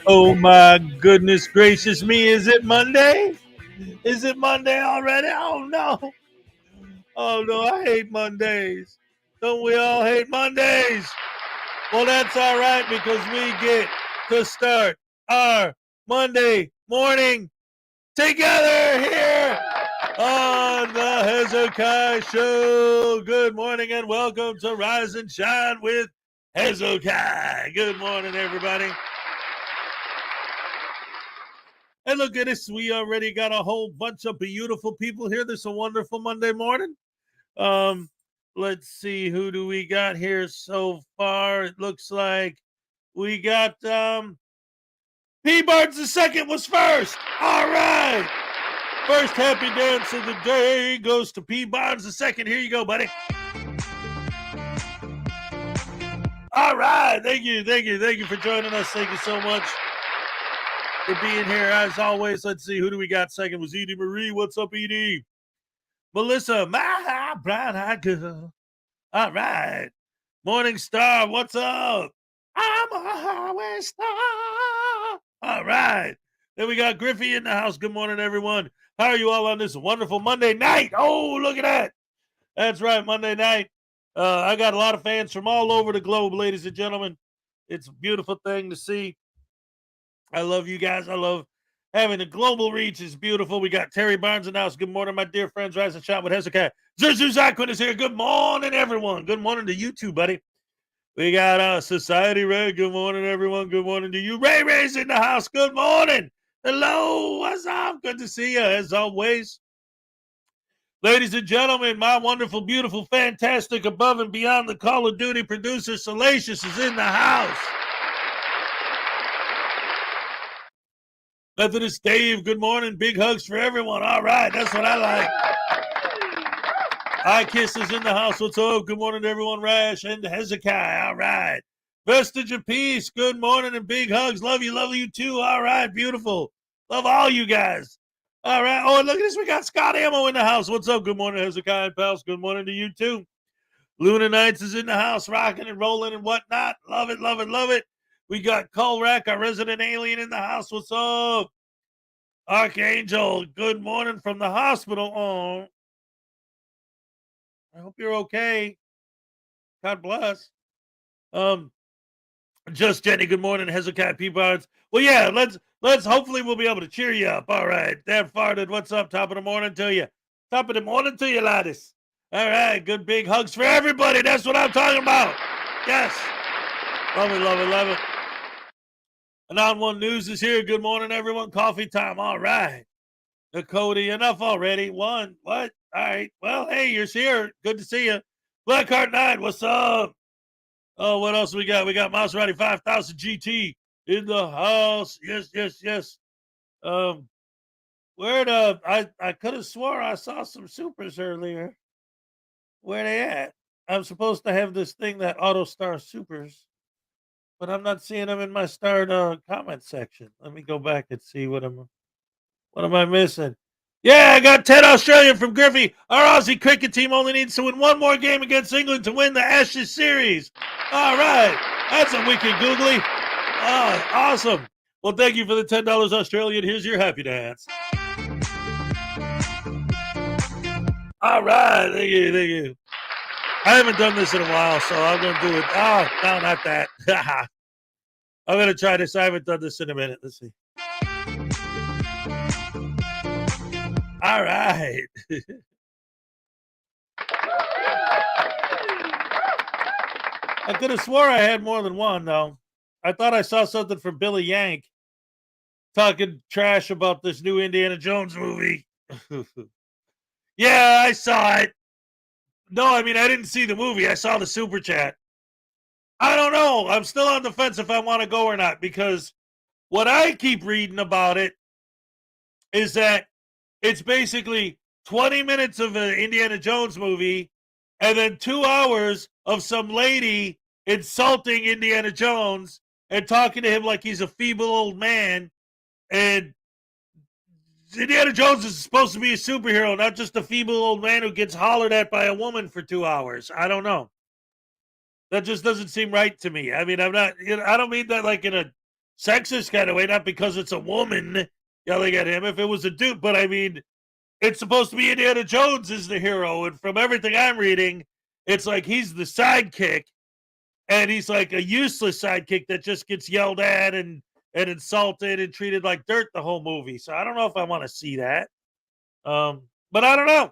Oh my goodness gracious me, is it Monday? Is it Monday already? Oh no. Oh no, I hate Mondays. Don't we all hate Mondays? Well, that's all right because we get to start our Monday morning together here on the Hezokuai Show. Good morning and welcome to Rise and Shine with Hezokuai. Good morning, everybody. And look at this. We already got a whole bunch of beautiful people here. This is a wonderful Monday morning. Let's see, who do we got here so far? It looks like we got P. Barnes II was first. All right. First happy dance of the day goes to P. Barnes II. Here you go, buddy. All right. Thank you for joining us. Thank you so much for being here. As always, let's see. Who do we got second? Was Edie Marie. What's up, Edie? Melissa, my brown-eyed girl. All right. Morning Star, what's up? I'm a highway star. All right. Then we got Griffey in the house. Good morning, everyone. How are you all on this wonderful Monday night? Oh, look at that. That's right, Monday night. I got a lot of fans from all over the globe, ladies and gentlemen. It's a beautiful thing to see. I love you guys. I love having a global reach. It's beautiful. We got Terry Barnes in the house. Good morning, my dear friends. Rise and Shot with Hezekiah. Zuzakun is here. Good morning, everyone. Good morning to you too, buddy. We got Society Red. Good morning, everyone. Good morning to you. Ray Ray's in the house. Good morning. Hello. What's up? Good to see you, as always. Ladies and gentlemen, my wonderful, beautiful, fantastic, above and beyond the Call of Duty producer, Salacious, is in the house. Methodist Dave, good morning. Big hugs for everyone. All right, that's what I like. I Kiss is in the house. What's up? Good morning to everyone. Rash and Hezekiah. All right. Vestige of Peace, good morning and big hugs. Love you too. All right, beautiful. Love all you guys. All right. Oh, and look at this. We got Scott Ammo in the house. What's up? Good morning, Hezekiah and pals. Good morning to you too. Luna Nights is in the house, rocking and rolling and whatnot. Love it. We got Colrack, our resident alien, in the house. What's up? Archangel, good morning from the hospital. Oh, I hope you're okay. God bless. Just Jenny, good morning. Hezekiah Peabards. Well, yeah, let's hopefully we'll be able to cheer you up. All right. Dad farted. What's up? Top of the morning to you. Top of the morning to you, laddies. All right. Good big hugs for everybody. That's what I'm talking about. Yes. Love it. Anon One News is here. Good morning, everyone. Coffee time. All right. Cody, enough already. One. What? All right. Well, hey, you're here. Good to see you. Blackheart 9, what's up? Oh, what else we got? We got Maserati 5000 GT in the house. Yes. I could have swore I saw some supers earlier. Where they at? I'm supposed to have this thing that auto star supers, but I'm not seeing them in my starred comment section. Let me go back and see what am I missing? Yeah, I got 10 Australian from Griffey. Our Aussie cricket team only needs to win one more game against England to win the Ashes series. All right. That's a wicked googly. Oh, awesome. Well, thank you for the $10 Australian. Here's your happy dance. All right. Thank you. I haven't done this in a while, so I'm going to do it. Oh, no, not that. I'm going to try this. I haven't done this in a minute. Let's see. All right. I could have swore I had more than one, though. I thought I saw something from Billy Yank talking trash about this new Indiana Jones movie. Yeah, I saw it. No, I mean, I didn't see the movie. I saw the super chat. I don't know. I'm still on the fence if I want to go or not, because what I keep reading about it is that it's basically 20 minutes of an Indiana Jones movie and then 2 hours of some lady insulting Indiana Jones and talking to him like he's a feeble old man. And Indiana Jones is supposed to be a superhero, not just a feeble old man who gets hollered at by a woman for 2 hours. I don't know. That just doesn't seem right to me. I mean, I don't mean that like in a sexist kind of way, not because it's a woman yelling at him. If it was a dude, but I mean, it's supposed to be Indiana Jones is the hero. And from everything I'm reading, it's like he's the sidekick. And he's like a useless sidekick that just gets yelled at and insulted and treated like dirt the whole movie. So I don't know if I want to see that. But I don't know.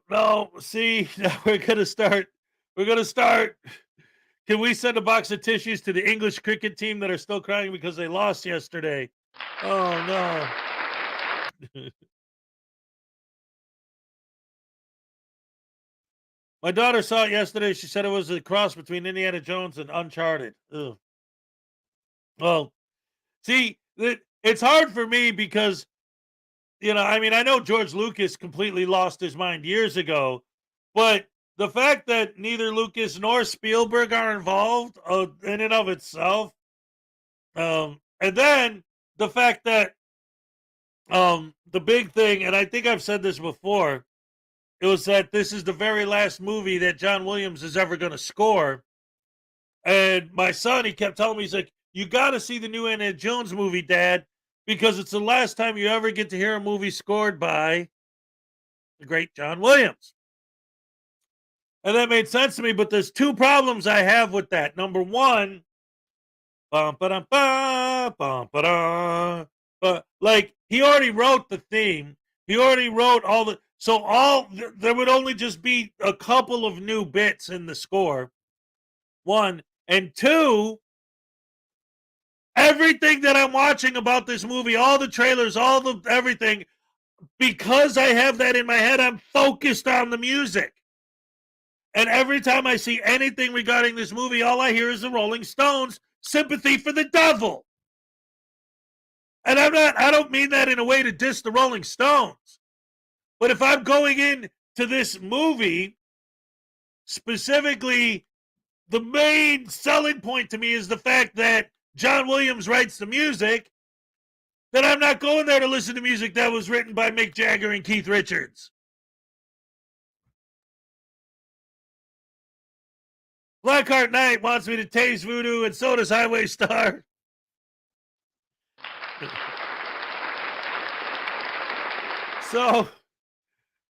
No. See, now we're gonna start. Can we send a box of tissues to the English cricket team that are still crying because they lost yesterday? Oh no. My daughter saw it yesterday. She said it was a cross between Indiana Jones and Uncharted. Ugh. Well, see, it's hard for me because I mean, I know George Lucas completely lost his mind years ago, but the fact that neither Lucas nor Spielberg are involved in and of itself, and then the fact that the big thing, and I think I've said this before, it was that this is the very last movie that John Williams is ever going to score. And my son, he kept telling me, he's like, you got to see the new Indiana Jones movie, Dad, because it's the last time you ever get to hear a movie scored by the great John Williams. And that made sense to me, but there's two problems I have with that. Number one, like he already wrote the theme. He already wrote all the, so there would only just be a couple of new bits in the score. One, and two, everything that I'm watching about this movie, all the trailers, all the everything, because I have that in my head, I'm focused on the music. And every time I see anything regarding this movie, all I hear is the Rolling Stones, Sympathy for the Devil. And I don't mean that in a way to diss the Rolling Stones. But if I'm going in to this movie, specifically, the main selling point to me is the fact that John Williams writes the music, then I'm not going there to listen to music that was written by Mick Jagger and Keith Richards. Blackheart Knight wants me to taste voodoo, and so does Highway Star. So,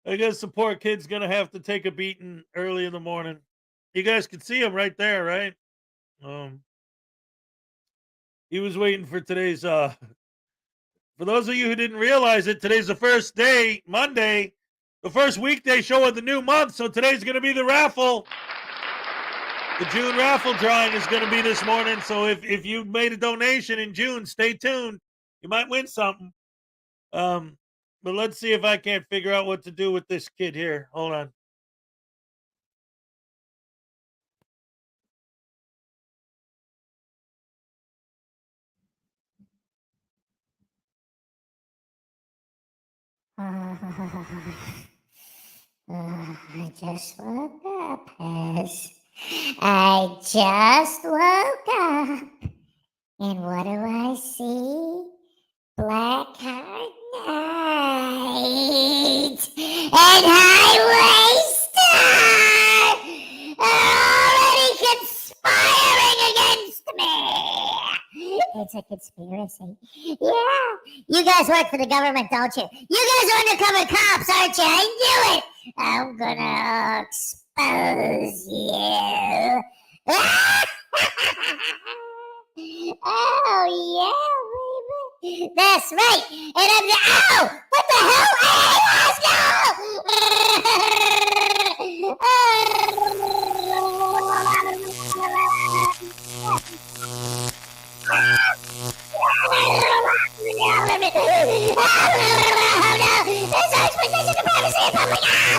I guess the poor kid's going to have to take a beating early in the morning. You guys can see him right there, right? He was waiting for today's, for those of you who didn't realize it, today's the first day, Monday, the first weekday show of the new month, so today's going to be the raffle. The June raffle drawing is going to be this morning, so if you made a donation in June, stay tuned. You might win something. But let's see if I can't figure out what to do with this kid here. Hold on. I just woke up, Hez. I just woke up. And what do I see? Blackheart Knight and Highway Star are already conspiring against me. It's a conspiracy. Yeah. You guys work for the government, don't you? You guys are undercover cops, aren't you? I knew it. I'm gonna expose you. Oh, yeah, baby. That's right. And I'm the, ow! What the hell? Hey, let's go! There's no expectation of privacy in public. I'm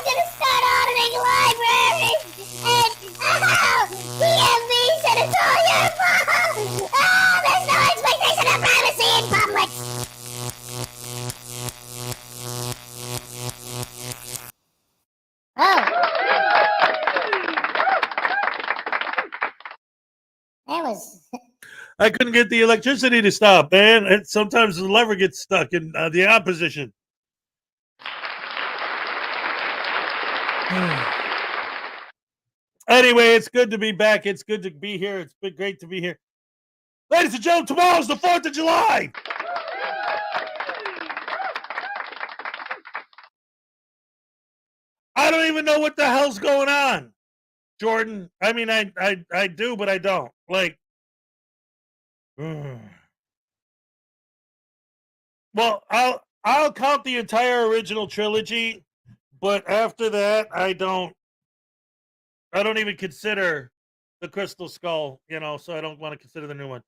gonna start auditing libraries, and DMV said it's all your fault. There's no expectation of privacy in public. That was. I couldn't get the electricity to stop, man. And sometimes the lever gets stuck in the opposition. Anyway, it's good to be back. It's good to be here. It's been great to be here. Ladies and gentlemen, tomorrow's the 4th of July. I don't even know what the hell's going on, Jordan. I mean, I do, but I don't. Like, well, I'll count the entire original trilogy, but after that, I don't even consider the Crystal Skull, so I don't want to consider the new one.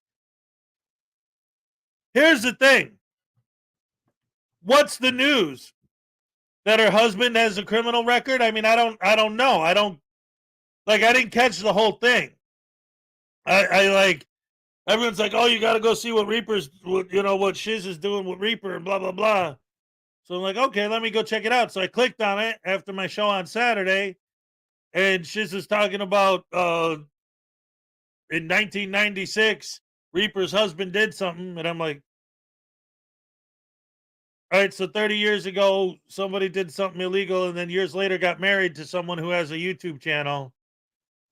Here's the thing. What's the news? That her husband has a criminal record? I mean, I don't know. Like, I didn't catch the whole thing. I like, everyone's like, oh, you got to go see what what Shiz is doing with Reaper and blah, blah, blah. So I'm like, okay, let me go check it out. So I clicked on it after my show on Saturday, and Shiz is talking about in 1996, Reaper's husband did something, and I'm like, all right, so 30 years ago, somebody did something illegal, and then years later got married to someone who has a YouTube channel.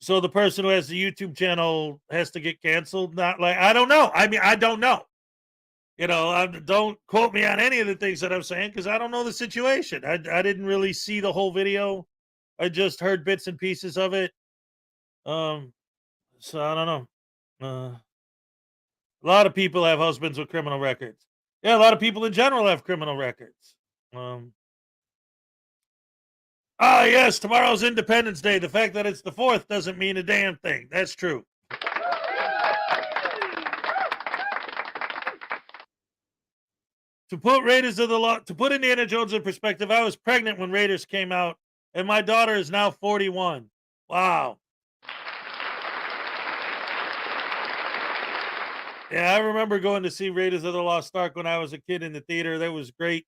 So the person who has the YouTube channel has to get canceled. Not like, I don't know. I mean, I don't know. Don't quote me on any of the things that I'm saying because I don't know the situation. I didn't really see the whole video. I just heard bits and pieces of it. So I don't know. A lot of people have husbands with criminal records. Yeah, a lot of people in general have criminal records. Yes, tomorrow's Independence Day. The fact that it's the 4th doesn't mean a damn thing. That's true. To put Indiana Jones in perspective, I was pregnant when Raiders came out, and my daughter is now 41. Wow. Yeah, I remember going to see Raiders of the Lost Ark when I was a kid in the theater. That was great.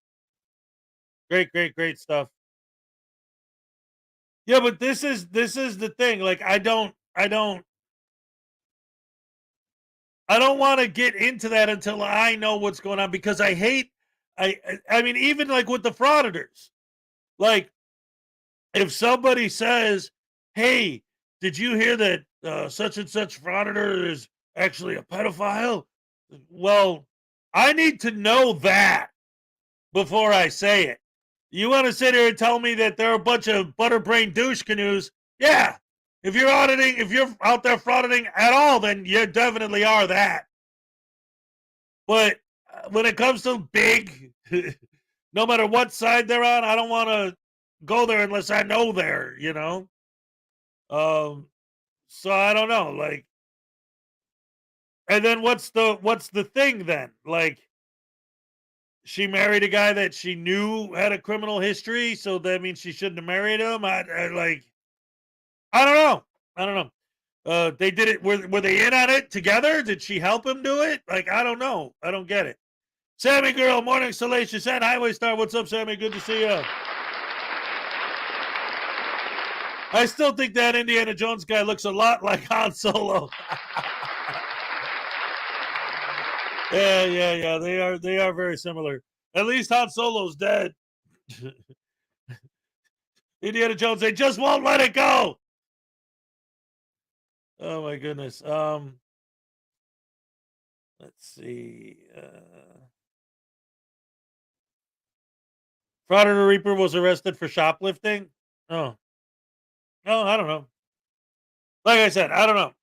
Great stuff. Yeah, but this is the thing. Like, I don't want to get into that until I know what's going on because I mean, even like with the Frauditors, like if somebody says, hey, did you hear that such and such Frauditor is actually a pedophile? Well, I need to know that before I say it. You want to sit here and tell me that they're a bunch of butterbrain douche canoes? Yeah. If you're out there frauditing at all, then you definitely are that. But when it comes to big, no matter what side they're on, I don't want to go there unless I know there, So I don't know, like, and then what's the thing then? Like, she married a guy that she knew had a criminal history, so that means she shouldn't have married him. I don't know. They did it. Were they in on it together? Did she help him do it? Like, I don't know. I don't get it. Sammy Girl, Morning Salacious, and Highway Star. What's up, Sammy? Good to see you. I still think that Indiana Jones guy looks a lot like Han Solo. Yeah. They are very similar. At least Han Solo's dead. Indiana Jones, they just won't let it go. Oh my goodness. Let's see. Frauditor Reaper was arrested for shoplifting. Oh, I don't know. Like I said, I don't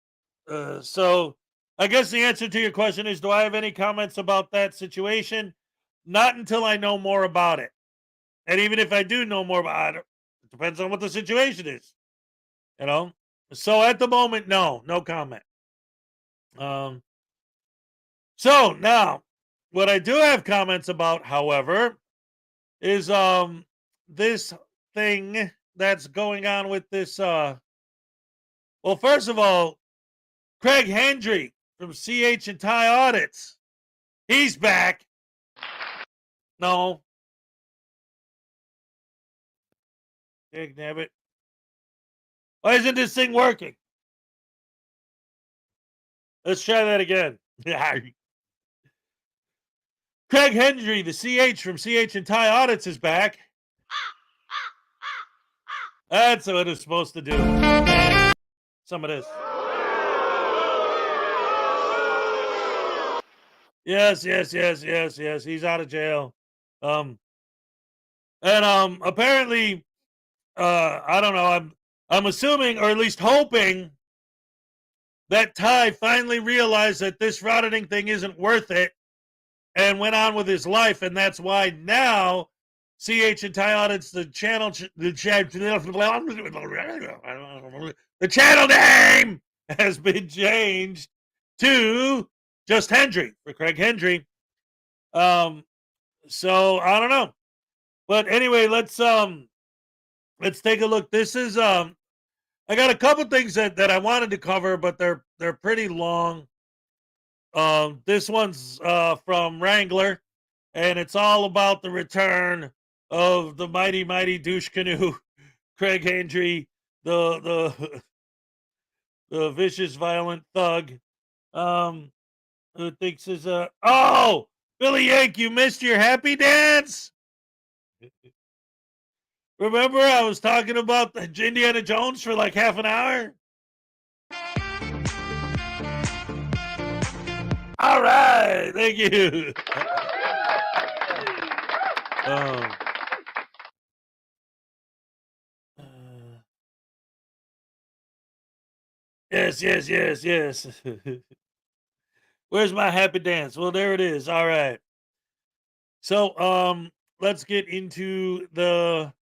know. So I guess the answer to your question is, do I have any comments about that situation? Not until I know more about it. And even if I do know more about it, it depends on what the situation is. So at the moment, no comment. So now, what I do have comments about, however, is this thing that's going on with this. Well, first of all, Craig Hendry from CH and Ty Audits, he's back. No. Damn it. Why isn't this thing working? Let's try that again. Craig Hendry, the CH from CH and Ty Audits, is back. That's what it's supposed to do. Some of this. Yes. He's out of jail. Apparently, I don't know. I'm assuming, or at least hoping, that Ty finally realized that this frauditing thing isn't worth it and went on with his life, and that's why now CH and Ty Audits, the channel name has been changed to just Hendry, for Craig Hendry. So I don't know, but anyway, let's take a look. This is I got a couple things that I wanted to cover, but they're pretty long. This one's from Wrangler, and it's all about the return of the mighty douche canoe, Craig Hendry, the the vicious, violent thug. Who thinks is Billy Yank, you missed your happy dance. Remember, I was talking about the Indiana Jones for like half an hour. All right, thank you. Yes. Where's my happy dance? Well, there it is. All right. So, let's get into the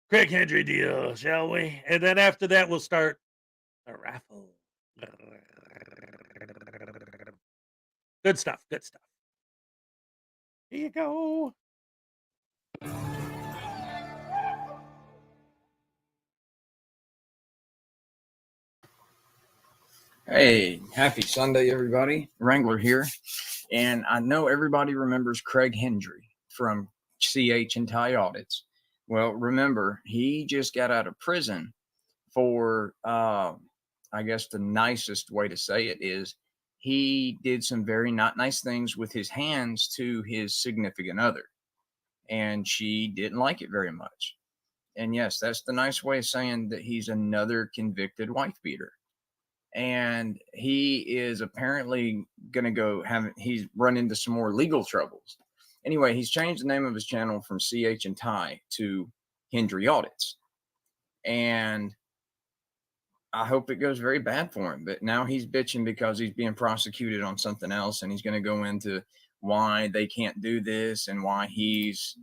Craig Hendry deal, shall we? And then after that, we'll start a raffle. Good stuff. Good stuff. Here you go. Hey, happy Sunday, everybody. Wrangler here. And I know everybody remembers Craig Hendry from CH and Ty Audits. Well, remember, he just got out of prison for, I guess the nicest way to say it is, he did some very not nice things with his hands to his significant other. And she didn't like it very much. And yes, that's the nice way of saying that he's another convicted wife beater. And he is apparently going to he's run into some more legal troubles. Anyway, he's changed the name of his channel from CH and Ty to Hendry Audits. And I hope it goes very bad for him. But now he's bitching because he's being prosecuted on something else. And he's going to go into why they can't do this and why he's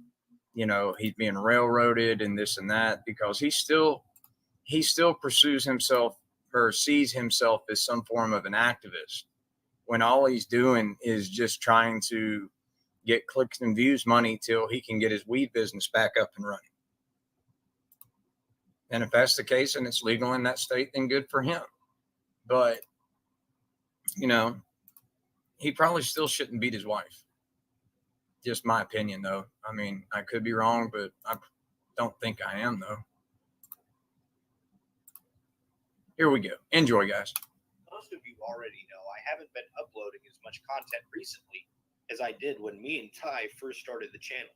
being railroaded and this and that, because he still pursues himself or sees himself as some form of an activist, when all he's doing is just trying to get clicks and views money till he can get his weed business back up and running. And if that's the case and it's legal in that state, then good for him. But, he probably still shouldn't beat his wife. Just my opinion, though. I mean, I could be wrong, but I don't think I am, though. Here we go. Enjoy, guys. Most of you already know I haven't been uploading as much content recently as I did when me and Ty first started the channel.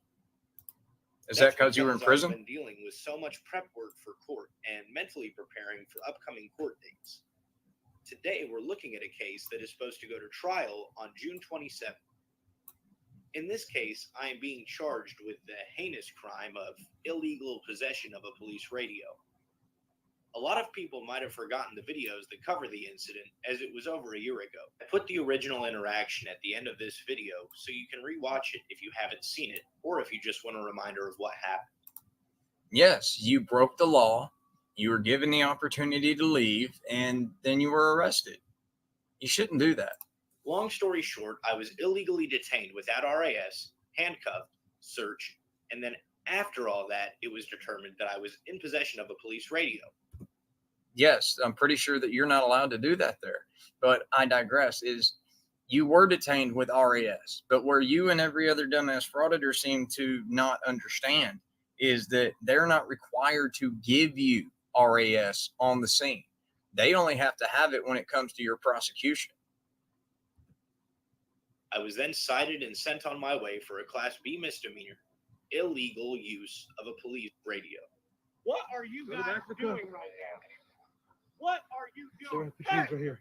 Is that because you were in prison? I've been dealing with so much prep work for court and mentally preparing for upcoming court dates. Today, we're looking at a case that is supposed to go to trial on June 27th. In this case, I am being charged with the heinous crime of illegal possession of a police radio. A lot of people might have forgotten the videos that cover the incident, as it was over a year ago. I put the original interaction at the end of this video so you can rewatch it if you haven't seen it, or if you just want a reminder of what happened. Yes, you broke the law. You were given the opportunity to leave, and then you were arrested. You shouldn't do that. Long story short, I was illegally detained without RAS, handcuffed, searched, and then after all that, it was determined that I was in possession of a police radio. Yes, I'm pretty sure that you're not allowed to do that there. But I digress, is you were detained with RAS. But where you and every other dumbass frauditor seem to not understand is that they're not required to give you RAS on the scene. They only have to have it when it comes to your prosecution. I was then cited and sent on my way for a Class B misdemeanor, illegal use of a police radio. What are you guys doing right now? What are you doing? The chains right here.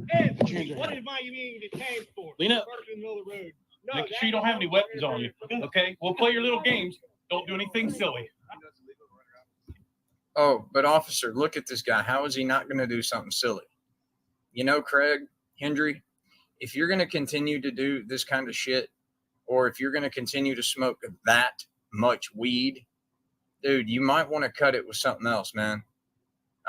Hey, what am I being detained for? Lean up. Parked in the middle of the road. No, Make sure you don't have any weapons on you. Okay? We'll play your little games. Don't do anything silly. Oh, but officer, look at this guy. How is he not going to do something silly? Craig Hendry, if you're going to continue to do this kind of shit, or if you're going to continue to smoke that much weed, dude, you might want to cut it with something else, man.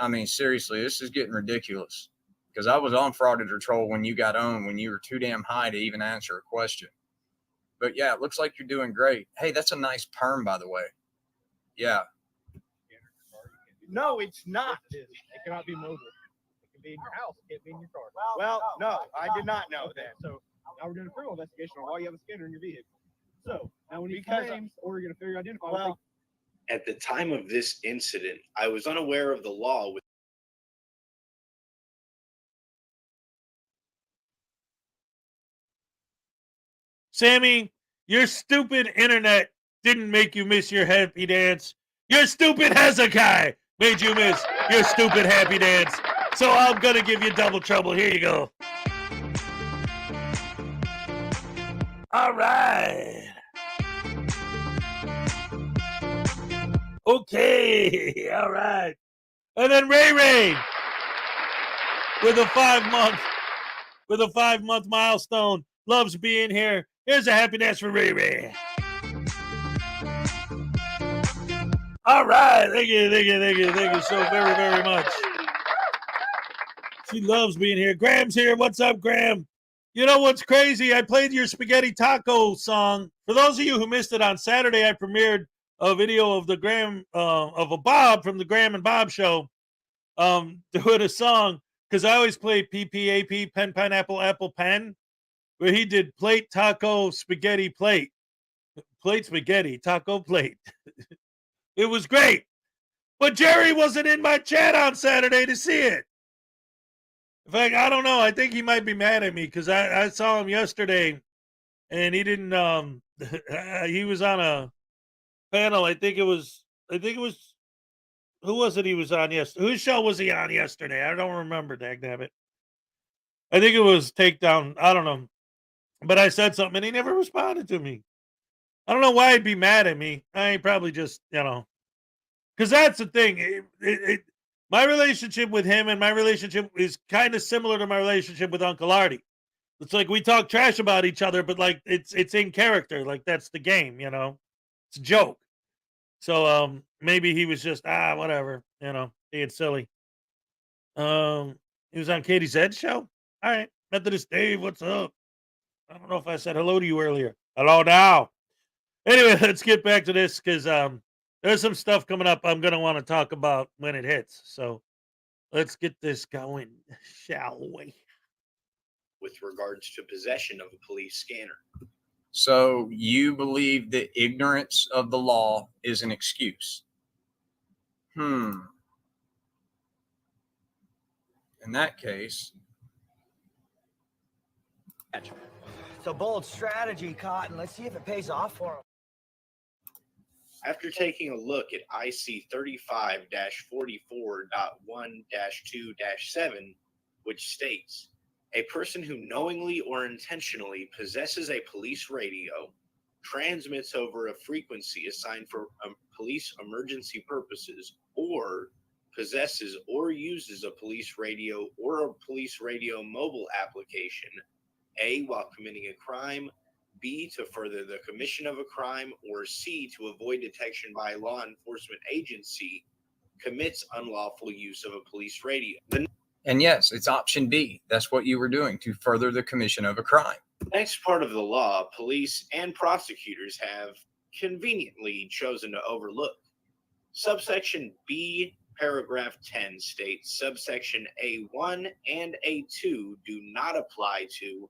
I mean, seriously, this is getting ridiculous. Because I was on Frauditor Troll when you got on, when you were too damn high to even answer a question. But yeah, it looks like you're doing great. Hey, that's a nice perm, by the way. Yeah. No, it's not. It is. It cannot be mobile. It can be in your house. It can't be in your car. Well, no, I did not know Okay, that. so now we're doing a criminal investigation on why you have a scanner in your vehicle. So now we need Because- claims, or you're going to figure identify. Well, At the time of this incident, I was unaware of the law with Sammy, your stupid internet didn't make you miss your happy dance. Your stupid Hezokuai made you miss your stupid happy dance. So I'm going to give you double trouble. Here you go. All right. Okay. All right. And then Ray with a 5-month milestone. Loves being here. Here's a happy dance for Ray. All right. Thank you so very, very much. She loves being here. Graham's here. What's up, Graham? You know what's crazy? I played your spaghetti taco song. For those of you who missed it, on Saturday I premiered a video of the Graham of a Bob from the Graham and Bob show doing a song, because I always play PPAP, pen, pineapple, apple, pen, where he did plate, taco, spaghetti, plate. Plate, spaghetti, taco, plate. It was great. But Jerry wasn't in my chat on Saturday to see it. In fact, I don't know. I think he might be mad at me because I saw him yesterday and he didn't he was on a panel. I think it was who was it he was on yesterday? Whose show was he on yesterday? I don't remember, dagnabbit. I think it was Takedown. I don't know. But I said something and he never responded to me. I don't know why he'd be mad at me. I probably just, because that's the thing. My relationship with him and my relationship is kind of similar to my relationship with Uncle Artie. It's like we talk trash about each other, but like it's in character. Like that's the game, It's a joke. So maybe he was just whatever, being silly. He was on Katie's Ed show. All right, Methodist Dave, what's up? I don't know if I said hello to you earlier. Hello now. Anyway, let's get back to this because there's some stuff coming up I'm going to want to talk about when it hits. So let's get this going, shall we? with regards to possession of a police scanner. So you believe that ignorance of the law is an excuse? In that case, It's a bold strategy, Cotton. Let's see if it pays off for him. After taking a look at IC 35-44.1-2-7, which states, a person who knowingly or intentionally possesses a police radio, transmits over a frequency assigned for police emergency purposes, or possesses or uses a police radio or a police radio mobile application, A, while committing a crime, B, to further the commission of a crime, or C, to avoid detection by a law enforcement agency, commits unlawful use of a police radio. and yes, it's option B. That's what you were doing, to further the commission of a crime. The next part of the law, police and prosecutors have conveniently chosen to overlook. Subsection B, paragraph 10 states subsection A1 and A2 do not apply to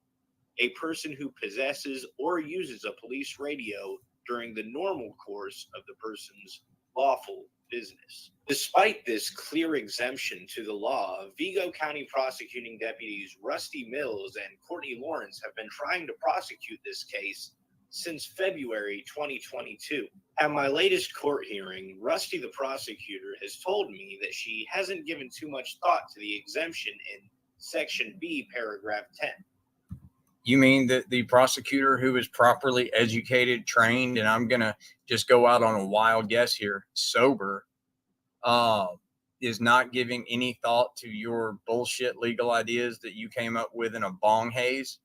a person who possesses or uses a police radio during the normal course of the person's lawful business. Despite this clear exemption to the law, Vigo County prosecuting deputies Rusty Mills and Courtney Lawrence have been trying to prosecute this case since February 2022. At my latest court hearing, Rusty the prosecutor has told me that she hasn't given too much thought to the exemption in Section B, paragraph 10. You mean that the prosecutor who is properly educated, trained, and I'm going to just go out on a wild guess here, sober, is not giving any thought to your bullshit legal ideas that you came up with in a bong haze?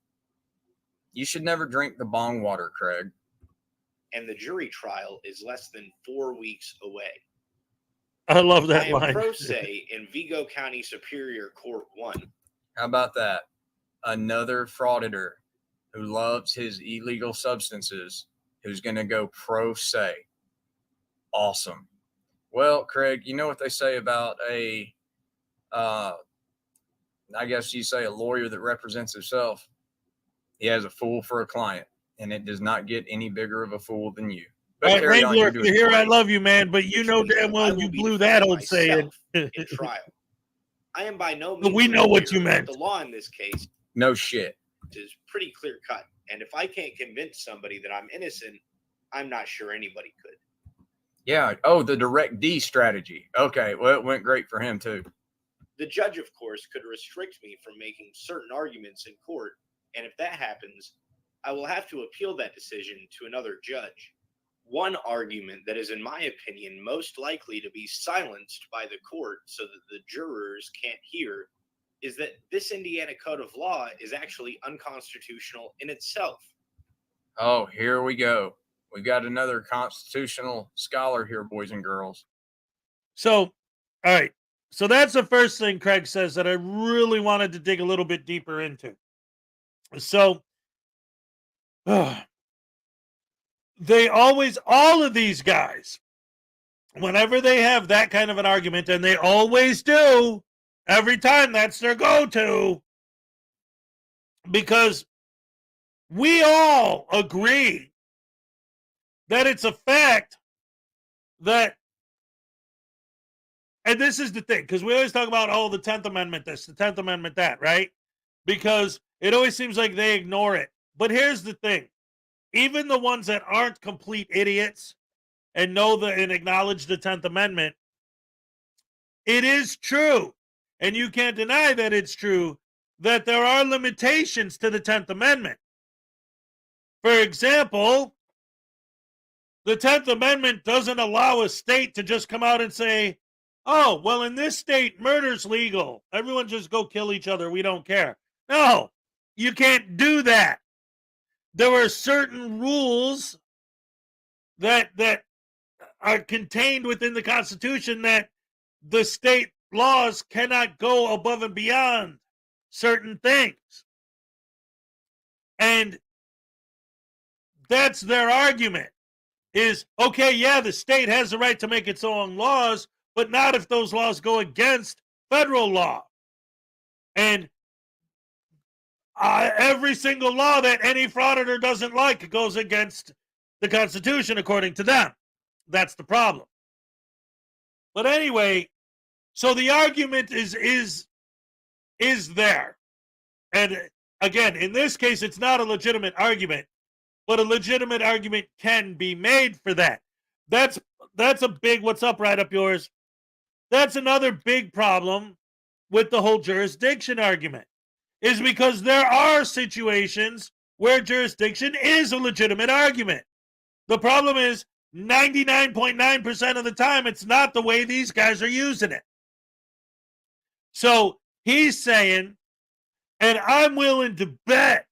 You should never drink the bong water, Craig. And the jury trial is less than 4 weeks away. I love that I am line. pro se in Vigo County Superior Court 1. How about that? Another frauditor who loves his illegal substances, who's going to go pro se. Awesome. Well, Craig, you know what they say about I guess you say a lawyer that represents himself. He has a fool for a client, and it does not get any bigger of a fool than you. But All right, carry on. Wrangler, You're if doing you're here, I great. love you, man, but you which know means damn that I well will you be blew that defending old saying. myself in trial. I am by no But means we a know what lawyer, you meant. but the law in this case No shit. is pretty clear cut. And if I can't convince somebody that I'm innocent, I'm not sure anybody could. Yeah. Oh, the direct D strategy. Okay. Well, it went great for him too. The judge, of course, could restrict me from making certain arguments in court, and if that happens, I will have to appeal that decision to another judge. One argument that is, in my opinion, most likely to be silenced by the court so that the jurors can't hear is that this Indiana Code of Law is actually unconstitutional in itself. Oh, here we go. We got another constitutional scholar here, boys and girls. So, all right. So that's the first thing Craig says that I really wanted to dig a little bit deeper into. So, they always, all of these guys, whenever they have that kind of an argument, and they always do, every time that's their go-to, because we all agree that it's a fact that, and this is the thing, because we always talk about, oh, the 10th Amendment this, the 10th Amendment that, right? Because it always seems like they ignore it. But here's the thing. Even the ones that aren't complete idiots and know and acknowledge the 10th Amendment, it is true, and you can't deny that it's true, that there are limitations to the 10th Amendment. For example, the 10th Amendment doesn't allow a state to just come out and say, oh, well, in this state, murder's legal. Everyone just go kill each other. We don't care. No, you can't do that. There are certain rules that are contained within the Constitution that the state laws cannot go above and beyond certain things. And that's their argument is, okay, yeah, the state has the right to make its own laws, but not if those laws go against federal law. And every single law that any frauditor doesn't like goes against the Constitution, according to them. That's the problem. But anyway, so the argument is there. And again, in this case, it's not a legitimate argument, but a legitimate argument can be made for that. That's a big, what's up, right up yours? That's another big problem with the whole jurisdiction argument, is because there are situations where jurisdiction is a legitimate argument. The problem is 99.9% of the time, it's not the way these guys are using it. So he's saying, and I'm willing to bet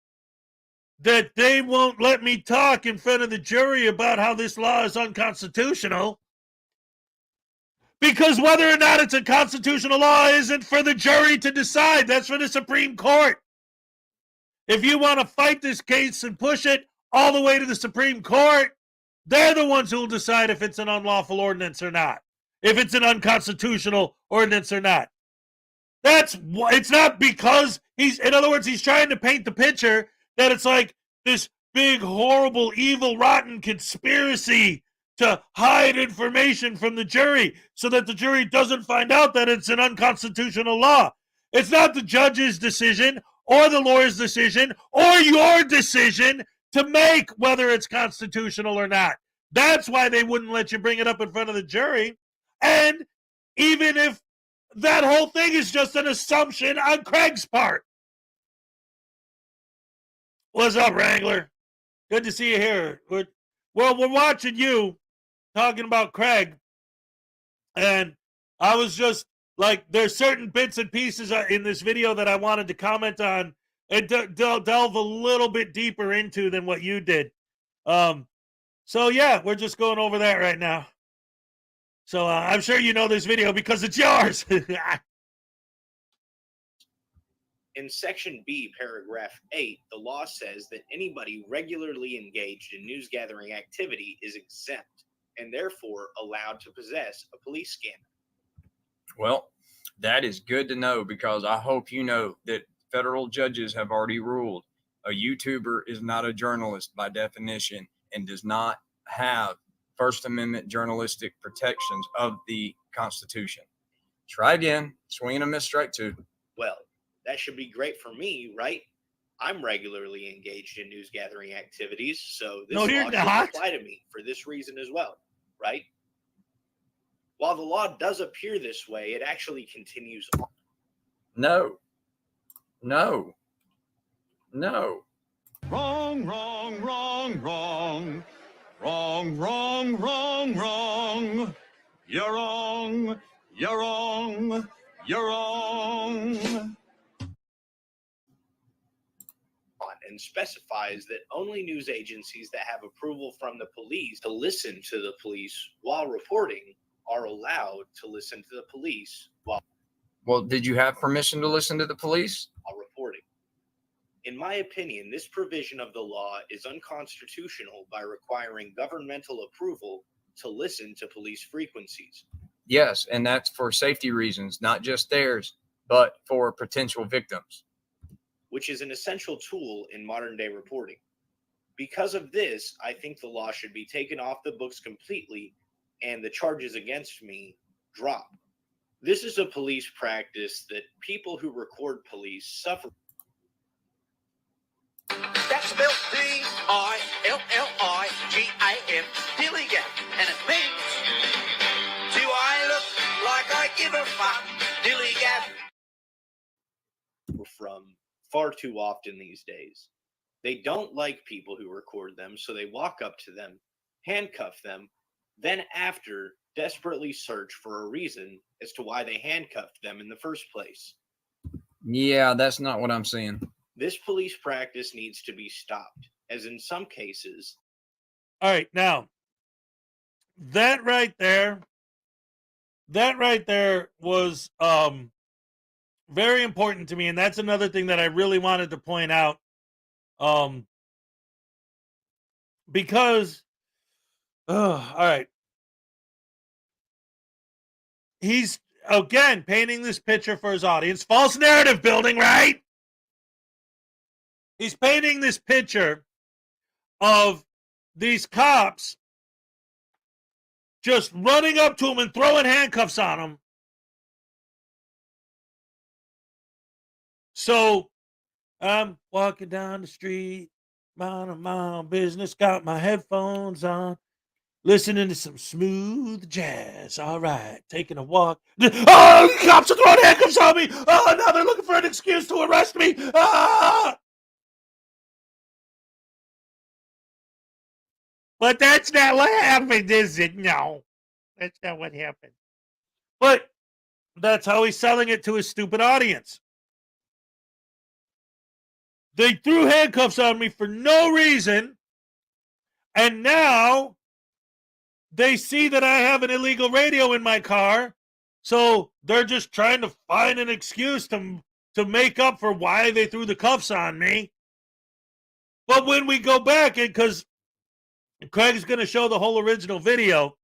that they won't let me talk in front of the jury about how this law is unconstitutional, because whether or not it's a constitutional law isn't for the jury to decide. That's for the Supreme Court. If you want to fight this case and push it all the way to the Supreme Court, they're the ones who will decide if it's an unlawful ordinance or not, if it's an unconstitutional ordinance or not. It's not because in other words, he's trying to paint the picture that it's like this big, horrible, evil, rotten conspiracy to hide information from the jury so that the jury doesn't find out that it's an unconstitutional law. It's not the judge's decision or the lawyer's decision or your decision to make whether it's constitutional or not. That's why they wouldn't let you bring it up in front of the jury. And even if that whole thing is just an assumption on Craig's part. What's up, Wrangler? Good to see you here. We're watching you talking about Craig, and I was just like, there's certain bits and pieces in this video that I wanted to comment on and delve a little bit deeper into than what you did. So yeah, we're just going over that right now. So I'm sure you know this video because it's yours. In Section B, Paragraph 8, the law says that anybody regularly engaged in news gathering activity is exempt. and therefore allowed to possess a police scanner. Well, that is good to know, because I hope you know that federal judges have already ruled a YouTuber is not a journalist by definition and does not have First Amendment journalistic protections of the Constitution. Try again. Swing and a miss, strike two. Well, that should be great for me, right? I'm regularly engaged in news gathering activities, so this No, you're law should not. apply to me for this reason as well, right? While the law does appear this way, it actually continues on. No. No. No. Wrong, wrong, wrong, wrong. Wrong, wrong, wrong, wrong. You're wrong. You're wrong. You're wrong. And specifies that only news agencies that have approval from the police to listen to the police while reporting are allowed to listen to the police while Well, did you have permission to listen to the police? reporting. In my opinion, this provision of the law is unconstitutional by requiring governmental approval to listen to police frequencies. Yes, and that's for safety reasons, not just theirs, but for potential victims. Which is an essential tool in modern day reporting. Because of this, I think the law should be taken off the books completely and the charges against me dropped. This is a police practice that people who record police suffer. That's spelled D-I-L-L-I-G-A-M, Dilligan, and it means, do I look like I give a fuck, Dilligan? From far too often these days. They don't like people who record them, so they walk up to them, handcuff them, then after desperately search for a reason as to why they handcuffed them in the first place. Yeah, that's not what I'm seeing. This police practice needs to be stopped, as in some cases. All right, now that right there was very important to me, and that's another thing that I really wanted to point out, because all right, he's again painting this picture for his audience, false narrative building, right? He's painting this picture of these cops just running up to him and throwing handcuffs on him. So I'm walking down the street, minding my own business, got my headphones on, listening to some smooth jazz. All right, taking a walk. Oh, cops are throwing handcuffs on me. Oh, now they're looking for an excuse to arrest me. Ah! But that's not what happened, is it? No, that's not what happened. But that's how he's selling it to his stupid audience. They threw handcuffs on me for no reason, and now they see that I have an illegal radio in my car, so they're just trying to find an excuse to make up for why they threw the cuffs on me. But when we go back, and because Craig's going to show the whole original video,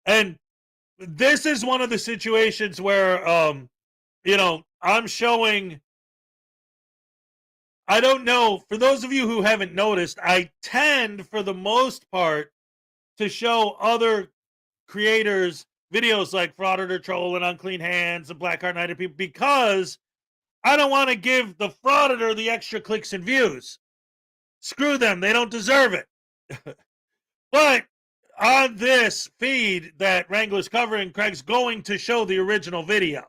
and this is one of the situations where, I'm showing, I don't know, for those of you who haven't noticed, I tend, for the most part, to show other creators videos like Frauditor, Troll, and Unclean Hands, and Blackheart Nighted people, because I don't want to give the Frauditor the extra clicks and views. Screw them, they don't deserve it. But on this feed that Wrangler's covering, Craig's going to show the original video.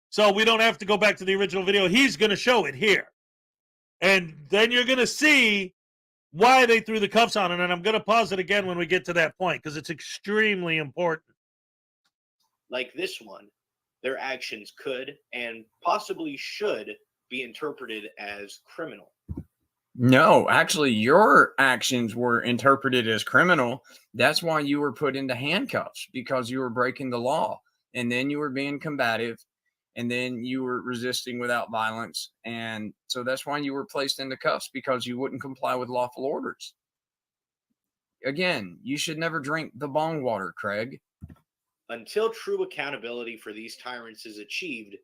So we don't have to go back to the original video. He's going to show it here. And then you're going to see why they threw the cuffs on it. And I'm going to pause it again when we get to that point, because it's extremely important. Like this one, their actions could and possibly should be interpreted as criminal. No, actually, your actions were interpreted as criminal. That's why you were put into handcuffs, because you were breaking the law. And then you were being combative. And then you were resisting without violence. And so that's why you were placed into cuffs, because you wouldn't comply with lawful orders. again, you should never drink the bong water, Craig. Until true accountability for these tyrants is achieved,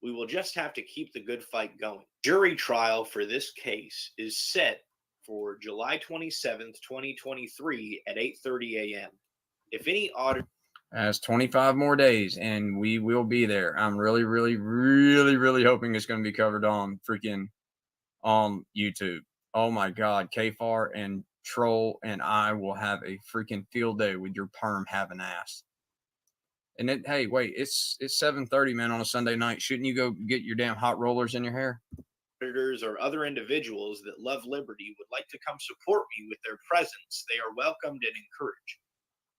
we will just have to keep the good fight going. Jury trial for this case is set for July 27th, 2023 at 8:30 a.m. If any audit That's 25 more days, and we will be there. I'm really, really, really, really hoping it's going to be covered on freaking on YouTube. Oh my God, KFAR and Troll and I will have a freaking field day with your perm having ass. And then, hey, wait, it's 7:30, man, on a Sunday night. Shouldn't you go get your damn hot rollers in your hair? auditors or other individuals that love liberty would like to come support me with their presence, they are welcomed and encouraged.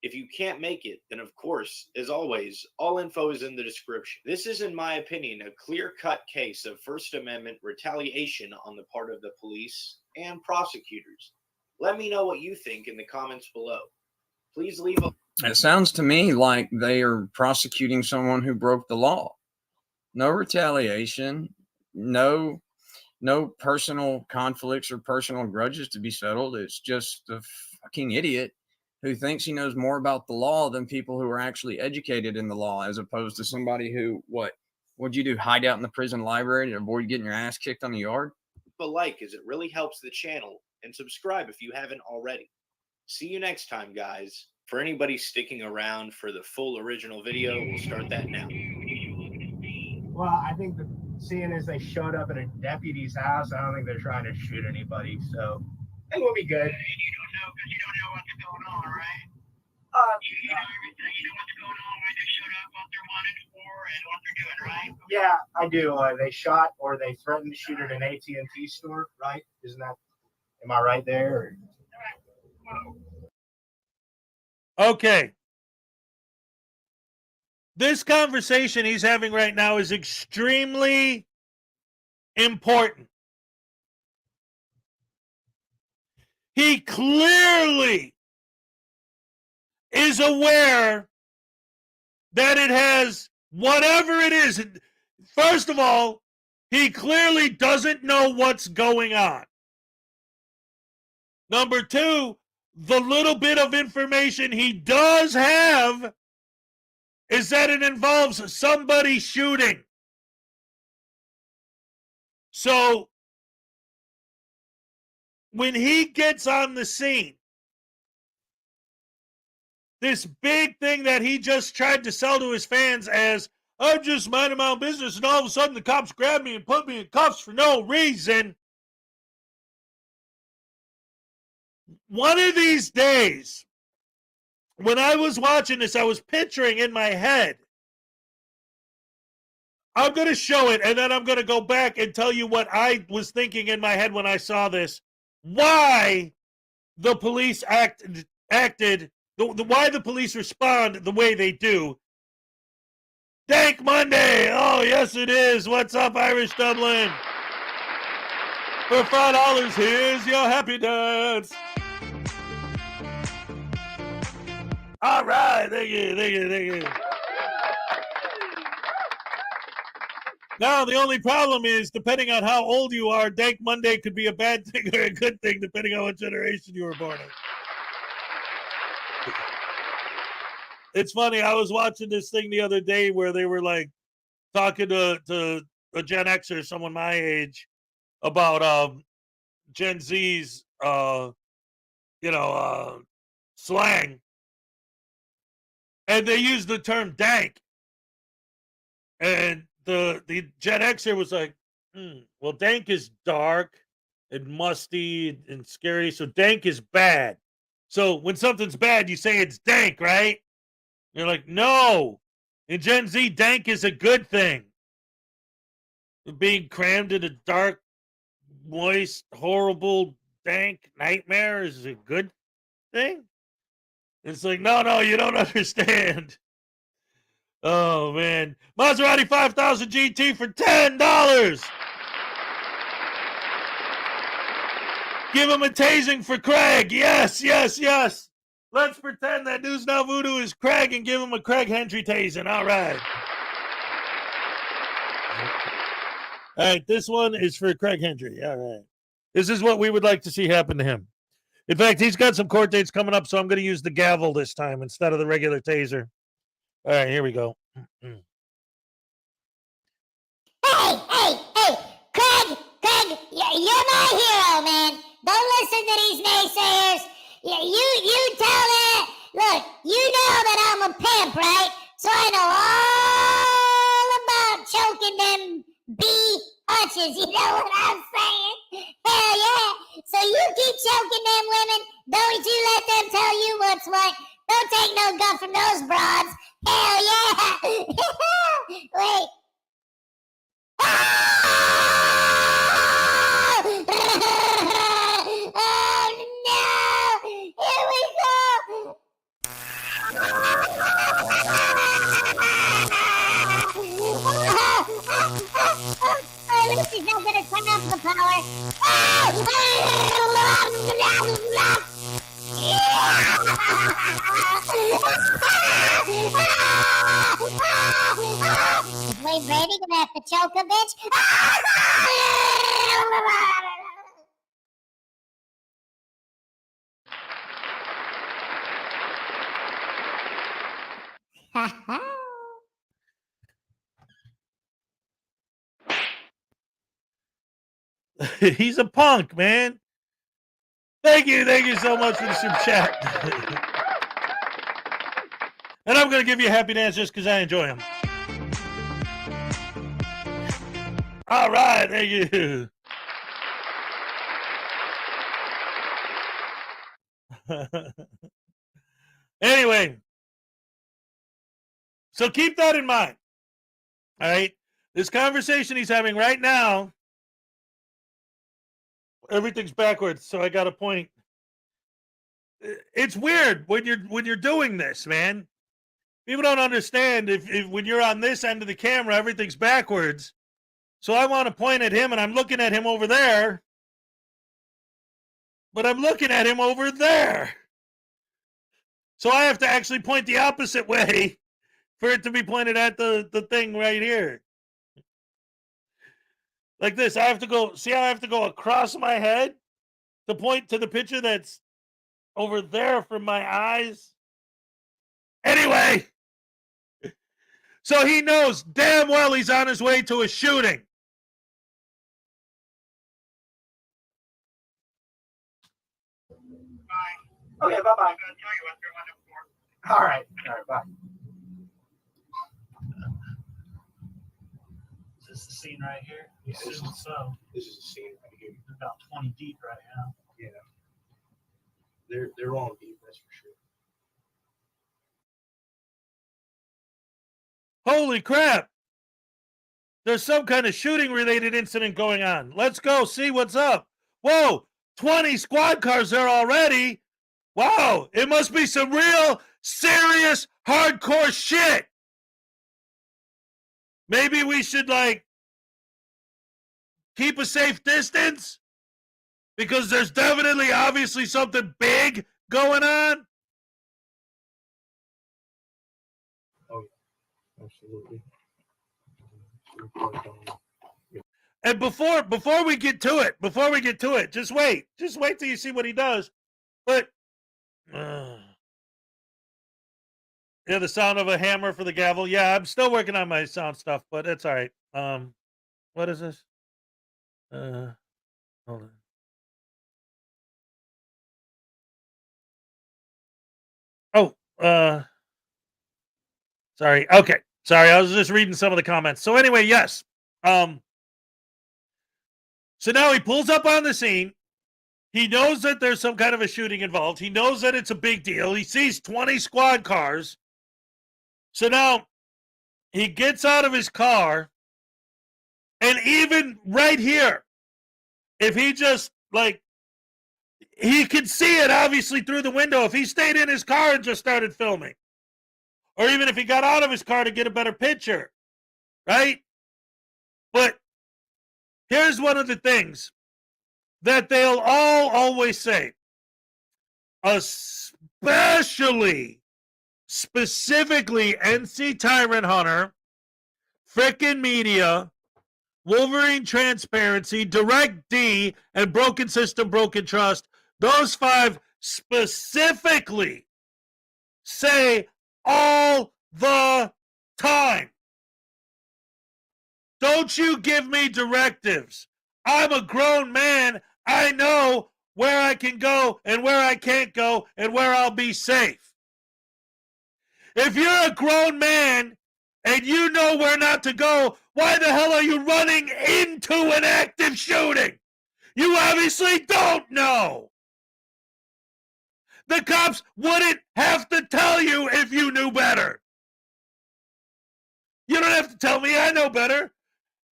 If you can't make it, then of course, as always, all info is in the description. This is, in my opinion, a clear-cut case of First Amendment retaliation on the part of the police and prosecutors. Let me know what you think in the comments below. Please leave a... It sounds to me like they are prosecuting someone who broke the law. No retaliation, no personal conflicts or personal grudges to be settled. It's just a fucking idiot who thinks he knows more about the law than people who are actually educated in the law, as opposed to somebody who, what'd you do, hide out in the prison library to avoid getting your ass kicked on the yard? like, as it really helps the channel, and subscribe if you haven't already. See you next time, guys. For anybody sticking around for the full original video, we'll start that now. Well, I think seeing as they showed up at a deputy's house, I don't think they're trying to shoot anybody, so I think we'll be good. And you don't know because you don't know what's going on, right? You know everything. You know what's going on, why they showed up, what they're wanted for, and what they're doing, right? Yeah, I do. They shot or they threatened to shoot at an AT&T store, right? Isn't that? Am I right there? Okay. This conversation he's having right now is extremely important. He clearly is aware that it has whatever it is. First of all, he clearly doesn't know what's going on. Number two, the little bit of information he does have is that it involves somebody shooting. So, when he gets on the scene, this big thing that he just tried to sell to his fans as, I'm just minding my own business, and all of a sudden the cops grab me and put me in cuffs for no reason. One of these days, when I was watching this, I was picturing in my head, I'm going to show it, and then I'm going to go back and tell you what I was thinking in my head when I saw this. Why the police acted, why the police respond the way they do. Dank Monday! Oh, yes it is. What's up, Irish Dublin? For $5, here's your happy dance. All right, thank you. Now, the only problem is, depending on how old you are, Dank Monday could be a bad thing or a good thing, depending on what generation you were born in. It's funny, I was watching this thing the other day where they were like talking to a Gen Xer, someone my age, about Gen Z's slang. And they used the term dank. And the Gen Xer was like, well, dank is dark and musty and scary, so dank is bad. So when something's bad, you say it's dank, right? You're like, no. In Gen Z, dank is a good thing. Being crammed in a dark, moist, horrible, dank nightmare is a good thing? It's like, no, you don't understand. Oh, man. Maserati 5000 GT for $10. Give him a tasing for Craig. Yes. Let's pretend that News Now Voodoo is Craig and give him a Craig Hendry tasing. All right. All right, this one is for Craig Hendry. All right. This is what we would like to see happen to him. In fact, he's got some court dates coming up, so I'm going to use the gavel this time instead of the regular taser. All right, here we go. Hey, Craig, you're my hero, man. Don't listen to these naysayers. You tell that. Look, you know that I'm a pimp, right? So I know all about choking them bee hunches. You know what I'm saying? Hell yeah. So you keep choking them women. Don't you let them tell you what's what. Don't take no guff from those broads. Hell yeah. Wait. Oh, no! Here we go! At least he's not gonna turn off the power. Wait, Brady, gonna have to choke a bitch. He's a punk, man. Thank you so much for the super chat. And I'm going to give you a happy dance just because I enjoy him. All right, thank you. Anyway, so keep that in mind. All right, this conversation he's having right now, everything's backwards, so I got a point. It's weird when you're doing this, man. People don't understand if when you're on this end of the camera, everything's backwards. So I want to point at him, and I'm looking at him over there, but I'm looking at him over there. So I have to actually point the opposite way for it to be pointed at the thing right here. Like this. I have to go, see how I have to go across my head to point to the picture that's over there from my eyes? Anyway, so he knows damn well he's on his way to a shooting. Bye. Okay, bye-bye. I'm gonna tell you what they're looking for. All right, bye. Is this the scene right here? Yeah, this Assume so. This is a scene right here. It's about 20 deep right now. Yeah. They're all deep, that's for sure. Holy crap. There's some kind of shooting related incident going on. Let's go see what's up. Whoa, 20 squad cars there already. Wow, it must be some real serious hardcore shit. Maybe we should keep a safe distance because there's definitely obviously something big going on. Oh, yeah. Absolutely. And before we get to it, just wait till you see what he does. But yeah, the sound of a hammer for the gavel. Yeah, I'm still working on my sound stuff, but it's all right. What is this? Hold on. Oh, sorry. Okay. Sorry, I was just reading some of the comments. So anyway, yes. So now he pulls up on the scene. He knows that there's some kind of a shooting involved. He knows that it's a big deal. He sees 20 squad cars. So now he gets out of his car, and even right here, if he just he could see it obviously through the window if he stayed in his car and just started filming. Or even if he got out of his car to get a better picture, right? But here's one of the things that they'll all always say, specifically NC Tyrant Hunter, frickin' media, Wolverine Transparency, Direct D, and Broken System, Broken Trust. Those 5 specifically say all the time. Don't you give me directives. I'm a grown man. I know where I can go and where I can't go and where I'll be safe. If you're a grown man and you know where not to go, why the hell are you running into an active shooting? You obviously don't know. The cops wouldn't have to tell you if you knew better. You don't have to tell me. I know better.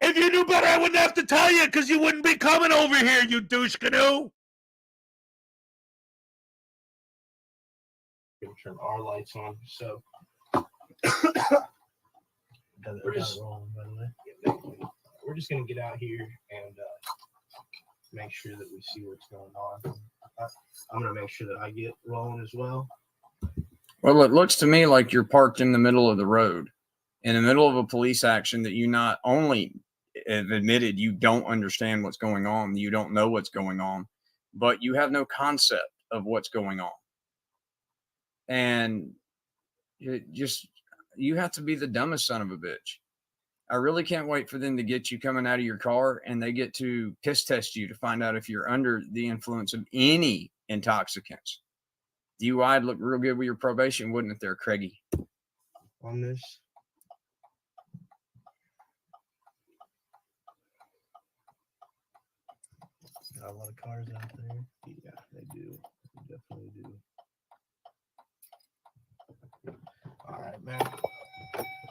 If you knew better, I wouldn't have to tell you because you wouldn't be coming over here, you douche canoe. Gonna turn our lights on, so we're just gonna get out here and make sure that we see what's going on. I'm gonna make sure that I get rolling as well. Well, it looks to me like you're parked in the middle of the road, in the middle of a police action that you not only have admitted you don't understand what's going on, you don't know what's going on, but you have no concept of what's going on. And you have to be the dumbest son of a bitch. I really can't wait for them to get you coming out of your car and they get to piss test you to find out if you're under the influence of any intoxicants. DUI'd look real good with your probation, wouldn't it there, Craigie? On this. Got a lot of cars out there. Yeah, they do. They definitely do. All right, man.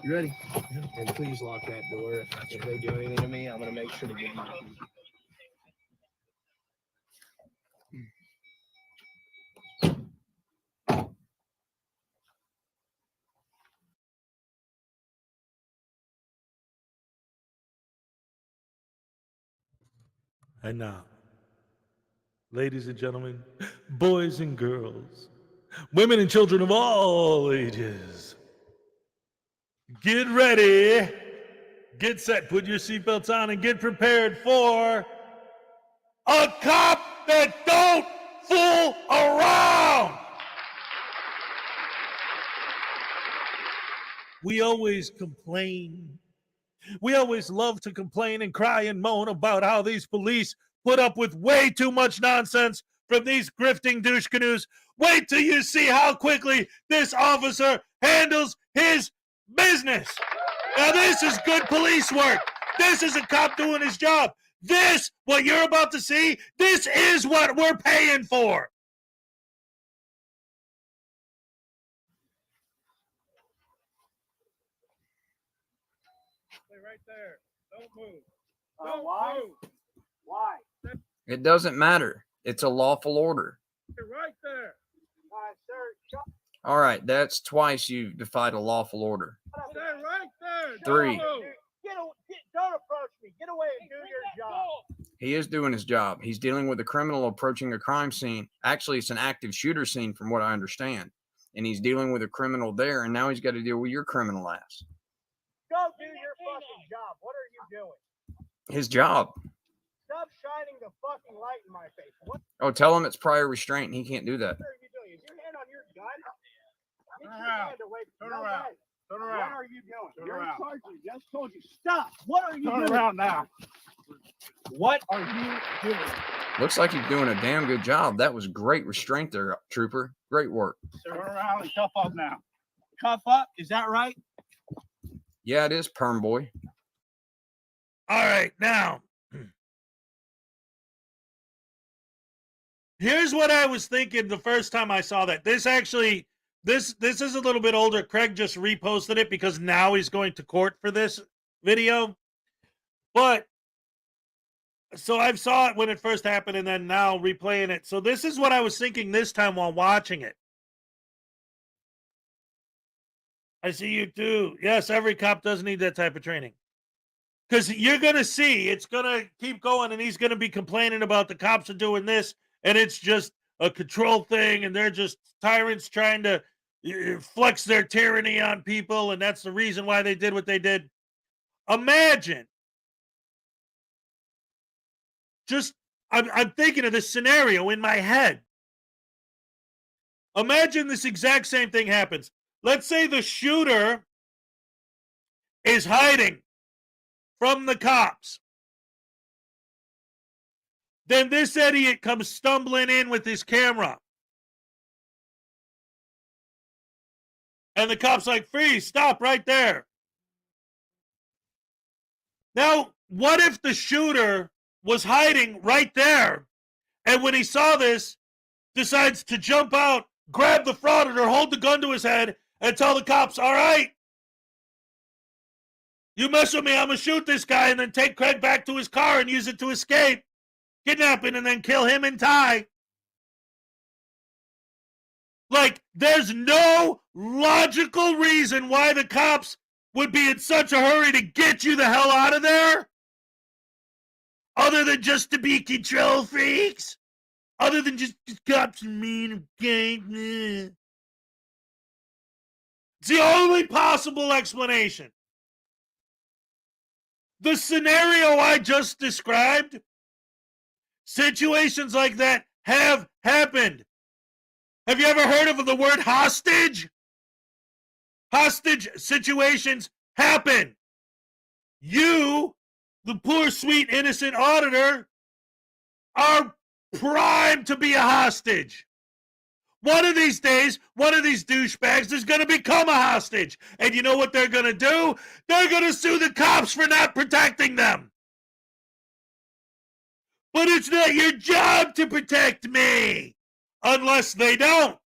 You ready? Yeah. And please lock that door. If they do anything to me, I'm going to make sure to give you the key. And now, ladies and gentlemen, boys and girls, women and children of all ages, get ready, get set, put your seatbelts on, and get prepared for a cop that don't fool around. We always complain. We always love to complain and cry and moan about how these police put up with way too much nonsense from these grifting douche canoes. Wait till you see how quickly this officer handles his business. Now, this is good police work. This is a cop doing his job. This, what you're about to see, this is what we're paying for. Stay right there. Don't move. Don't move. Why? It doesn't matter. It's a lawful order. You're right there. Sir, All right, that's twice you've defied a lawful order. Stay right there. 3. don't approach me. Get away and do your job. He is doing his job. He's dealing with a criminal approaching a crime scene. Actually, it's an active shooter scene from what I understand. And he's dealing with a criminal there, and now he's got to deal with your criminal ass. Go do your fucking job. What are you doing? His job. Stop shining the fucking light in my face. What Oh, tell him it's prior restraint, and he can't do that. are you doing? Is your hand on your gun? Get Turn your around. hand away from Turn your around. head. Turn What around. are you doing? Turn Your around. sergeant just told you stop. What are you Turn doing? around now. What are you doing? Looks like you're doing a damn good job. That was great restraint there, trooper. Great work. Turn around and cuff up now. Cuff up? Is that right? Yeah, it is, perm boy. All right, now, here's what I was thinking the first time I saw that. This actually, this is a little bit older. Craig just reposted it because now he's going to court for this video. But, so I saw it when it first happened and then now replaying it. So this is what I was thinking this time while watching it. I see you too. Yes, every cop does need that type of training. Because you're going to see, it's going to keep going, and he's going to be complaining about the cops are doing this, and it's just a control thing, and they're just tyrants trying to flex their tyranny on people, and that's the reason why they did what they did. Imagine. I'm thinking of this scenario in my head. Imagine this exact same thing happens. Let's say the shooter is hiding from the cops. Then this idiot comes stumbling in with his camera. And the cop's like, freeze, stop right there. Now, what if the shooter was hiding right there, and when he saw this, decides to jump out, grab the frauditor, hold the gun to his head, and tell the cops, all right, you mess with me, I'm going to shoot this guy, and then take Craig back to his car and use it to escape, kidnapping, and then kill him and Ty. Like, there's no logical reason why the cops would be in such a hurry to get you the hell out of there, other than just to be control freaks, other than just cops are mean and gay. It's the only possible explanation. The scenario I just described, situations like that have happened. Have you ever heard of the word hostage? Hostage situations happen. You, the poor, sweet, innocent auditor, are primed to be a hostage. One of these days, one of these douchebags is going to become a hostage. And you know what they're going to do? They're going to sue the cops for not protecting them. But it's not your job to protect me. Unless they don't.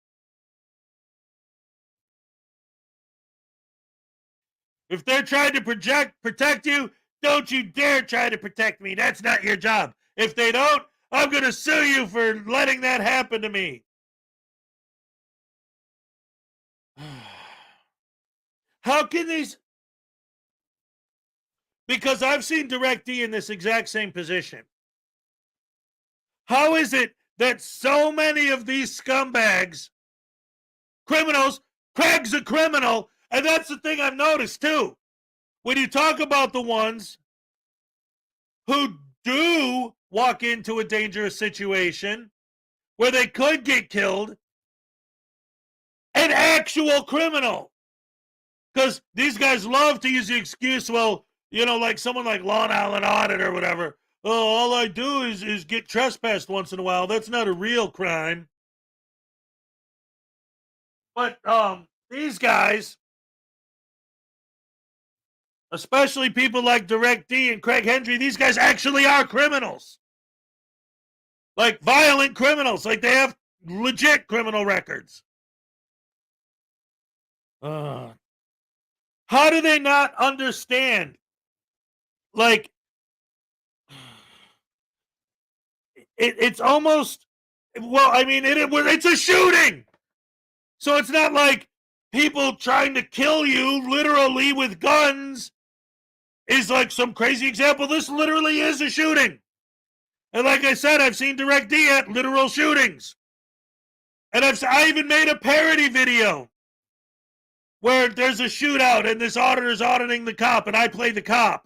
If they're trying to protect you, don't you dare try to protect me. That's not your job. If they don't, I'm going to sue you for letting that happen to me. How can these... Because I've seen DirectD in this exact same position. How is it that so many of these scumbags, criminals, Craig's a criminal, and that's the thing I've noticed too. When you talk about the ones who do walk into a dangerous situation where they could get killed, an actual criminal. Because these guys love to use the excuse, well, you know, like someone like Long Island Audit or whatever. Oh, all I do is get trespassed once in a while. That's not a real crime. But these guys, especially people like DirectD and Craig Hendry, these guys actually are criminals. Like violent criminals. Like they have legit criminal records. How do they not understand? Like, it's almost, well, I mean, it's a shooting. So it's not like people trying to kill you literally with guns is like some crazy example. This literally is a shooting. And like I said, I've seen DirectD at literal shootings. And I even made a parody video where there's a shootout and this auditor's auditing the cop and I play the cop.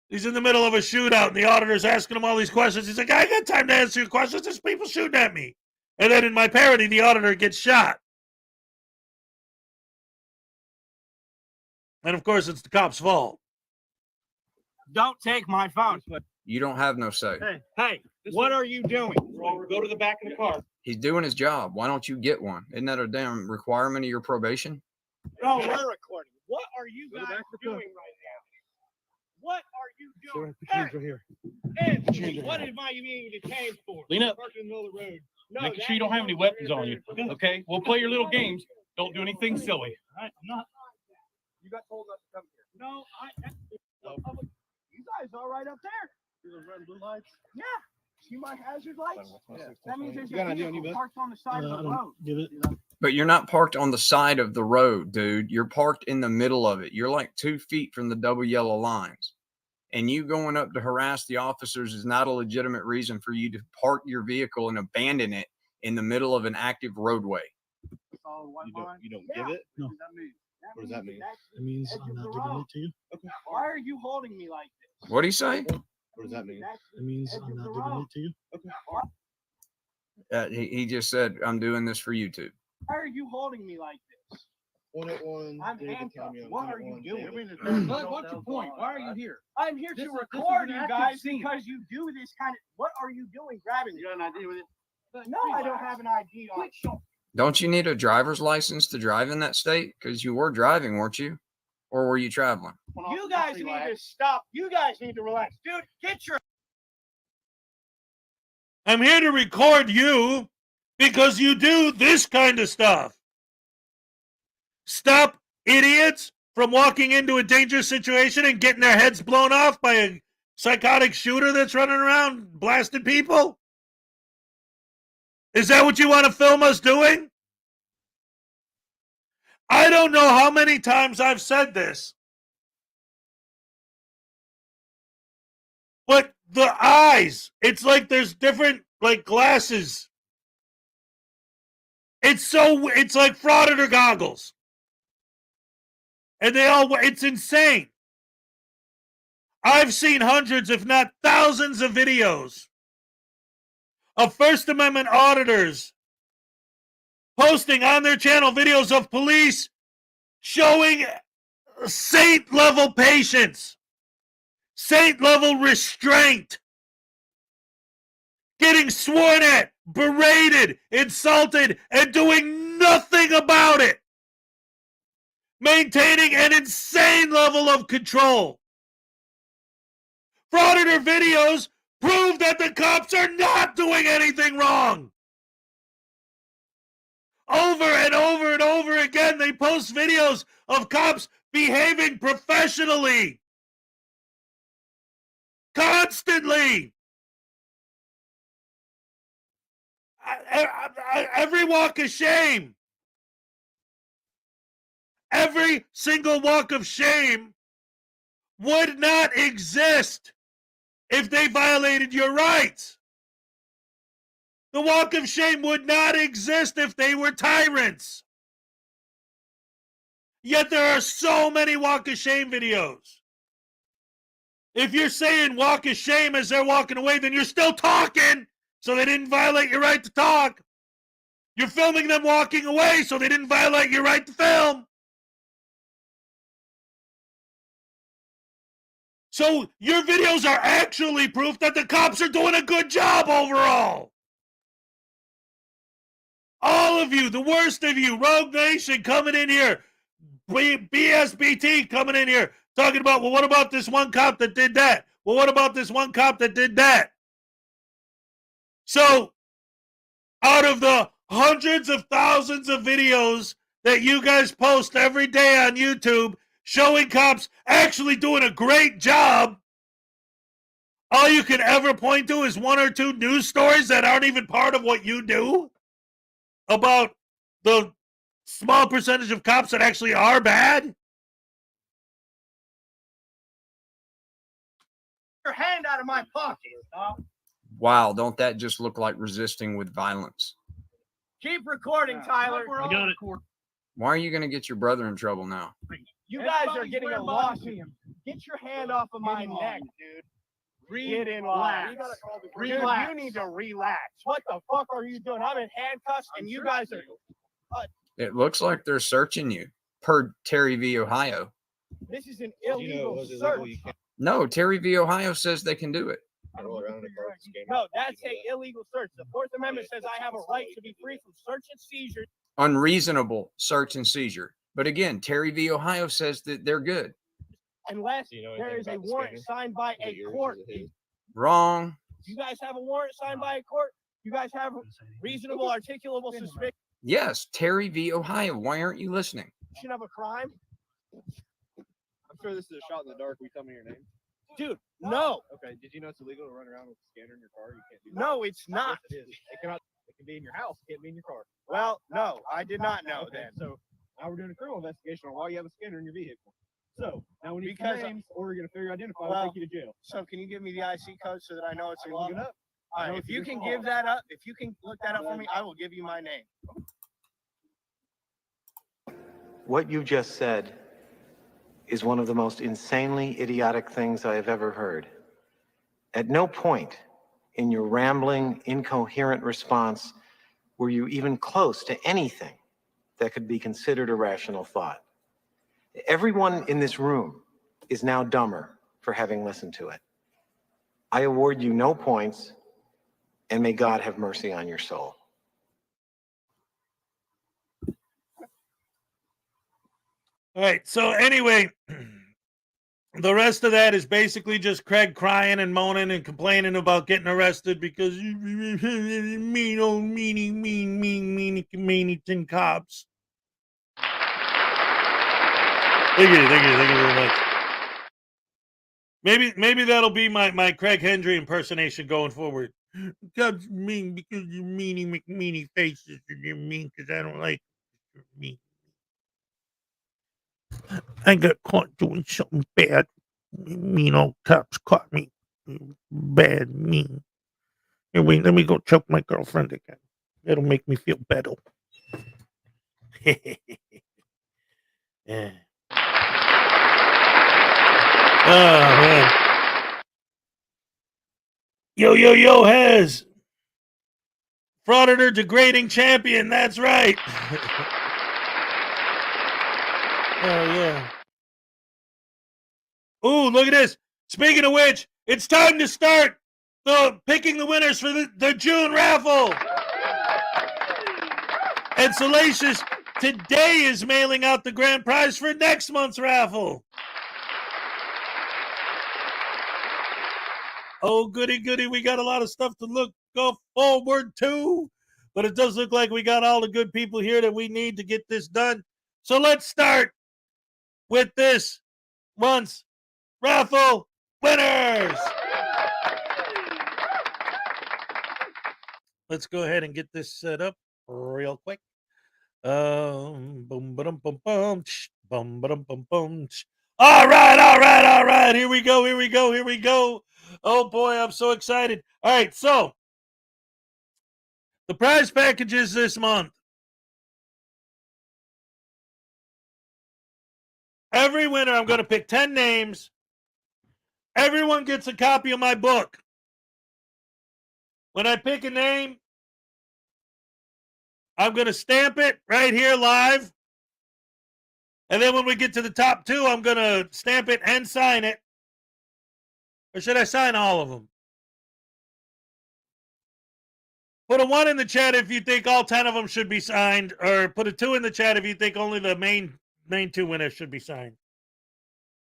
He's in the middle of a shootout and the auditor's asking him all these questions. He's like, I ain't got time to answer your questions. There's people shooting at me. And then in my parody, the auditor gets shot. And of course, it's the cop's fault. Don't take my phone. You don't have no say. Hey, what are you doing? Go to the back of the car. He's doing his job. Why don't you get one? Isn't that a damn requirement of your probation? No, we're recording. What are you guys doing right now? What are you doing? Right here. Anthony, what am I being detained for? Lean up. Parked in the middle of the road. No, Making sure you don't have any weapons on you. Okay? We'll play your little games. Don't do anything silly. All right, I'm not. You got told not to come here. No, you guys all right up there? Those red and blue lights? Yeah. See my hazard lights? Yeah. That means there's You got a an idea on vehicle you, bud? parked on the side of the road. Give it. But you're not parked on the side of the road, dude. You're parked in the middle of it. You're like 2 feet from the double yellow lines. And you going up to harass the officers is not a legitimate reason for you to park your vehicle and abandon it in the middle of an active roadway. You don't give it? No. What does that mean? It means I'm not giving it to you. Okay. Why are you holding me like this? What'd he say? What does that mean? It means I'm not giving it to you. Okay. He just said, I'm doing this for YouTube. Why are you holding me like this? 101. I'm David handcuffed. Cameo, What are you 101, doing? David. What's your point? Why are you here? I'm here to record you guys because you do this kind of. What are you doing grabbing me? You got an idea with it? No, I don't have an ID on. Don't you need a driver's license to drive in that state? Because you were driving, weren't you? Or were you traveling? You guys need to stop. You guys need to relax. Dude, get your. I'm here to record you because you do this kind of stuff. Stop idiots from walking into a dangerous situation and getting their heads blown off by a psychotic shooter that's running around blasting people. Is that what you want to film us doing? I don't know how many times I've said this. But the eyes, it's like there's different like glasses. It's like Frauditor goggles. And it's insane. I've seen hundreds, if not thousands of videos of First Amendment auditors posting on their channel videos of police showing saint-level patience, saint-level restraint, getting sworn at, berated, insulted, and doing nothing about it. Maintaining an insane level of control. Frauditor videos prove that the cops are not doing anything wrong. Over and over and over again, they post videos of cops behaving professionally. Constantly. Every walk of shame. Every single walk of shame would not exist if they violated your rights. The walk of shame would not exist if they were tyrants. Yet there are so many walk of shame videos. If you're saying walk of shame as they're walking away, then you're still talking, so they didn't violate your right to talk. You're filming them walking away, so they didn't violate your right to film. So your videos are actually proof that the cops are doing a good job overall. All of you, the worst of you, Rogue Nation coming in here, BSBT coming in here, talking about, well, what about this one cop that did that? Well, what about this one cop that did that? So, out of the hundreds of thousands of videos that you guys post every day on YouTube showing cops actually doing a great job, all you can ever point to is one or two news stories that aren't even part of what you do about the small percentage of cops that actually are bad. Your hand out of my pocket. Wow, don't that just look like resisting with violence? Keep recording, Tyler. I got it. Why are you going to get your brother in trouble now? You guys are getting a lawsuit. Get your hand off of my neck, dude. Get in line. Dude, you need to relax. What the fuck are you doing? I'm in handcuffs, and you guys are. It looks like they're searching you, per Terry v. Ohio. This is an illegal search. No, Terry v. Ohio says they can do it. No, that's an illegal search. The Fourth Amendment says I have a right to be free from search and seizure. Unreasonable search and seizure. But again, Terry v. Ohio says that they're good. Unless there is a warrant signed by a court. Wrong. You guys have a warrant signed by a court? You guys have reasonable, articulable suspicion Yes, Terry v. Ohio. Why aren't you listening? of a crime? I'm sure this is a shot in the dark. We tell me your name. Dude, no. Okay. Did you know it's illegal to run around with a scanner in your car? You can't do that. No, it's not. Yes, it is. It cannot. It can be in your house. It can't be in your car. Well, no, I did not know Okay, then. so now we're doing a criminal investigation on why you have a scanner in your vehicle. So now we need Because names, or we're gonna figure your identify. Well, We'll take you to jail. So can you give me the IC code so that I know it's I will look illegal? it up. All No, right, it's if you your can fault. give that up, if you can look that up for me, I will give you my name. What you just said is one of the most insanely idiotic things I have ever heard. At no point in your rambling, incoherent response were you even close to anything that could be considered a rational thought. Everyone in this room is now dumber for having listened to it. I award you no points, and may God have mercy on your soul. All right, so anyway, the rest of that is basically just Craig crying and moaning and complaining about getting arrested because mean old meanie cops. Thank you very much. Maybe that'll be my Craig Hendry impersonation going forward. Cops mean because you meanie faces, and you're mean because I don't like mean. I got caught doing something bad. Mean old cops caught me. Bad, mean. Here, wait, let me go choke my girlfriend again. It'll make me feel better. Yeah. Oh, man. Yo, Hez. Frauditor degrading champion. That's right. Oh, yeah. Ooh, look at this. Speaking of which, it's time to start picking the winners for the June raffle. And Salacious today is mailing out the grand prize for next month's raffle. Oh, goody. We got a lot of stuff to go forward to. But it does look like we got all the good people here that we need to get this done. So let's start with this month's raffle winners. Let's go ahead and get this set up real quick. Boom, ba-dum, bum, bum, bum, ba-dum, bum, bum. All right. Here we go. Oh boy, I'm so excited. All right, so the prize packages this month. Every winner, I'm going to pick 10 names. Everyone gets a copy of my book. When I pick a name, I'm going to stamp it right here live. And then when we get to the top 2, I'm going to stamp it and sign it. Or should I sign all of them? Put a 1 in the chat if you think all 10 of them should be signed, or put a 2 in the chat if you think only the main 2 winners should be signed.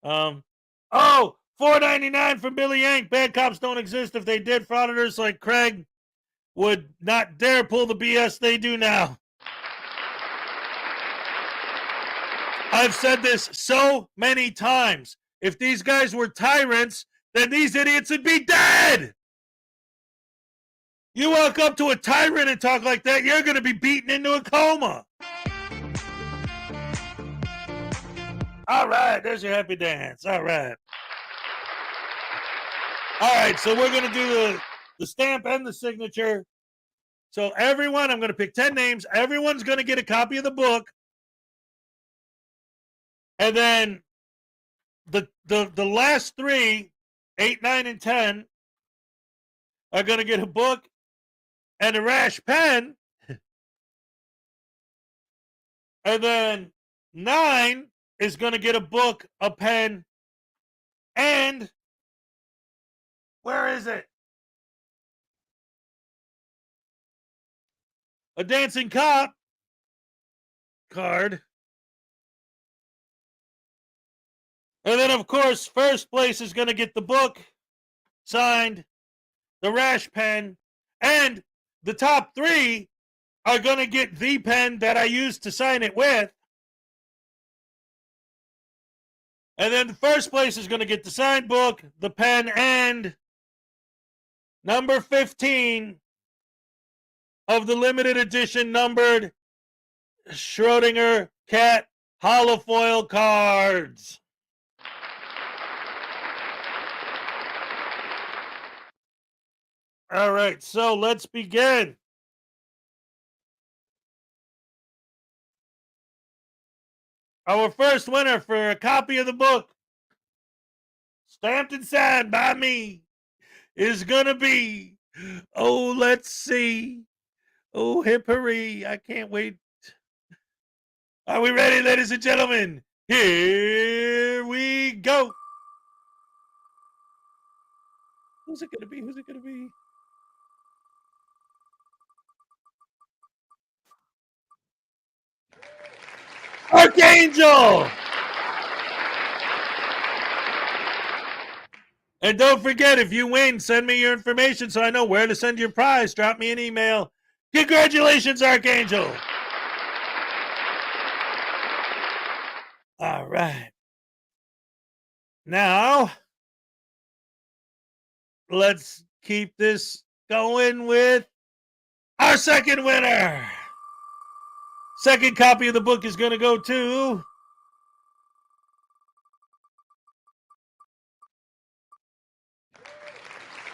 $4.99 from Billy Yank. Bad cops don't exist. If they did, frauditors like Craig would not dare pull the BS they do now. I've said this so many times. If these guys were tyrants, then these idiots would be dead. You walk up to a tyrant and talk like that, you're going to be beaten into a coma. All right, there's your happy dance. All right, so we're going to do the stamp and the signature. So everyone, I'm going to pick 10 names. Everyone's going to get a copy of the book. And then the last 3, 8, 9, and 10, are going to get a book and a rash pen. And then 9 is going to get a book, a pen, and where is it? A dancing cop card. And then, of course, first place is going to get the book signed, the rash pen, and the top 3 are going to get the pen that I used to sign it with. And then the first place is going to get the signed book, the pen, and number 15 of the limited edition numbered Schrodinger Cat holofoil cards. All right, so let's begin. Our first winner for a copy of the book, stamped and signed by me, is going to be Oh, let's see. Oh, hip-hurry. I can't wait. Are we ready, ladies and gentlemen? Here we go. Who's it going to be? Who's it going to be? Archangel! And don't forget, if you win, send me your information so I know where to send your prize. Drop me an email. Congratulations, Archangel! All right. Now, let's keep this going with our second winner. Second copy of the book is going to go to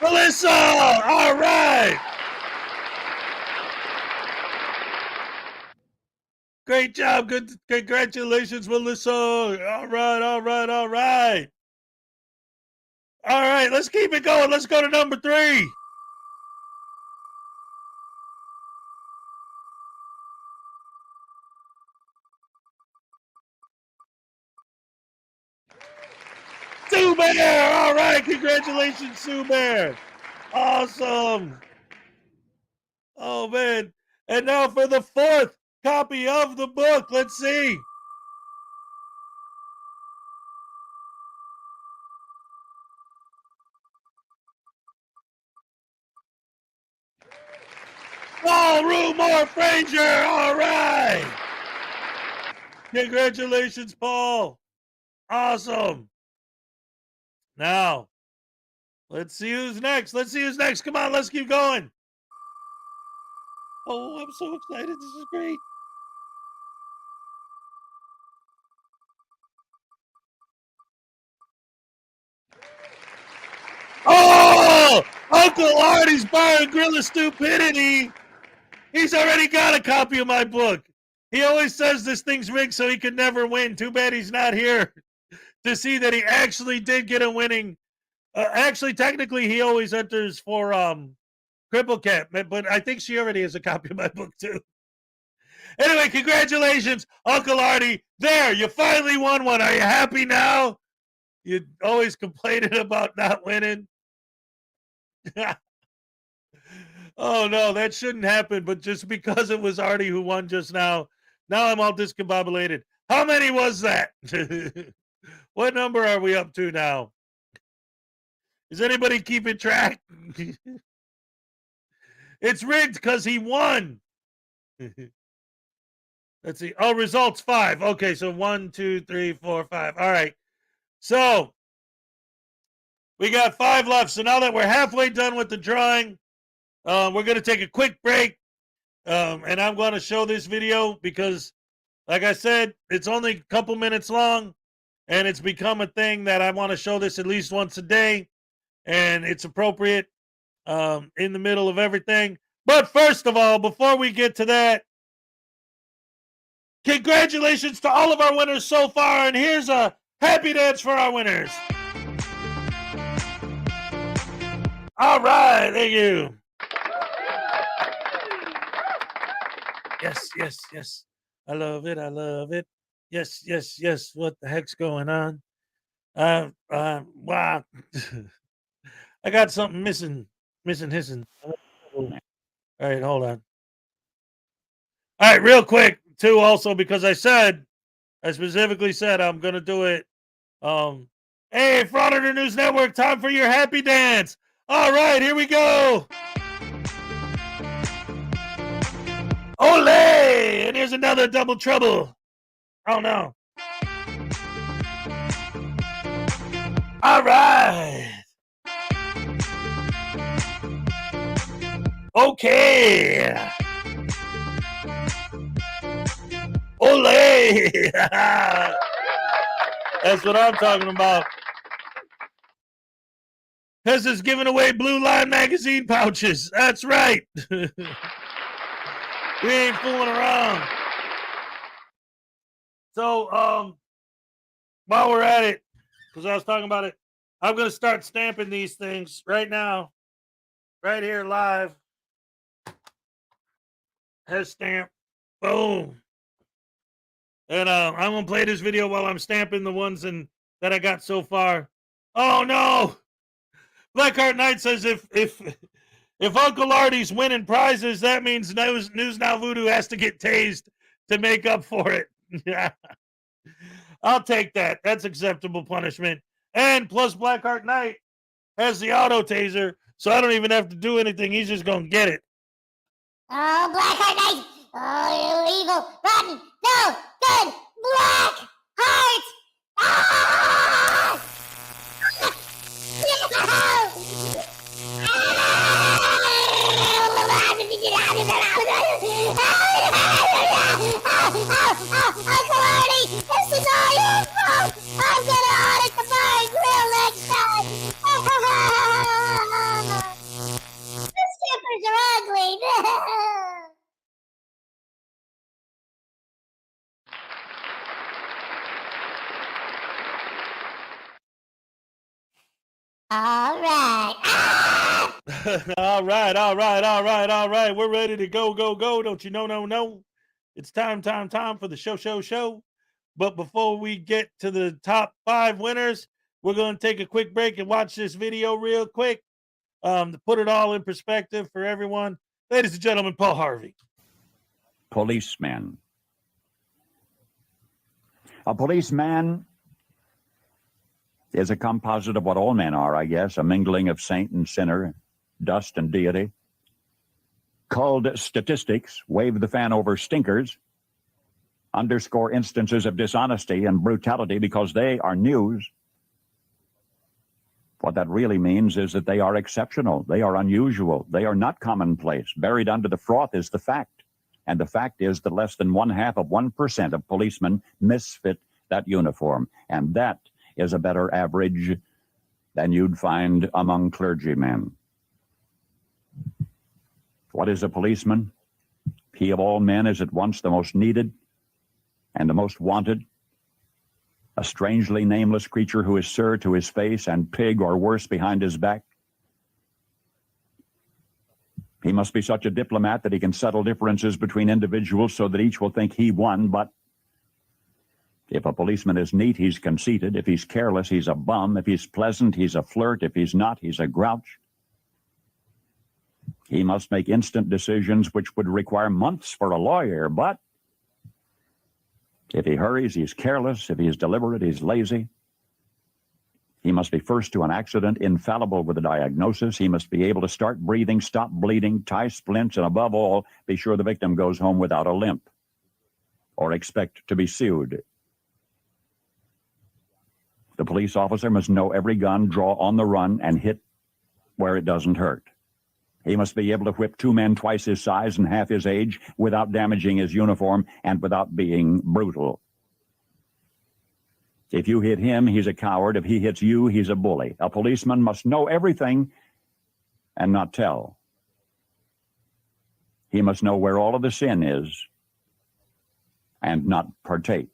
Melissa. All right. Great job. Good. Congratulations, Melissa. All right. All right. All right. All right. Let's keep it going. Let's go to number 3. Sue Bear. All right. Congratulations, Sue Bear. Awesome. Oh, man. And now for the 4th copy of the book. Let's see. Paul Rumor Frazier. All right. Congratulations, Paul. Awesome. Now, let's see who's next. Let's see who's next. Come on, let's keep going. Oh, I'm so excited. This is great. Oh, Uncle Artie's Bar and Grill of Stupidity. He's already got a copy of my book. He always says this thing's rigged so he could never win. Too bad he's not here to see that he actually did get a winning. Actually, technically, he always enters for Cripple Cat, but I think she already has a copy of my book too. Anyway, congratulations, Uncle Artie. There, you finally won one. Are you happy now? You always complaining about not winning. Oh no, that shouldn't happen. But just because it was Artie who won just now I'm all discombobulated. How many was that? What number are we up to now? Is anybody keeping track? It's rigged because he won. Let's see. Oh, results 5. Okay, so 1, 2, 3, 4, 5. All right. So we got 5 left. So now that we're halfway done with the drawing, we're going to take a quick break. And I'm going to show this video because, like I said, it's only a couple minutes long. And it's become a thing that I want to show this at least once a day. And it's appropriate in the middle of everything. But first of all, before we get to that, congratulations to all of our winners so far. And here's a happy dance for our winners. All right. Thank you. Yes, yes, yes. I love it. I love it. Yes, yes, yes. What the heck's going on? Wow. I got something missing, hissing. All right, hold on. All right, real quick, too, also, because I specifically said I'm going to do it. Hey, Frauditor News Network, time for your happy dance. All right, here we go. Ole! And here's another double trouble. Oh, no. All right. Okay. Ole! That's what I'm talking about. Hez is giving away Blue Line magazine pouches. That's right. We ain't fooling around. So, while we're at it, because I was talking about it, I'm going to start stamping these things right now. right here live. Has stamp. Boom. And I'm going to play this video while I'm stamping the ones that I got so far. Oh, no. Blackheart Knight says if Uncle Artie's winning prizes, that means News Now Voodoo has to get tased to make up for it. Yeah. I'll take that. That's acceptable punishment. And plus Blackheart Knight has the auto taser, so I don't even have to do anything. He's just going to get it. Oh, Blackheart Knight! Oh, you evil, rotten, no, good, Black Heart! Ah! Uncle Artie, this is all your fault! I'm gonna audit the bar and grill next time! The strippers are ugly! All right. Ah! all right. We're ready to go. Don't you know? No. It's time for the show. But before we get to the top 5 winners, we're going to take a quick break and watch this video real quick to put it all in perspective for everyone. Ladies and gentlemen, Paul Harvey. Policeman. A policeman is a composite of what all men are, I guess, a mingling of saint and sinner, dust and deity. Culled statistics, wave the fan over stinkers, underscore instances of dishonesty and brutality because they are news. What that really means is that they are exceptional, they are unusual, they are not commonplace. Buried under the froth is the fact. And the fact is that less than 0.5% of policemen misfit that uniform. And that is a better average than you'd find among clergymen. What is a policeman? He of all men is at once the most needed and the most wanted, a strangely nameless creature who is sir to his face and pig or worse behind his back. He must be such a diplomat that he can settle differences between individuals so that each will think he won, but if a policeman is neat, he's conceited. If he's careless, he's a bum. If he's pleasant, he's a flirt. If he's not, he's a grouch. He must make instant decisions which would require months for a lawyer, but if he hurries, he's careless. If he's deliberate, he's lazy. He must be first to an accident, infallible with a diagnosis. He must be able to start breathing, stop bleeding, tie splints, and above all, be sure the victim goes home without a limp or expect to be sued. The police officer must know every gun, draw on the run, and hit where it doesn't hurt. He must be able to whip 2 men twice his size and half his age without damaging his uniform and without being brutal. If you hit him, he's a coward. If he hits you, he's a bully. A policeman must know everything and not tell. He must know where all of the sin is and not partake.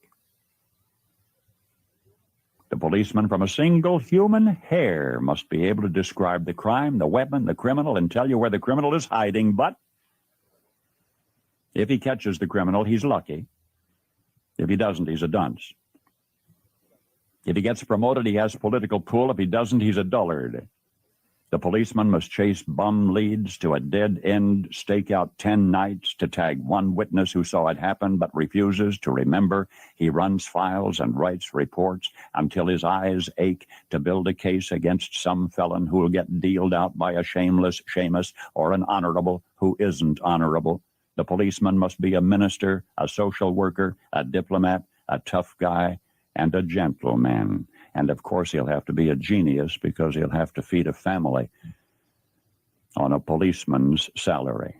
The policeman from a single human hair must be able to describe the crime, the weapon, the criminal, and tell you where the criminal is hiding. But if he catches the criminal, he's lucky. If he doesn't, he's a dunce. If he gets promoted, he has political pull. If he doesn't, he's a dullard. The policeman must chase bum leads to a dead end, stake out 10 nights to tag 1 witness who saw it happen but refuses to remember. He runs files and writes reports until his eyes ache to build a case against some felon who will get dealed out by a shameless Seamus or an honorable who isn't honorable. The policeman must be a minister, a social worker, a diplomat, a tough guy, and a gentleman. And of course, he'll have to be a genius because he'll have to feed a family on a policeman's salary.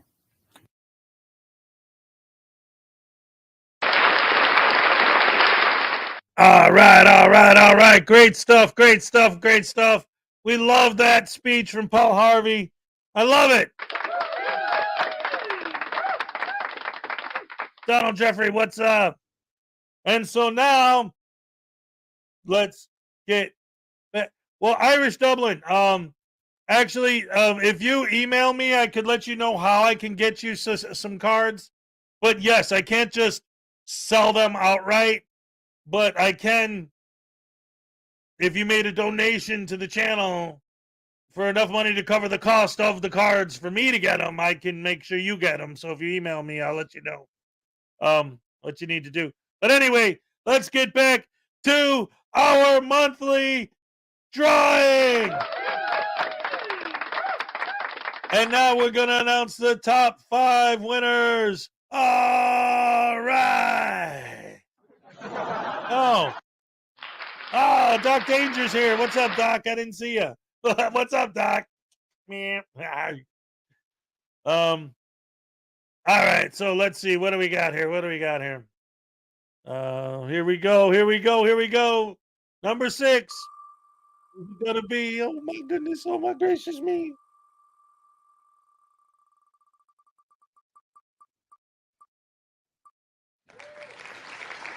All right. Great stuff. We love that speech from Paul Harvey. I love it. Donald Jeffrey, what's up? And so now, let's get back. Well, Irish Dublin. Actually, if you email me, I could let you know how I can get you some cards. But yes, I can't just sell them outright. But I can, if you made a donation to the channel for enough money to cover the cost of the cards for me to get them, I can make sure you get them. So if you email me, I'll let you know what you need to do. But anyway, let's get back to our monthly drawing. And now we're going to announce the top 5 winners. All right. Oh, Doc Danger's here. What's up, Doc? I didn't see you. What's up, Doc? Man. All right. So let's see. What do we got here? Here we go. Number 6. It's gonna be. Oh my goodness. Oh my gracious me.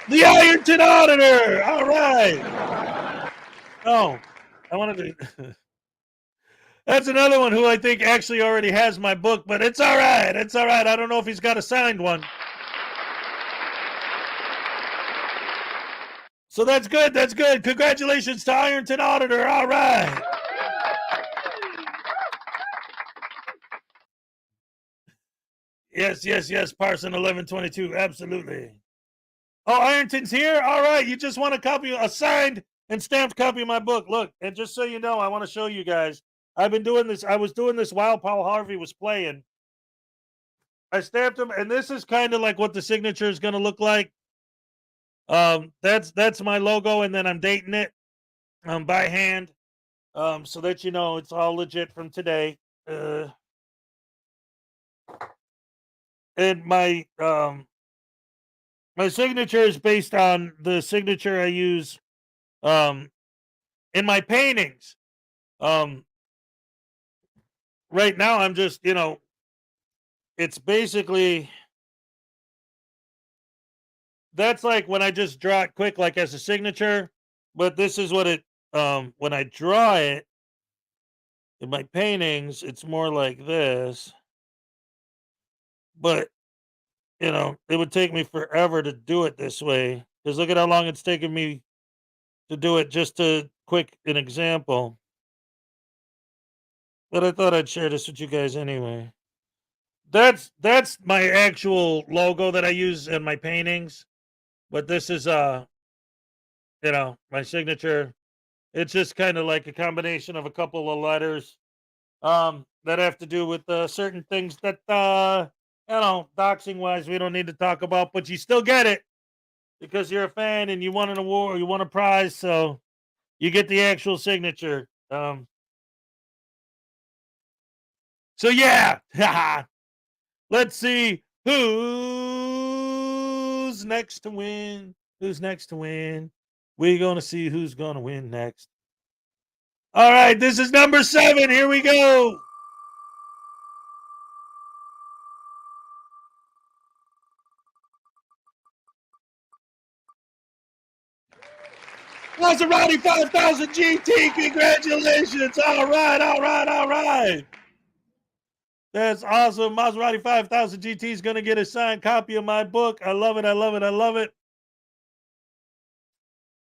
The Ironton Auditor. All right. Oh, I wanted to. That's another one who I think actually already has my book, but it's all right. It's all right. I don't know if he's got a signed one. So that's good. That's good. Congratulations to Ironton Auditor. All right. Yes. Parson 1122. Absolutely. Oh, Ironton's here. All right. You just want a signed and stamped copy of my book. Look, and just so you know, I want to show you guys. I've been doing this. I was doing this while Paul Harvey was playing. I stamped them, and this is kind of like what the signature is going to look like. That's my logo, and then I'm dating it by hand, so that you know it's all legit from today. And my signature is based on the signature I use in my paintings. Right now I'm just, it's basically, that's like when I just draw it quick, like as a signature, but this is what it, when I draw it in my paintings, it's more like this, but it would take me forever to do it this way, because look at how long it's taken me to do it, just to quick an example. But I thought I'd share this with you guys anyway. That's my actual logo that I use in my paintings. But this is my signature. It's just kind of like a combination of a couple of letters that have to do with certain things that doxing wise we don't need to talk about, but you still get it because you're a fan and you won an award, you won a prize, so you get the actual signature. So yeah, let's see who's next to win. We're gonna see who's gonna win next. All right, this is number 7. Here we go. Maserati 5000 GT, congratulations. All right. That's awesome. Maserati 5000 GT is going to get a signed copy of my book. I love it.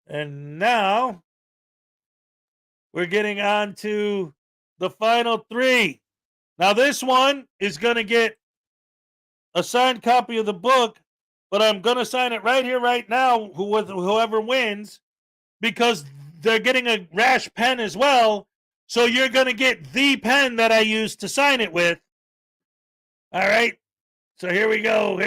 And now we're getting on to the final 3. Now this one is going to get a signed copy of the book, but I'm going to sign it right here, right now, whoever wins, because they're getting a rash pen as well. So you're going to get the pen that I used to sign it with. All right. So here we go.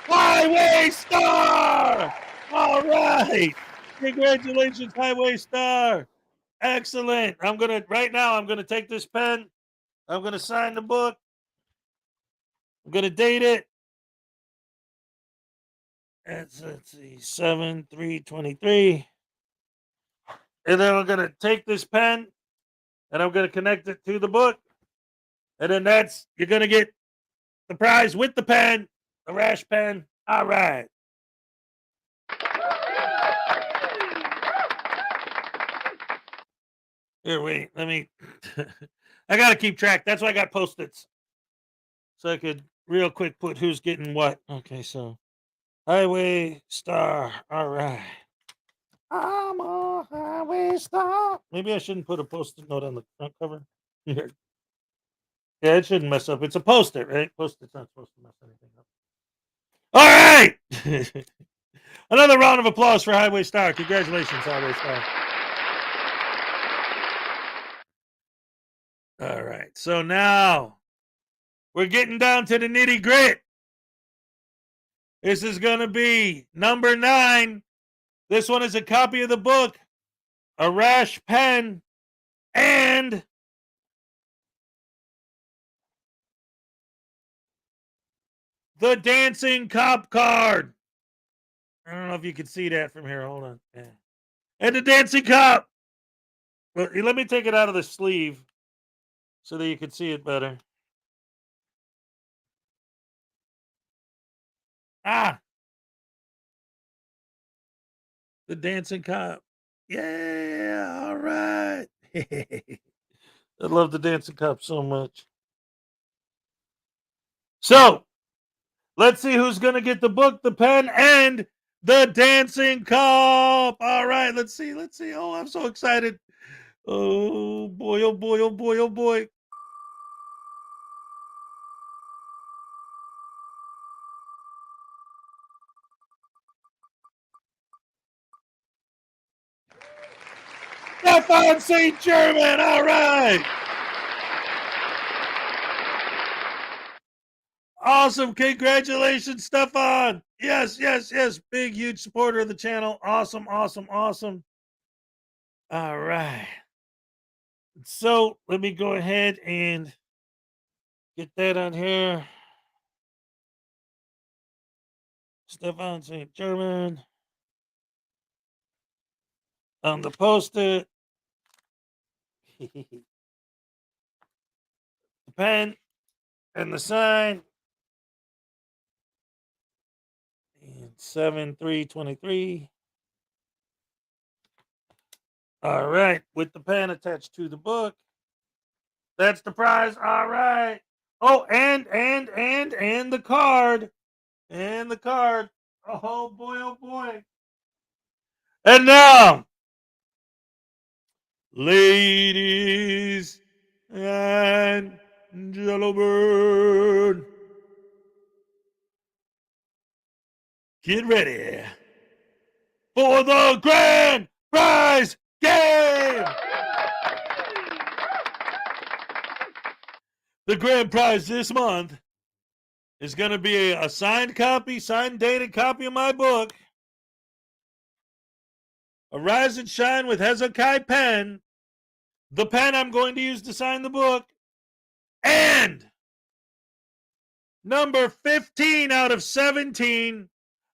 Highway Star! All right. Congratulations, Highway Star. Excellent. I'm going to take this pen. I'm going to sign the book. I'm going to date it. Let's see, 7/3/23. And then I'm going to take this pen and I'm going to connect it to the book. And then you're going to get the prize with the pen, the rash pen. All right. Here, wait, let me. I got to keep track. That's why I got Post-its. So I could real quick put who's getting what. Okay, so Highway Star. All right. I'm a highway star. Maybe I shouldn't put a Post-it note on the front cover. Here. Yeah, it shouldn't mess up. It's a Post-it, right? Post-it's not supposed to mess anything up. All right. Another round of applause for Highway Star. Congratulations, Highway Star. All right. So now we're getting down to the nitty grit. This is going to be number 9. This one is a copy of the book, a rash pen, and the dancing cop card. I don't know if you can see that from here. Hold on. Yeah. And the dancing cop. Well, let me take it out of the sleeve so that you can see it better. Ah. The dancing cop. Yeah. All right. I love the dancing cop so much. So, let's see who's going to get the book, the pen, and the dancing cop. All right, let's see. Oh, I'm so excited. Oh, boy, oh, boy, oh, boy, oh, boy. Stefan St. German. All right. Awesome. Congratulations, Stefan. Yes. Big, huge supporter of the channel. Awesome. All right. So let me go ahead and get that on here. Stefan St. German. On the Post-it. The pen and the sign. And 7/3/23. All right, with the pen attached to the book. That's the prize. All right. Oh, and the card. And the card. Oh boy, oh boy. And now, ladies and gentlemen, get ready for the grand prize game. The grand prize this month is going to be a signed dated copy of my book, a Rise and Shine with Hezokuai pen, the pen I'm going to use to sign the book, and number 15 out of 17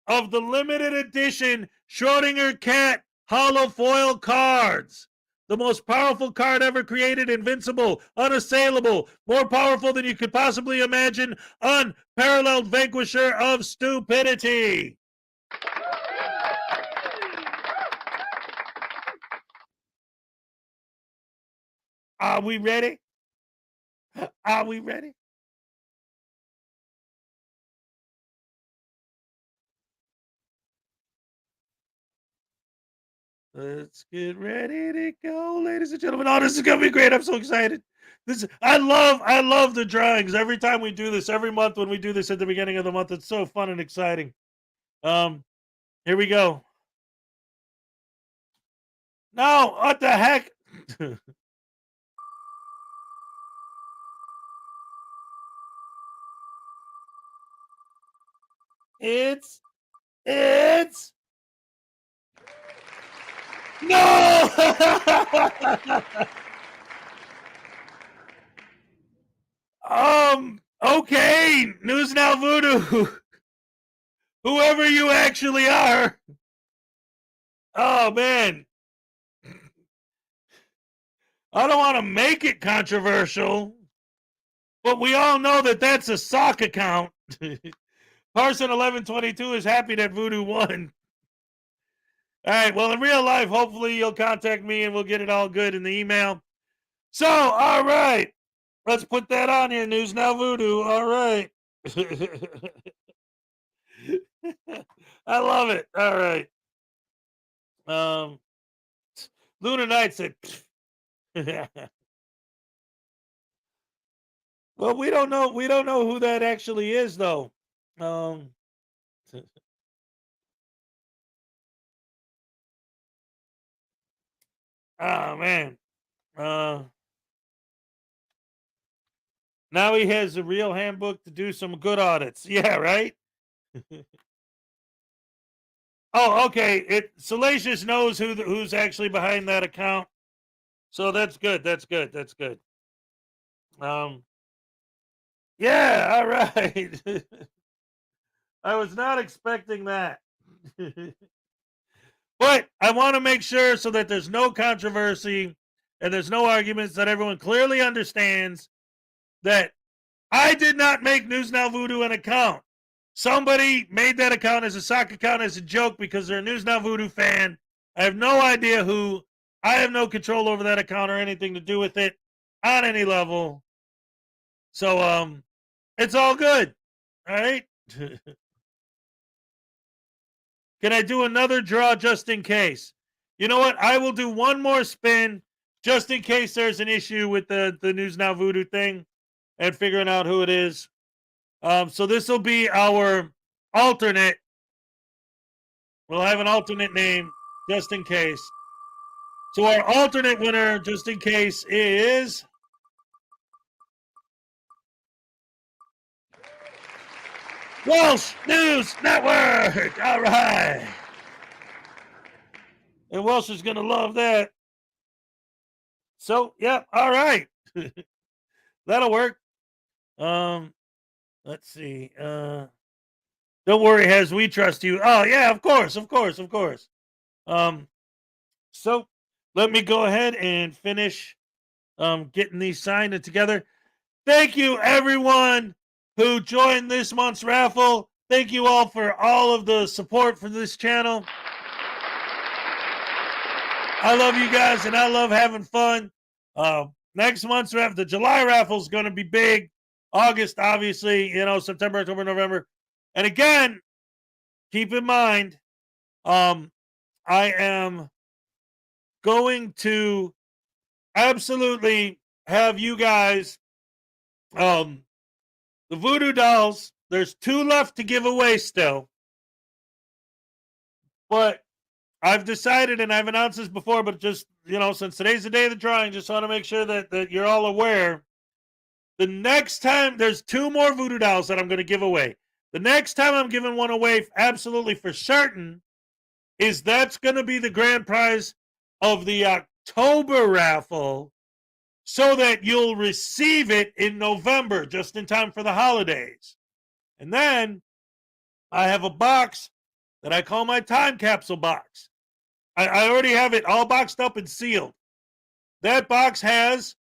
of the limited edition Schrodinger Cat hollow foil cards. The most powerful card ever created, invincible, unassailable, more powerful than you could possibly imagine, unparalleled vanquisher of stupidity. Are we ready? Are we ready? Let's get ready to go, ladies and gentlemen. Oh, this is gonna be great. I'm so excited. I love the drawings. Every time we do this, every month when we do this at the beginning of the month, it's so fun and exciting. Here we go. No, what the heck? It's no. Okay, News Now Voodoo. Whoever you actually are. Oh man. I don't want to make it controversial, But we all know that that's a sock account. Parson 1122 is happy that Voodoo won. All right. Well, in real life, hopefully you'll contact me and we'll get it all good in the email. So, all right. Let's put that on here. News Now Voodoo. All right. I love it. All right. Lunar Knight said, well, we don't know who that actually is, though. Oh man. Now he has a real handbook to do some good audits. Yeah, right? Oh, okay. Salacious knows who's actually behind that account. So that's good. That's good. That's good. Yeah, all right. I was not expecting that. But I want to make sure so that there's no controversy and there's no arguments, that everyone clearly understands that I did not make News Now Voodoo an account. Somebody made that account as a sock account as a joke because they're a News Now Voodoo fan. I have no idea who. I have no control over that account or anything to do with it on any level. So, it's all good. All right. Can I do another draw just in case? You know what? I will do one more spin just in case there's an issue with the News Now Voodoo thing and figuring out who it is. So this will be our alternate. We'll have an alternate name just in case. So our alternate winner, just in case, is Welsh News Network. All right. And Welsh is going to love that. So, yeah, all right. That'll work. Let's see. Don't worry, Hez, we trust you. Oh, yeah, of course. So let me go ahead and finish getting these signed and together. Thank you, everyone who joined this month's raffle. Thank you all for all of the support for this channel. I love you guys, and I love having fun. Next month's raffle, the July raffle is going to be big. August, obviously, September, October, November. And again, keep in mind, I am going to absolutely have you guys, the Voodoo dolls, there's 2 left to give away still. But I've decided, and I've announced this before, but just, since today's the day of the drawing, just want to make sure that you're all aware. The next time, there's 2 more Voodoo dolls that I'm going to give away. The next time I'm giving one away, absolutely for certain, that's going to be the grand prize of the October raffle, so that you'll receive it in November, just in time for the holidays. And then I have a box that I call my time capsule box. I already have it all boxed up and sealed. That box has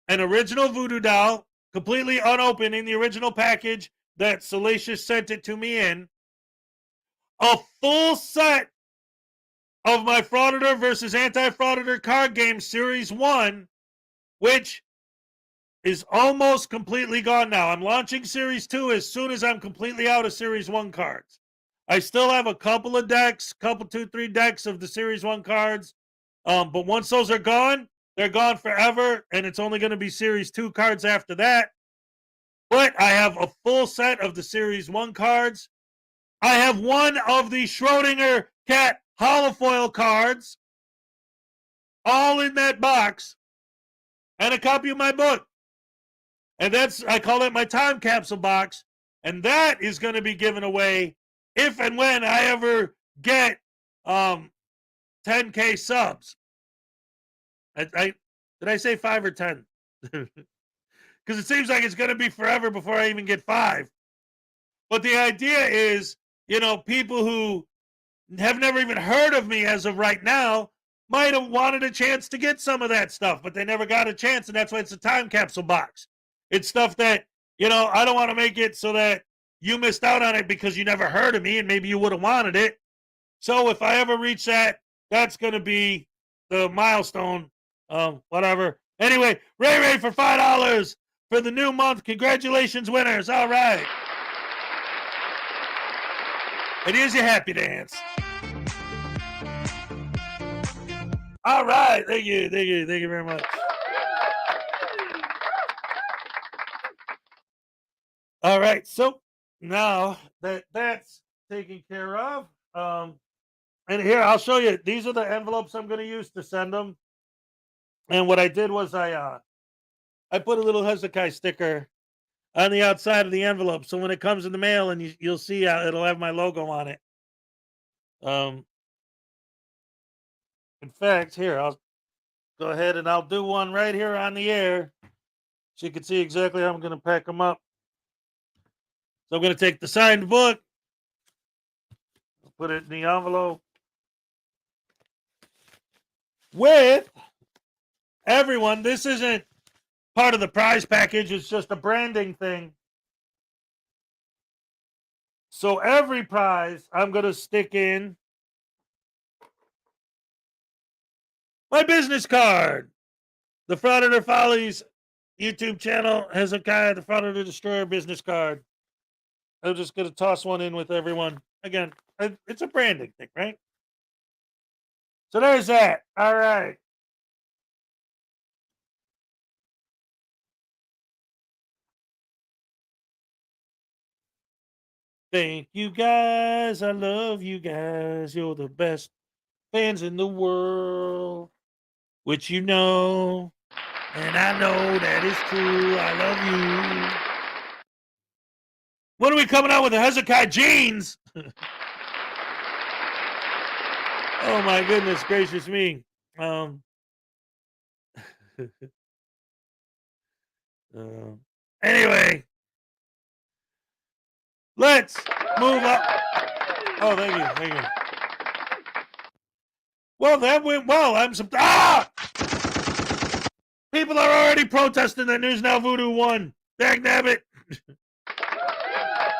an original Voodoo doll, completely unopened in the original package that Salacious sent it to me in, a full set of my Frauditor versus Anti-Frauditor card game Series 1, which is almost completely gone now. I'm launching Series 2 as soon as I'm completely out of Series 1 cards. I still have a couple of decks, 3 decks of the Series 1 cards. But once those are gone, they're gone forever, and it's only going to be Series 2 cards after that. But I have a full set of the Series 1 cards. I have one of the Schrodinger Cat holofoil cards, all in that box, and a copy of my book. And I call that my time capsule box. And that is going to be given away if and when I ever get 10K subs. Did I say 5 or 10? Because it seems like it's going to be forever before I even get 5. But the idea is, people who have never even heard of me as of right now might have wanted a chance to get some of that stuff, but they never got a chance, and that's why it's a time capsule box. It's stuff that, you know, I don't want to make it so that you missed out on it because you never heard of me and maybe you would have wanted it. So if I ever reach that, that's going to be the milestone. Whatever. Anyway, Ray for $5 for the new month. Congratulations, winners. All right. And here's your happy dance. All right. Thank you very much. All right. So now that that's taken care of, and here I'll show you. These are the envelopes I'm going to use to send them. And what I did was I put a little Hezokuai sticker on the outside of the envelope, so when it comes in the mail, and you'll see it'll have my logo on it. In fact, here I'll go ahead and I'll do one right here on the air, so you can see exactly how I'm going to pack them up. So I'm going to take the signed book, put it in the envelope with everyone. This isn't part of the prize package. It's just a branding thing. So every prize I'm going to stick in my business card. The Frauditor Follies YouTube channel has a guy, the Frauditor Destroyer business card. I'm just going to toss one in with everyone. Again, it's a branding thing, right? So there's that. All right. Thank you, guys. I love you guys. You're the best fans in the world, which you know. And I know that is true. I love you. When are we coming out with the Hezokuai jeans? Oh my goodness gracious me. Anyway, let's move up. Oh, thank you. Well, that went well. People are already protesting that News Now Voodoo won. Dang nabbit.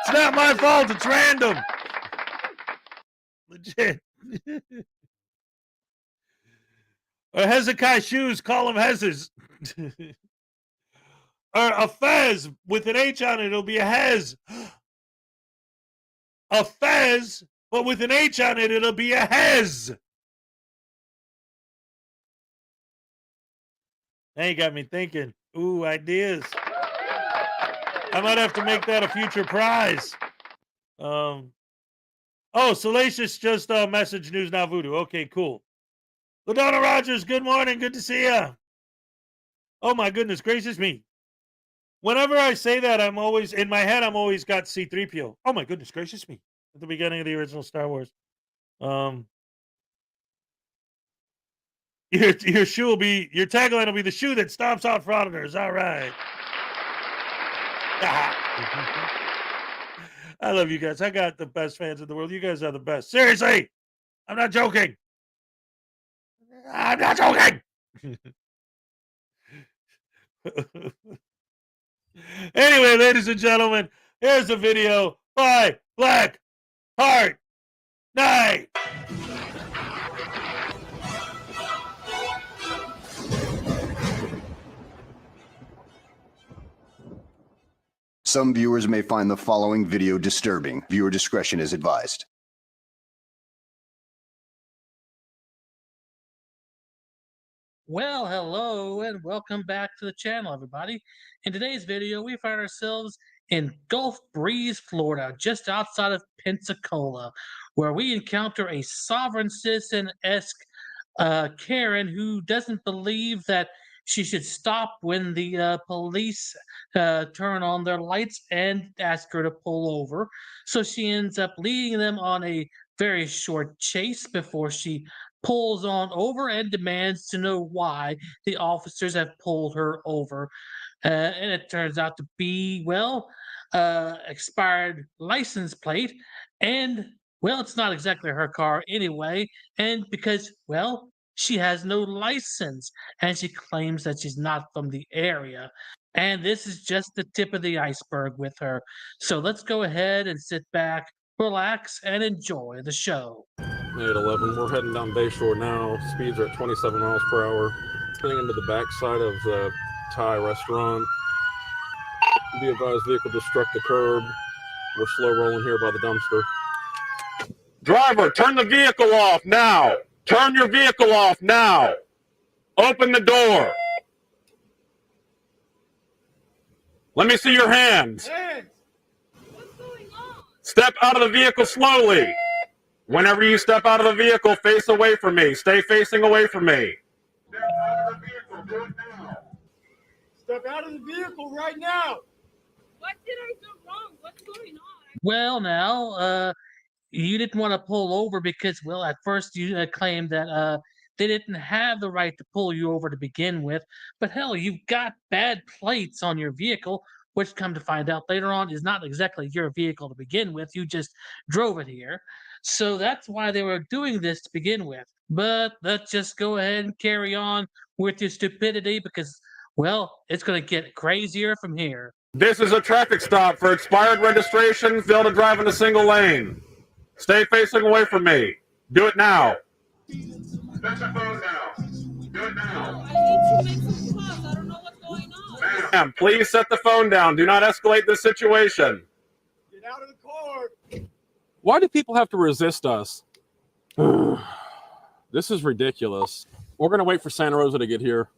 It's not my fault. It's random. Legit. Or Hezokuai shoes, call them Hezes. Or a Fez with an H on it, it'll be a Hez. A Fez, but with an H on it, it'll be a Hez. Now you got me thinking. Ooh, ideas. I might have to make that a future prize. Oh, Salacious just messaged News Now Voodoo. Okay, cool. LaDonna Rogers, good morning. Good to see ya. Oh my goodness gracious me. Whenever I say that, I'm always, in my head, I'm always got C-3PO. Oh my goodness gracious me. At the beginning of the original Star Wars. Your shoe will be, your tagline will be the shoe that stomps out frauditors. All right. I love you guys. I got the best fans in the world. You guys are the best. Seriously. I'm not joking. I'm not joking. Anyway, ladies and gentlemen, here's a video by Black Heart Night. Some viewers may find the following video disturbing. Viewer discretion is advised. Well, hello and welcome back to the channel, everybody. In today's video, we find ourselves in Gulf Breeze, Florida, just outside of Pensacola, where we encounter a sovereign citizen-esque Karen who doesn't believe that she should stop when the police turn on their lights and ask her to pull over. So she ends up leading them on a very short chase before she pulls on over and demands to know why the officers have pulled her over. And it turns out to be, well, expired license plate. And, well, it's not exactly her car anyway. And because, well, she has no license, and she claims that she's not from the area. And this is just the tip of the iceberg with her. So let's go ahead and sit back, relax, and enjoy the show. 811, we're heading down Bayshore now. Speeds are at 27 miles per hour. Heading into the backside of the Thai restaurant. Be advised, vehicle just struck the curb. We're slow rolling here by the dumpster. Driver, turn the vehicle off now. Turn your vehicle off now. Open the door. Let me see your hands. What's going on? Step out of the vehicle slowly. Whenever you step out of the vehicle, face away from me. Stay facing away from me. Step out of the vehicle. Do it now. Step out of the vehicle right now. What did I do wrong? What's going on? Well, now, you didn't want to pull over because, well, at first you claimed that they didn't have the right to pull you over to begin with. But hell, you've got bad plates on your vehicle, which, come to find out later on, is not exactly your vehicle to begin with. You just drove it here. So that's why they were doing this to begin with. But let's just go ahead and carry on with your stupidity because, well, it's going to get crazier from here. This is a traffic stop for expired registration. Fail to drive in a single lane. Stay facing away from me. Do it now. Set the phone down. Do it now. I need to make some calls. I don't know what's going on. Ma'am, please set the phone down. Do not escalate this situation. Get out of the car. Why do people have to resist us? This is ridiculous. We're going to wait for Santa Rosa to get here.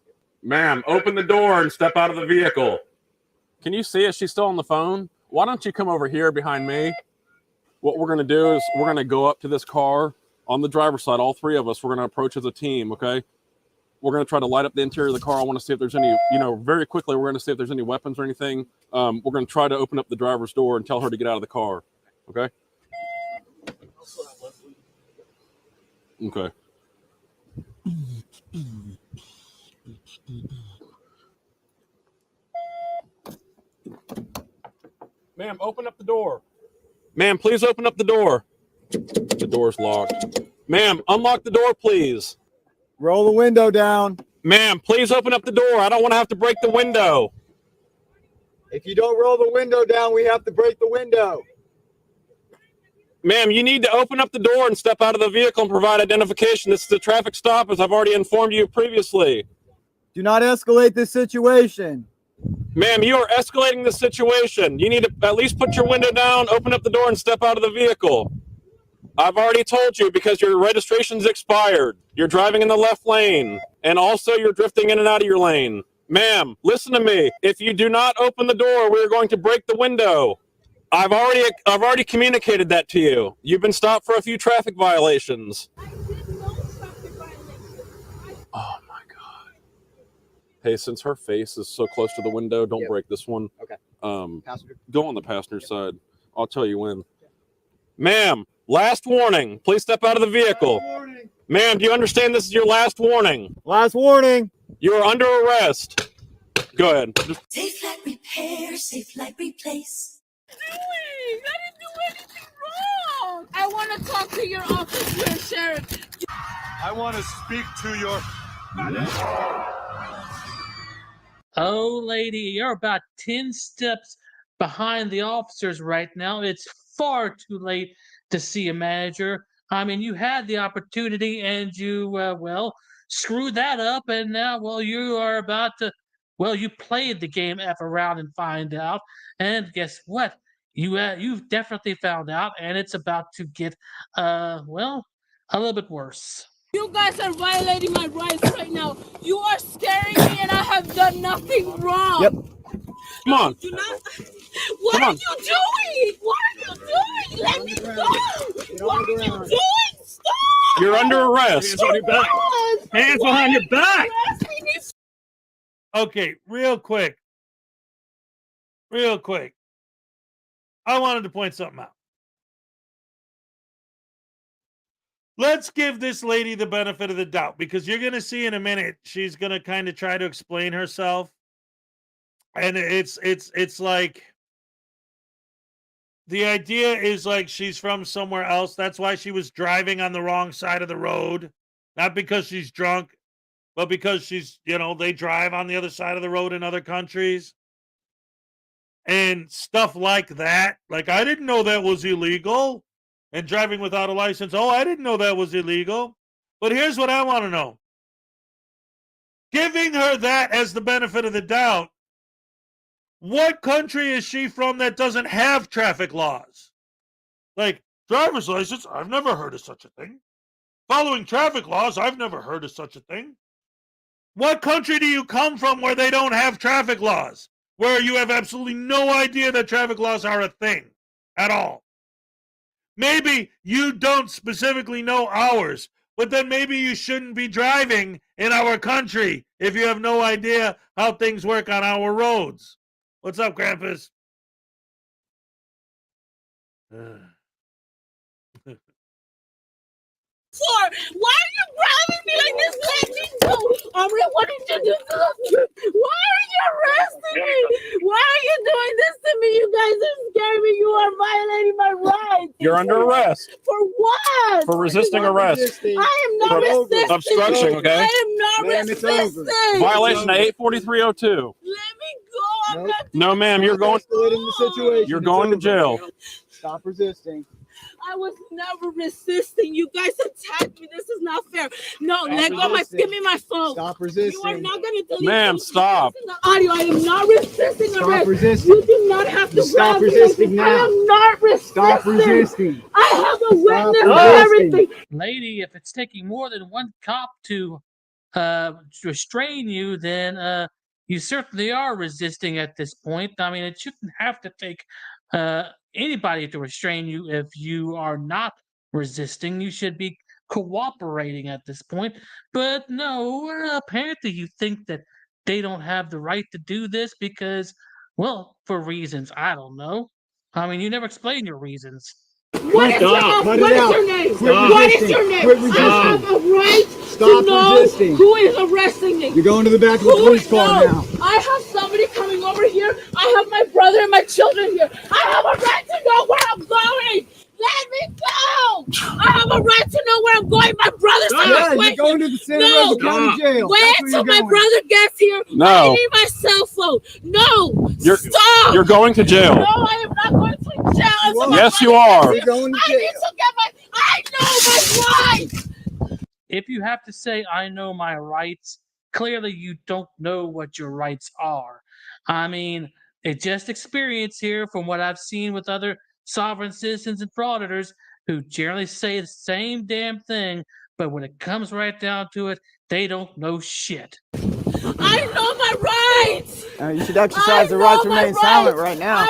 Ma'am, open the door and step out of the vehicle. Can you see it? She's still on the phone. Why don't you come over here behind me? What we're going to do is we're going to go up to this car on the driver's side. All three of us, we're going to approach as a team, okay? We're going to try to light up the interior of the car. I want to see if there's any, very quickly, we're going to see if there's any weapons or anything. We're going to try to open up the driver's door and tell her to get out of the car, okay? Okay. Ma'am, open up the door. Ma'am, please open up the door. The door's locked. Ma'am, unlock the door, please. Roll the window down. Ma'am, please open up the door. I don't want to have to break the window. If you don't roll the window down, we have to break the window. Ma'am, you need to open up the door and step out of the vehicle and provide identification. This is a traffic stop, as I've already informed you previously. Do not escalate this situation. Ma'am, you are escalating the situation. You need to at least put your window down, open up the door, and step out of the vehicle. I've already told you because your registration's expired. You're driving in the left lane, and also you're drifting in and out of your lane. Ma'am, listen to me. If you do not open the door, we're going to break the window. I've already communicated that to you. You've been stopped for a few traffic violations. I did no traffic violation. Oh my God. Hey, since her face is so close to the window, don't break this one. Okay. Passenger. Go on the passenger side. I'll tell you when. Ma'am, last warning. Please step out of the vehicle. Ma'am, do you understand this is your last warning? Last warning. You are under arrest. Go ahead. Safe like repair, safe like replace. I didn't do anything wrong. I want to talk to your officer, Sheriff. I want to speak to your... Oh, lady, you're about 10 steps behind the officers right now. It's far too late to see a manager. I mean, you had the opportunity and you, screwed that up. And now, you are about to, you played the game F around and find out. And guess what? You've definitely found out, and it's about to get, a little bit worse. You guys are violating my rights right now. You are scaring me, and I have done nothing wrong. Yep. Come on. What are you doing? What are you doing? Let me go. What are you doing? Stop. You're under arrest. Hands on your back. Hands behind your back. Okay, real quick. I wanted to point something out. Let's give this lady the benefit of the doubt because you're going to see in a minute she's going to kind of try to explain herself. And it's like the idea is like she's from somewhere else. That's why she was driving on the wrong side of the road. Not because she's drunk, but because she's, they drive on the other side of the road in other countries. And stuff like that. Like, I didn't know that was illegal. And driving without a license. Oh, I didn't know that was illegal. But here's what I want to know. Giving her that as the benefit of the doubt, what country is she from that doesn't have traffic laws? Like, driver's license, I've never heard of such a thing. Following traffic laws, I've never heard of such a thing. What country do you come from where they don't have traffic laws? Where you have absolutely no idea that traffic laws are a thing at all? Maybe you don't specifically know ours, but then maybe you shouldn't be driving in our country if you have no idea how things work on our roads. What's up, Krampus? Why are you grabbing me like this? Let me go. Aubrey, what did you do to us? Why are you arresting me? Why are you doing this to me? You guys are scaring me. You are violating my rights. You're under arrest. For what? For resisting arrest. I am not resisting. Obstruction, okay? I am not resisting. Violation of 84302. Let me go. I'm not. No, ma'am, you're going. You're going to jail. Stop resisting. I was never resisting. You guys attacked me. This is not fair. No, let go. Give me my phone. Stop resisting. You are not going to delete. Ma'am, stop. The audio. I am not resisting. Stop resisting. You do not have to. Stop resisting now. I am not resisting. Stop resisting. I have a witness for everything. Lady, if it's taking more than one cop to restrain you, then you certainly are resisting at this point. I mean, it shouldn't have to take anybody to restrain you if you are not resisting. You should be cooperating at this point. But no, apparently you think that they don't have the right to do this because, well, for reasons I don't know. I mean, you never explain your reasons. What is your name? What is your name? I have a right to know who is arresting me. You're going to the back of the police car now. I have somebody coming over here. I have my brother and my children here. I have a right to know where I'm going. Let me go. I have a right to know where I'm going. My brother's on his way. You're going to the Santa Rosa County Jail. Wait till my brother gets here. No. I need my cell phone. No. Stop. You're going to jail. No, I am not going to jail. Yes, you are. You're going to jail. I need to get I know my rights. If you have to say, I know my rights, clearly you don't know what your rights are. I mean, it's just experience here from what I've seen with other sovereign citizens and frauditors who generally say the same damn thing, but when it comes right down to it, they don't know shit. I know my rights. You should exercise the right to remain silent right now.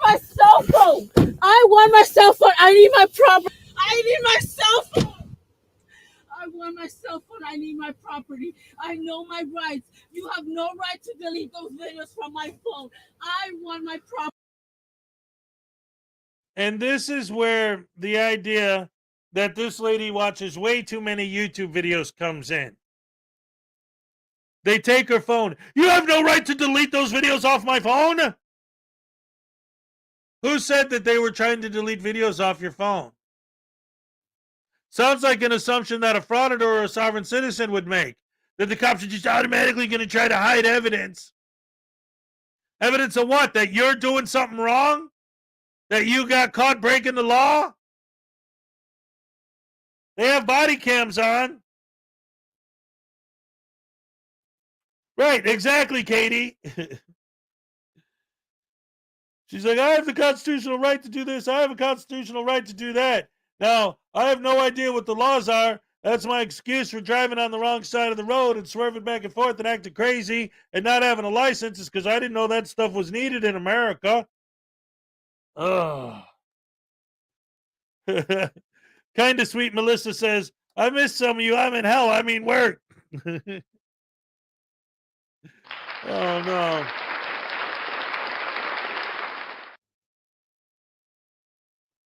My cell phone. I want my cell phone. I need my property. I need my cell phone. I want my cell phone. I need my property. I know my rights. You have no right to delete those videos from my phone. I want my property. And this is where the idea that this lady watches way too many YouTube videos comes in. They take her phone. You have no right to delete those videos off my phone. Who said that they were trying to delete videos off your phone? Sounds like an assumption that a frauditor or a sovereign citizen would make. That the cops are just automatically going to try to hide evidence. Evidence of what? That you're doing something wrong? That you got caught breaking the law? They have body cams on. Right, exactly, Katie. She's like, I have the constitutional right to do this. I have a constitutional right to do that. Now, I have no idea what the laws are. That's my excuse for driving on the wrong side of the road and swerving back and forth and acting crazy and not having a license is because I didn't know that stuff was needed in America. Oh. Kind of sweet Melissa says, I miss some of you. I'm in hell. I mean work. Oh, no.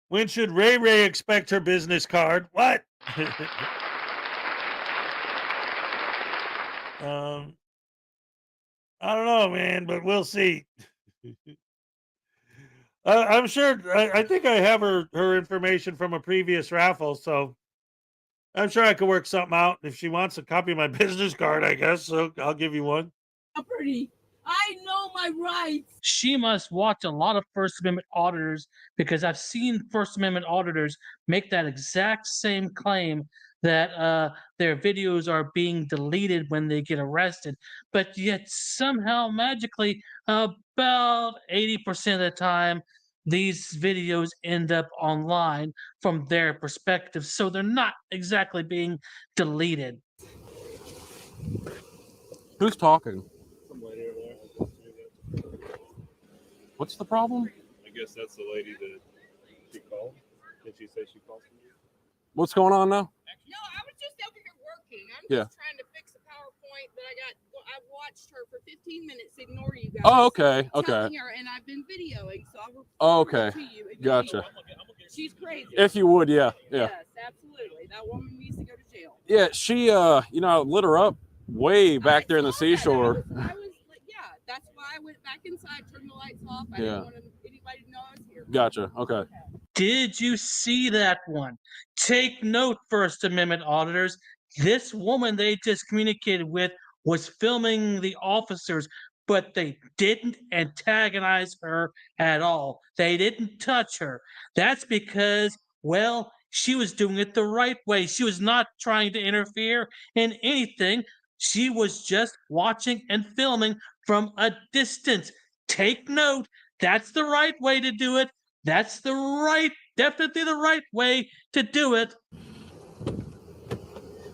When should Ray Ray expect her business card? What? I don't know, man, but we'll see. I'm sure. I think I have her information from a previous raffle, so I'm sure I could work something out. If she wants a copy of my business card, I guess so. I'll give you one. Property. I know my rights. She must watch a lot of First Amendment auditors, because I've seen First Amendment auditors make that exact same claim that their videos are being deleted when they get arrested, but yet somehow magically about 80% of the time these videos end up online from their perspective, so they're not exactly being deleted. Who's talking? Some lady over there. What's the problem? I guess that's the lady that she called. Did she say she called you? What's going on now? No, I was just over here working. I'm Yeah. just trying to fix a PowerPoint that I watched her for 15 minutes ignore you guys. Oh, okay, okay. Telling her, and I've been videoing, so I'll Oh, report okay. it to you. If Gotcha. She's crazy. If you would, yeah, yeah. Yes, absolutely. That woman needs to go to jail. Yeah, she, you know, lit her up way back there in the seashore. I was like, yeah, that's why I went back inside, turned the lights off. I Yeah. didn't want anybody to know I was here. Gotcha, okay. Did you see that one? Take note, First Amendment auditors. This woman they just communicated with was filming the officers, but they didn't antagonize her at all. They didn't touch her. That's because, well, she was doing it the right way. She was not trying to interfere in anything. She was just watching and filming from a distance. Take note. That's the right way to do it. That's definitely the right way to do it.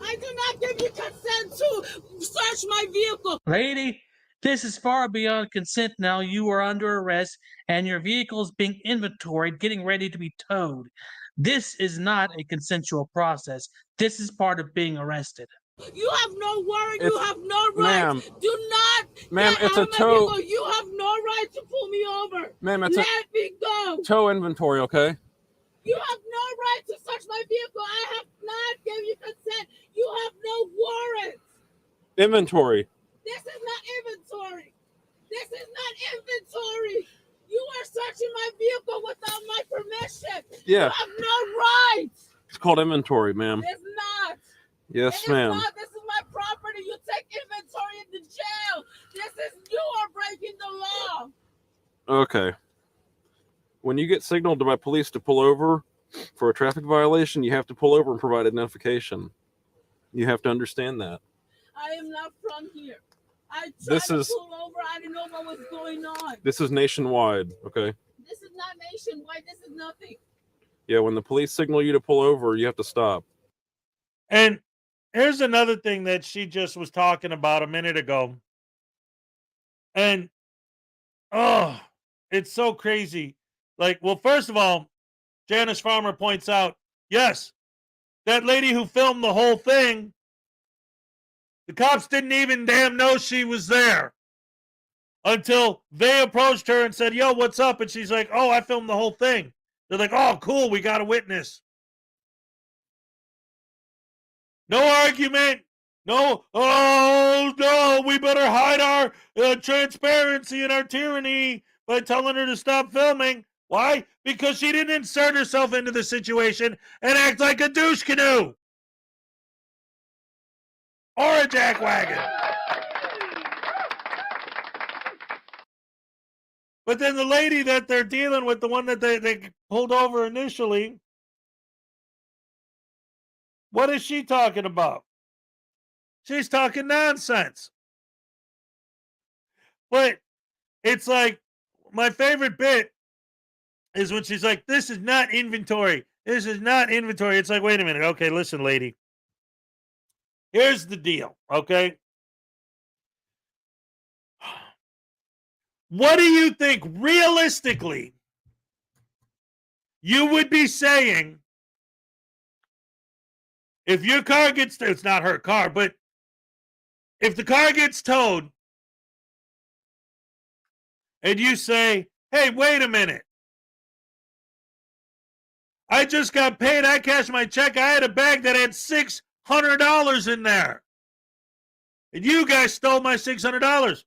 I do not give you consent to search my vehicle. Lady, this is far beyond consent now. You are under arrest and your vehicle is being inventoried, getting ready to be towed. This is not a consensual process. This is part of being arrested. You have no warrant. You have no right. Ma'am. Do not. Ma'am, get it's out a of my tow. vehicle. You have no right to pull me over. Ma'am, it's Let me go. tow inventory, okay? You have no right to search my vehicle. I have not given you consent. You have no warrant. Inventory. This is not inventory. This is not inventory. You are searching my vehicle without my permission. Yeah. You have no right. It's called inventory, ma'am. It's not. Yes, It is ma'am. not. This is my property. You take inventory in the jail. You are breaking the law. Okay. When you get signaled by police to pull over for a traffic violation, you have to pull over and provide identification. You have to understand that. I am not from here. I tried This to is- pull over. I didn't know what was going on. This is nationwide, okay? This is not nationwide. This is nothing. Yeah, when the police signal you to pull over, you have to stop. And here's another thing that she just was talking about a minute ago. And oh, it's so crazy. Like, well, first of all, Janice Farmer points out, yes, that lady who filmed the whole thing, the cops didn't even damn know she was there until they approached her and said, yo, what's up? And she's like, oh, I filmed the whole thing. They're like, oh, cool, we got a witness. No argument. No, oh, no, we better hide our transparency and our tyranny by telling her to stop filming. Why? Because she didn't insert herself into the situation and act like a douche canoe. Or a jackwagon. But then the lady that they're dealing with, the one that they pulled over initially, what is she talking about? She's talking nonsense. But it's like, my favorite bit is when she's like, this is not inventory. This is not inventory. It's like, wait a minute. Okay, listen, lady. Here's the deal, okay? What do you think realistically you would be saying if your car gets, it's not her car, but if the car gets towed and you say, hey, wait a minute. I just got paid. I cashed my check. I had a bag that had $600 in there. And you guys stole my $600.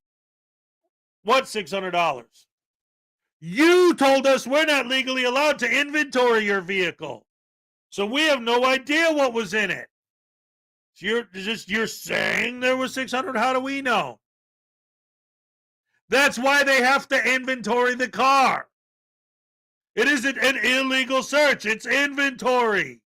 What $600? You told us we're not legally allowed to inventory your vehicle. So we have no idea what was in it. So you're saying there was 600? How do we know? That's why they have to inventory the car. It isn't an illegal search. It's inventory.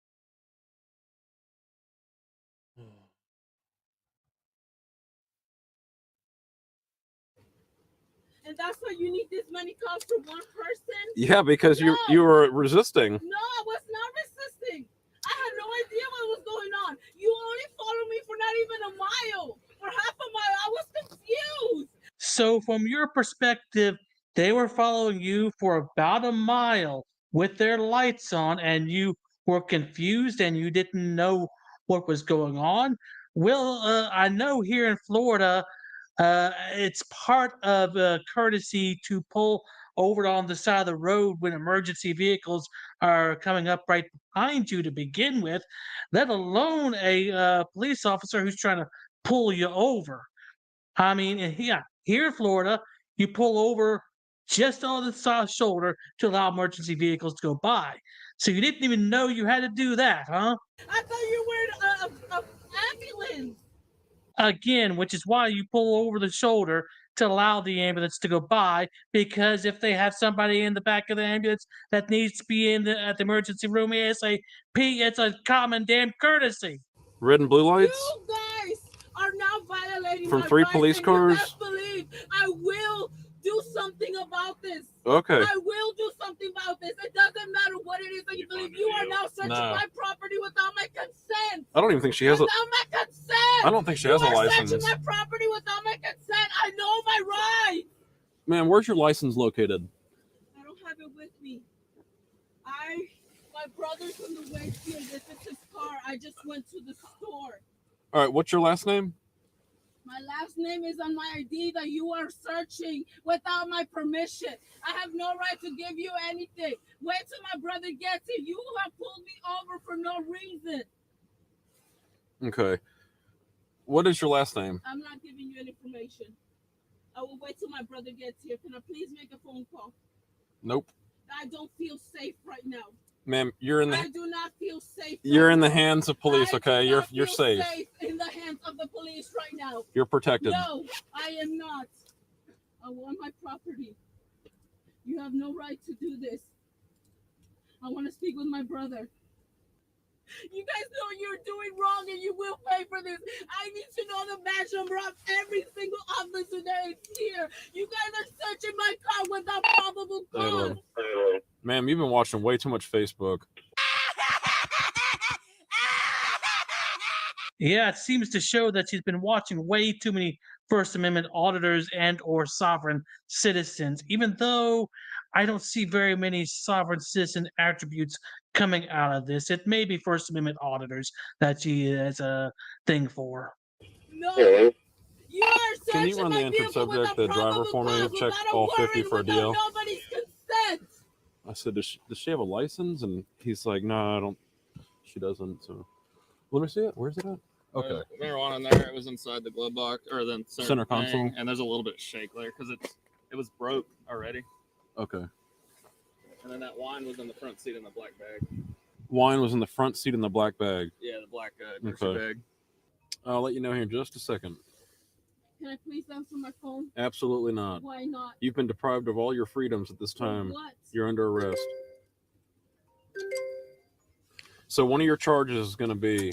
And that's why you need this many calls for one person? Yeah, because you were resisting. No, I was not resisting. I had no idea what was going on. You only followed me for not even a mile, for half a mile. I was confused. So from your perspective, they were following you for about a mile with their lights on, and you were confused and you didn't know what was going on. Well, I know here in Florida, it's part of courtesy to pull over on the side of the road when emergency vehicles are coming up right behind you to begin with, let alone a police officer who's trying to pull you over. I mean, yeah, here in Florida, you pull over just on the side shoulder to allow emergency vehicles to go by. So you didn't even know you had to do that, huh? I thought you were an ambulance. Again, which is why you pull over the shoulder to allow the ambulance to go by, because if they have somebody in the back of the ambulance that needs to be at the emergency room ASAP, it's a common damn courtesy. Red and blue lights? You guys are now violating From my 3 rights, police and cars? You best believe I will do something about this. Okay. I will do something about this. It doesn't matter what it is that you believe. You are now searching my property without my consent. I don't even think she has without my consent. I don't think she has a license. You are searching my property without my consent. I know my rights. Man, where's your license located? I don't have it with me. My brother's on the way here. This is his car. I just went to the store. All right, what's your last name? My last name is on my ID that you are searching without my permission. I have no right to give you anything. Wait till my brother gets here. You have pulled me over for no reason. Okay. What is your last name? I'm not giving you any information. I will wait till my brother gets here. Can I please make a phone call? Nope. I don't feel safe right now. Ma'am, you're in the I do not feel safe. You're in the hands of police, okay? You're safe. Safe in the hands of the police right now. You're protected. No, I am not. I want my property. You have no right to do this. I want to speak with my brother. You guys know you're doing wrong and you will pay for this. I need to know the badge number of every single officer that is here. You guys are searching my car without probable cause. Ma'am, you've been watching way too much Facebook. Yeah, it seems to show that she's been watching way too many First Amendment auditors and or sovereign citizens, even though I don't see very many sovereign citizen attributes coming out of this. It may be First Amendment auditors that she has a thing for. No. You are Can you run the entrance subject, the driver for me? Check all 50 for a deal. Nobody's consent. I said, does she have a license? And he's like, no, I don't. She doesn't. So let me see it. Where's it at? Okay. Marijuana in there. It was inside the glove box or the center console. And there's a little bit of shake there because it was broke already. Okay. And then that wine was in the front seat in the black bag. Wine was in the front seat in the black bag. Yeah, the black grocery bag. I'll let you know here in just a second. Can I please answer my phone? Absolutely not. Why not? You've been deprived of all your freedoms at this time. What? You're under arrest. So one of your charges is going to be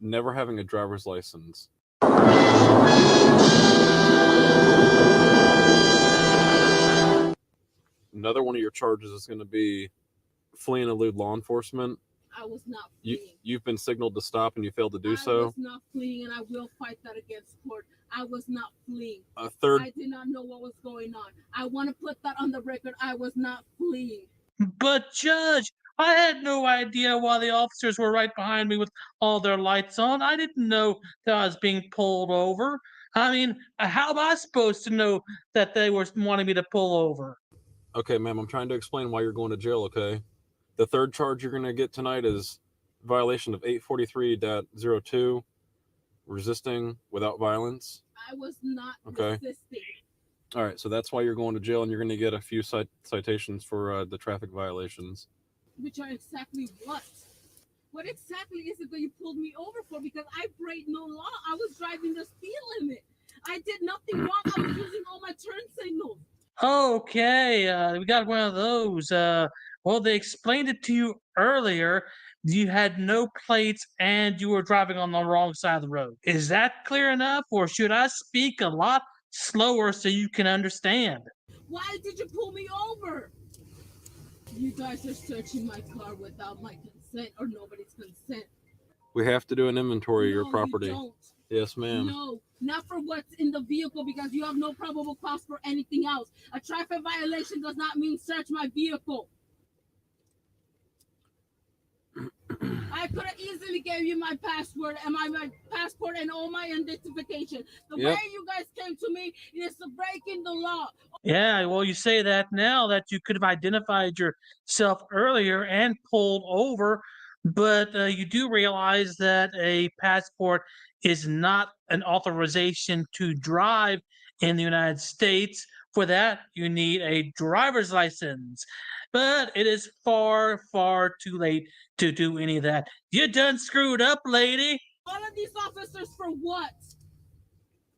never having a driver's license. Another one of your charges is going to be flee and elude law enforcement. I was not fleeing. You've been signaled to stop and you failed to do so. I was not fleeing, and I will fight that against court. I was not fleeing. A third. I did not know what was going on. I want to put that on the record. I was not fleeing. But Judge, I had no idea why the officers were right behind me with all their lights on. I didn't know that I was being pulled over. I mean, how am I supposed to know that they were wanting me to pull over? Okay, ma'am, I'm trying to explain why you're going to jail, okay? The third charge you're going to get tonight is violation of 843.02, Resisting without violence? I was not Okay. resisting. All right, so that's why you're going to jail, and you're going to get a few citations for the traffic violations. Which are exactly what? What exactly is it that you pulled me over for? Because I break no law. I was driving the speed limit. I did nothing wrong. I was using all my turn signals. Okay, we got one of those. Well, they explained it to you earlier. You had no plates and you were driving on the wrong side of the road. Is that clear enough, or should I speak a lot slower so you can understand? Why did you pull me over? You guys are searching my car without my consent or nobody's consent. We have to do an inventory of your property. You don't. Yes, ma'am. No, not for what's in the vehicle because you have no probable cause for anything else. A traffic violation does not mean search my vehicle. I could have easily gave you my password and my passport and all my identification. The way you guys came to me is breaking the law. Yeah, well, you say that now that you could have identified yourself earlier and pulled over, but you do realize that a passport is not an authorization to drive in the United States. For that, you need a driver's license. But it is far, far too late to do any of that. You done screwed up, lady. All of these officers for what?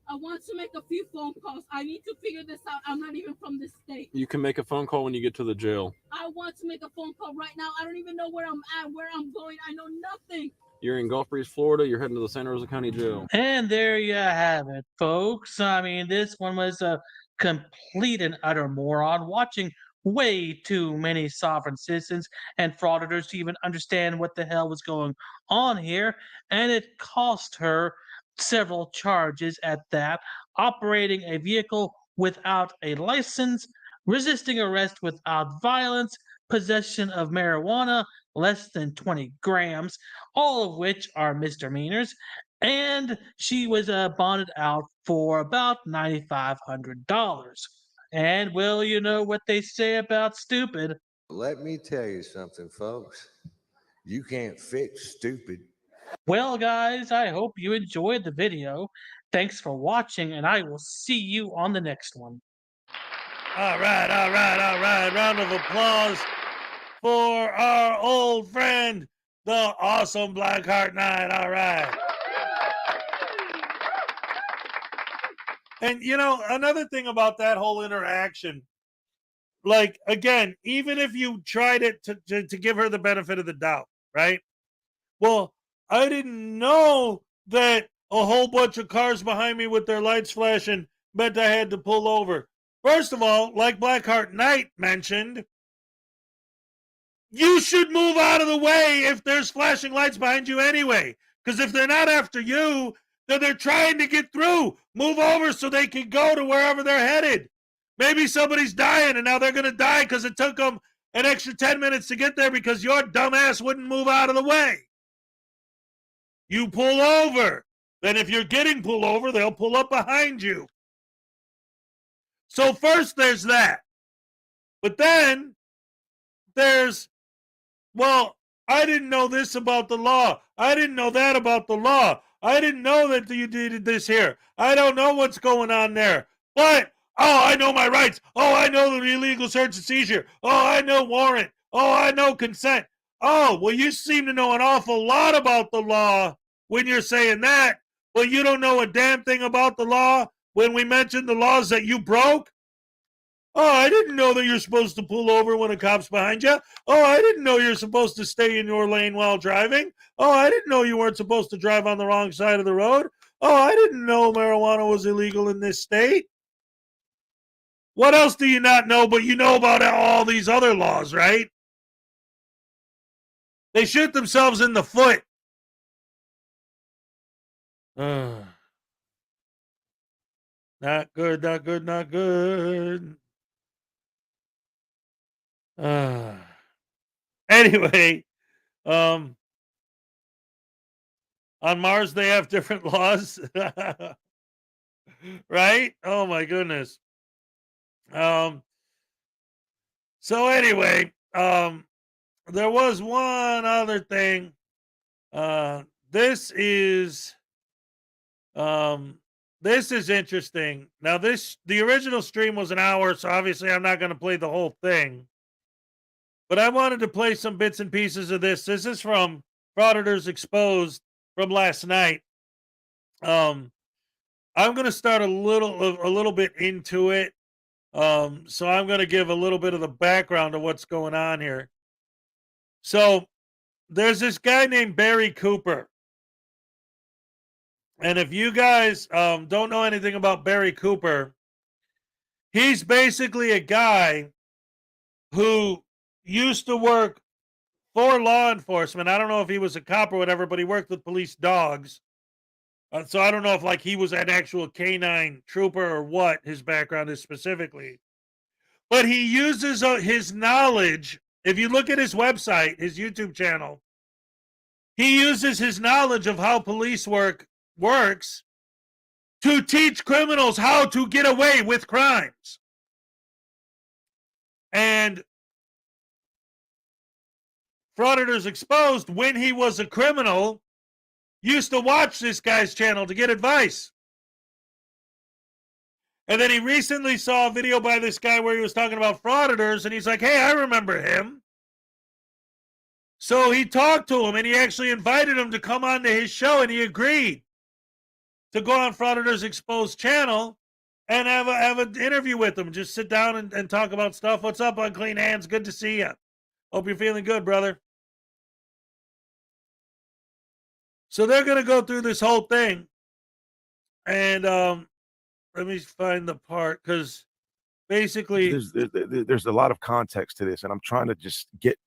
I want to make a few phone calls. I need to figure this out. I'm not even from this state. You can make a phone call when you get to the jail. I want to make a phone call right now. I don't even know where I'm at, where I'm going. I know nothing. You're in Gulf Breeze, Florida. You're heading to the Santa Rosa County Jail. And there you have it, folks. I mean, this one was a complete and utter moron, watching way too many sovereign citizens and frauditors to even understand what the hell was going on here. And it cost her several charges at that: operating a vehicle without a license, resisting arrest without violence, possession of marijuana less than 20 grams, all of which are misdemeanors. And she was bonded out for about $9,500. And well, you know what they say about stupid. Let me tell you something, folks. You can't fix stupid. Well, guys, I hope you enjoyed the video. Thanks for watching, and I will see you on the next one. All right, all right, all right. Round of applause for our old friend, the awesome Blackheart Knight. All right. And, you know, another thing about that whole interaction, like, again, even if you tried it to give her the benefit of the doubt, right? Well, I didn't know that a whole bunch of cars behind me with their lights flashing meant I had to pull over. First of all, like Blackheart Knight mentioned, you should move out of the way if there's flashing lights behind you anyway. Because if they're not after you, then they're trying to get through. Move over so they can go to wherever they're headed. Maybe somebody's dying and now they're going to die because it took them an extra 10 minutes to get there because your dumbass wouldn't move out of the way. You pull over. Then if you're getting pulled over, they'll pull up behind you. So first there's that. But then there's, well, I didn't know this about the law. I didn't know that about the law. I didn't know that you did this here. I don't know what's going on there. But, oh, I know my rights. Oh, I know the illegal search and seizure. Oh, I know warrant. Oh, I know consent. Oh, well, you seem to know an awful lot about the law when you're saying that. Well, you don't know a damn thing about the law when we mentioned the laws that you broke. Oh, I didn't know that you're supposed to pull over when a cop's behind you. Oh, I didn't know you're supposed to stay in your lane while driving. Oh, I didn't know you weren't supposed to drive on the wrong side of the road. Oh, I didn't know marijuana was illegal in this state. What else do you not know, but you know about all these other laws, right? They shoot themselves in the foot. Not good, not good, not good. Anyway, on Mars they have different laws, right? Oh my goodness. So anyway, there was one other thing. This is This is interesting. Now, the original stream was an hour, so obviously I'm not going to play the whole thing. But I wanted to play some bits and pieces of this. This is from Frauditors Exposed from last night. I'm going to start a little bit into it. So I'm going to give a little bit of the background of what's going on here. So there's this guy named Barry Cooper. And if you guys don't know anything about Barry Cooper, he's basically a guy who used to work for law enforcement. I don't know if he was a cop or whatever, but he worked with police dogs. So I don't know if like he was an actual canine trooper or what his background is specifically. But he uses his knowledge. If you look at his website, his YouTube channel, he uses his knowledge of how police works to teach criminals how to get away with crimes. And Frauditors Exposed, when he was a criminal, used to watch this guy's channel to get advice. And then he recently saw a video by this guy where he was talking about frauditors, and he's like, hey, I remember him. So he talked to him, and he actually invited him to come on to his show, and he agreed to go on Frauditors Exposed channel and have an interview with him. Just sit down and talk about stuff. What's up, Unclean Hands? Good to see you. Hope you're feeling good, brother. So they're going to go through this whole thing. And let me find the part, because basically there's a lot of context to this, and I'm trying to just get.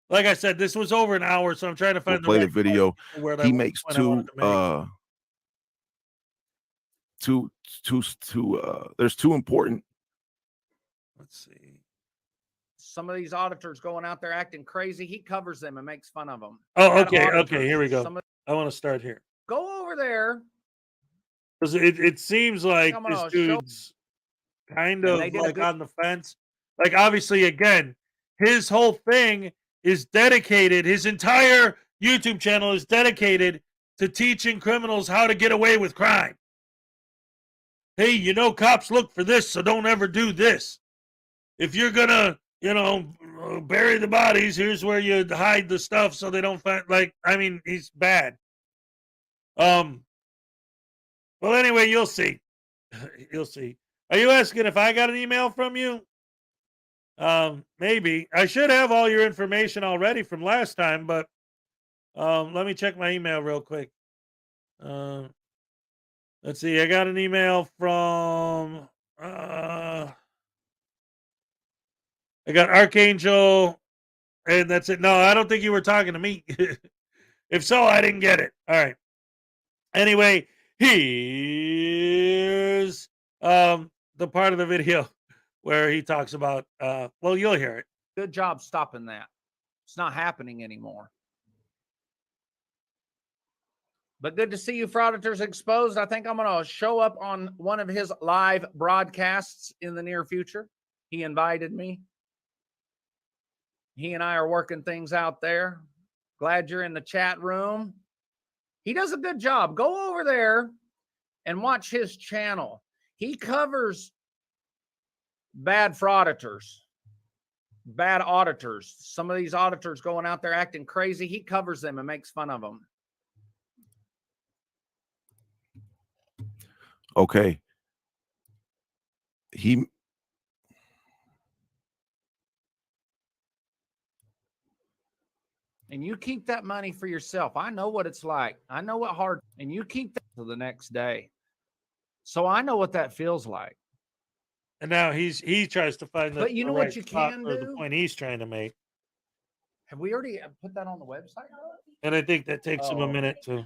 Like I said, this was over an hour, so I'm trying to find the right video. He makes there's two important. Let's see. Some of these auditors going out there acting crazy, he covers them and makes fun of them. Oh, okay, here we go. I want to start here. Go over there. Because it seems like this dude's kind of like on the fence. Like, obviously, again, his whole thing is dedicated, his entire YouTube channel is dedicated to teaching criminals how to get away with crime. Hey, you know, cops look for this, so don't ever do this. If you're gonna, bury the bodies, here's where you hide the stuff so they don't find, he's bad. Well, anyway, you'll see. You'll see. Are you asking if I got an email from you? Maybe. I should have all your information already from last time, but let me check my email real quick. Let's see. I got an email from I got Archangel, and that's it. No, I don't think you were talking to me. If so, I didn't get it. All right. Anyway, here's the part of the video where he talks about, well, you'll hear it. Good job stopping that. It's not happening anymore. But good to see you, Frauditors Exposed. I think I'm going to show up on one of his live broadcasts in the near future. He invited me. He and I are working things out there. Glad you're in the chat room. He does a good job. Go over there and watch his channel. He covers bad frauditors, bad auditors. Some of these auditors going out there acting crazy, he covers them and makes fun of them. Okay. And you keep that money for yourself. I know what it's like. I know what hard, and you keep that till the next day. So I know what that feels like. And now he tries to find the, but you know what you can do? The point he's trying to make. Have we already put that on the website? And I think that takes him a minute to.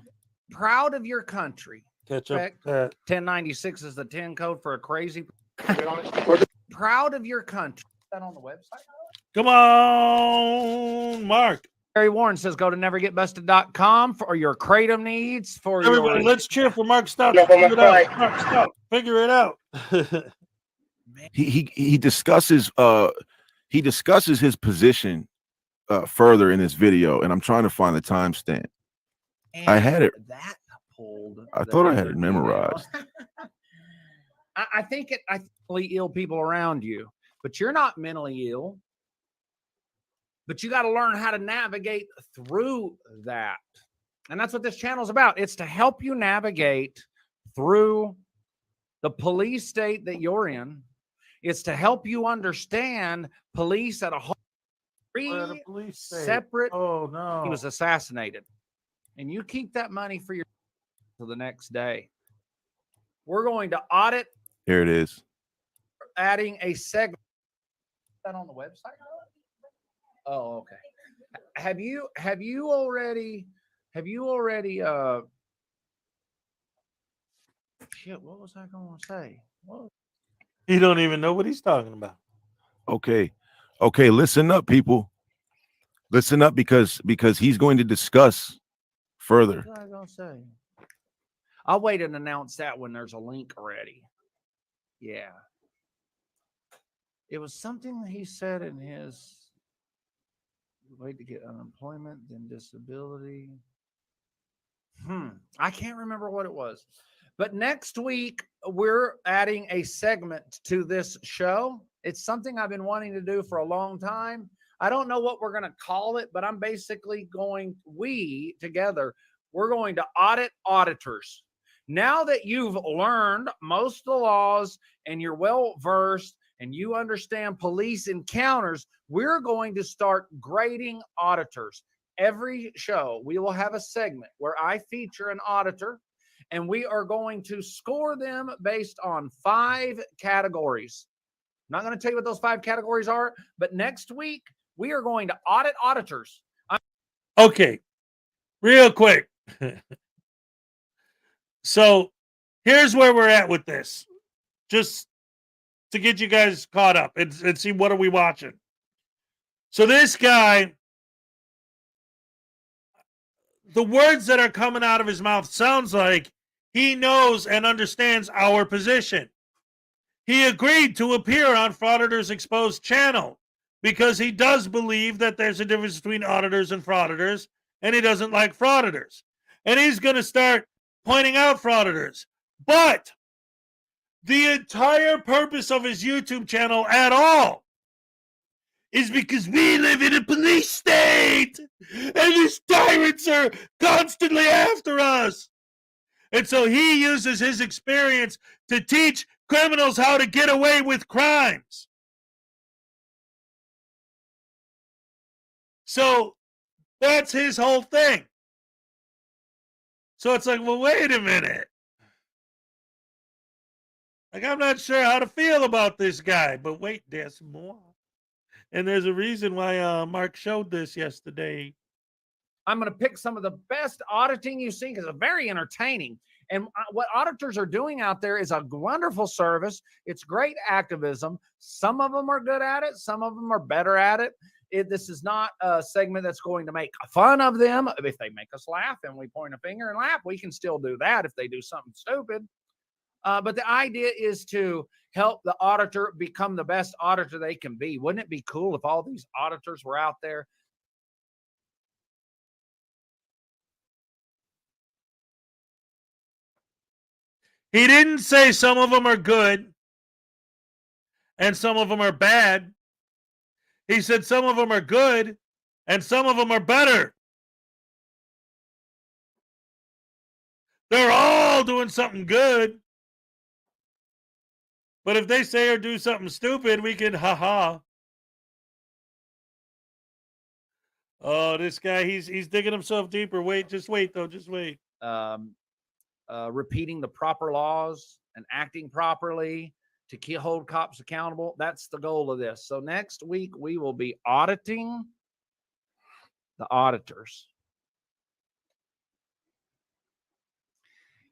Proud of your country. Catch up with that. 1096 is the 10 code for a crazy. Proud of your country. Put that on the website? Come on, Mark. Barry Warren says go to nevergetbusted.com for your kratom needs. For everybody, let's cheer for Mark Stout. Figure it out. He discusses his position further in this video, and I'm trying to find the timestamp. I had it. That pulled. I the thought I had other it email. memorized. I think mentally ill people around you, but you're not mentally ill. But you got to learn how to navigate through that. And that's what this channel is about. It's to help you navigate through the police state that you're in. It's to help you understand police at a whole separate. Oh no. He was assassinated. And you keep that money for your till the next day. We're going to audit. Here it is. Adding a segment. Is that on the website? Oh, okay. Have you already shit, what was I going to say? What? You don't even know what he's talking about. Okay. Okay, listen up, people. Listen up because he's going to discuss further. What was I going to say? I'll wait and announce that when there's a link ready. Yeah. It was something that he said in his wait to get unemployment, then disability. I can't remember what it was. But next week, we're adding a segment to this show. It's something I've been wanting to do for a long time. I don't know what we're going to call it, but I'm basically we together, we're going to audit auditors. Now that you've learned most of the laws and you're well-versed and you understand police encounters, we're going to start grading auditors. Every show, we will have a segment where I feature an auditor, and we are going to score them based on 5 categories. I'm not going to tell you what those 5 categories are, but next week, we are going to audit auditors. Okay, real quick. So here's where we're at with this. Just to get you guys caught up and see what are we watching. So this guy, the words that are coming out of his mouth sounds like he knows and understands our position. He agreed to appear on Frauditors Exposed channel because he does believe that there's a difference between auditors and frauditors, and he doesn't like frauditors. And he's going to start pointing out frauditors. But the entire purpose of his YouTube channel at all is because we live in a police state and these tyrants are constantly after us. And so he uses his experience to teach criminals how to get away with crimes. So that's his whole thing. So it's like, well, wait a minute. Like, I'm not sure how to feel about this guy, but wait, there's more. And there's a reason why Mark showed this yesterday. I'm going to pick some of the best auditing you've seen because it's very entertaining. And what auditors are doing out there is a wonderful service. It's great activism. Some of them are good at it. Some of them are better at it. This is not a segment that's going to make fun of them. If they make us laugh and we point a finger and laugh, we can still do that if they do something stupid. But the idea is to help the auditor become the best auditor they can be. Wouldn't it be cool if all these auditors were out there? He didn't say some of them are good and some of them are bad. He said some of them are good and some of them are better. They're all doing something good. But if they say or do something stupid, we can ha-ha. Oh, this guy, he's digging himself deeper. Wait, just wait, though. Just wait. Repeating the proper laws and acting properly to hold cops accountable. That's the goal of this. So next week, we will be auditing the auditors.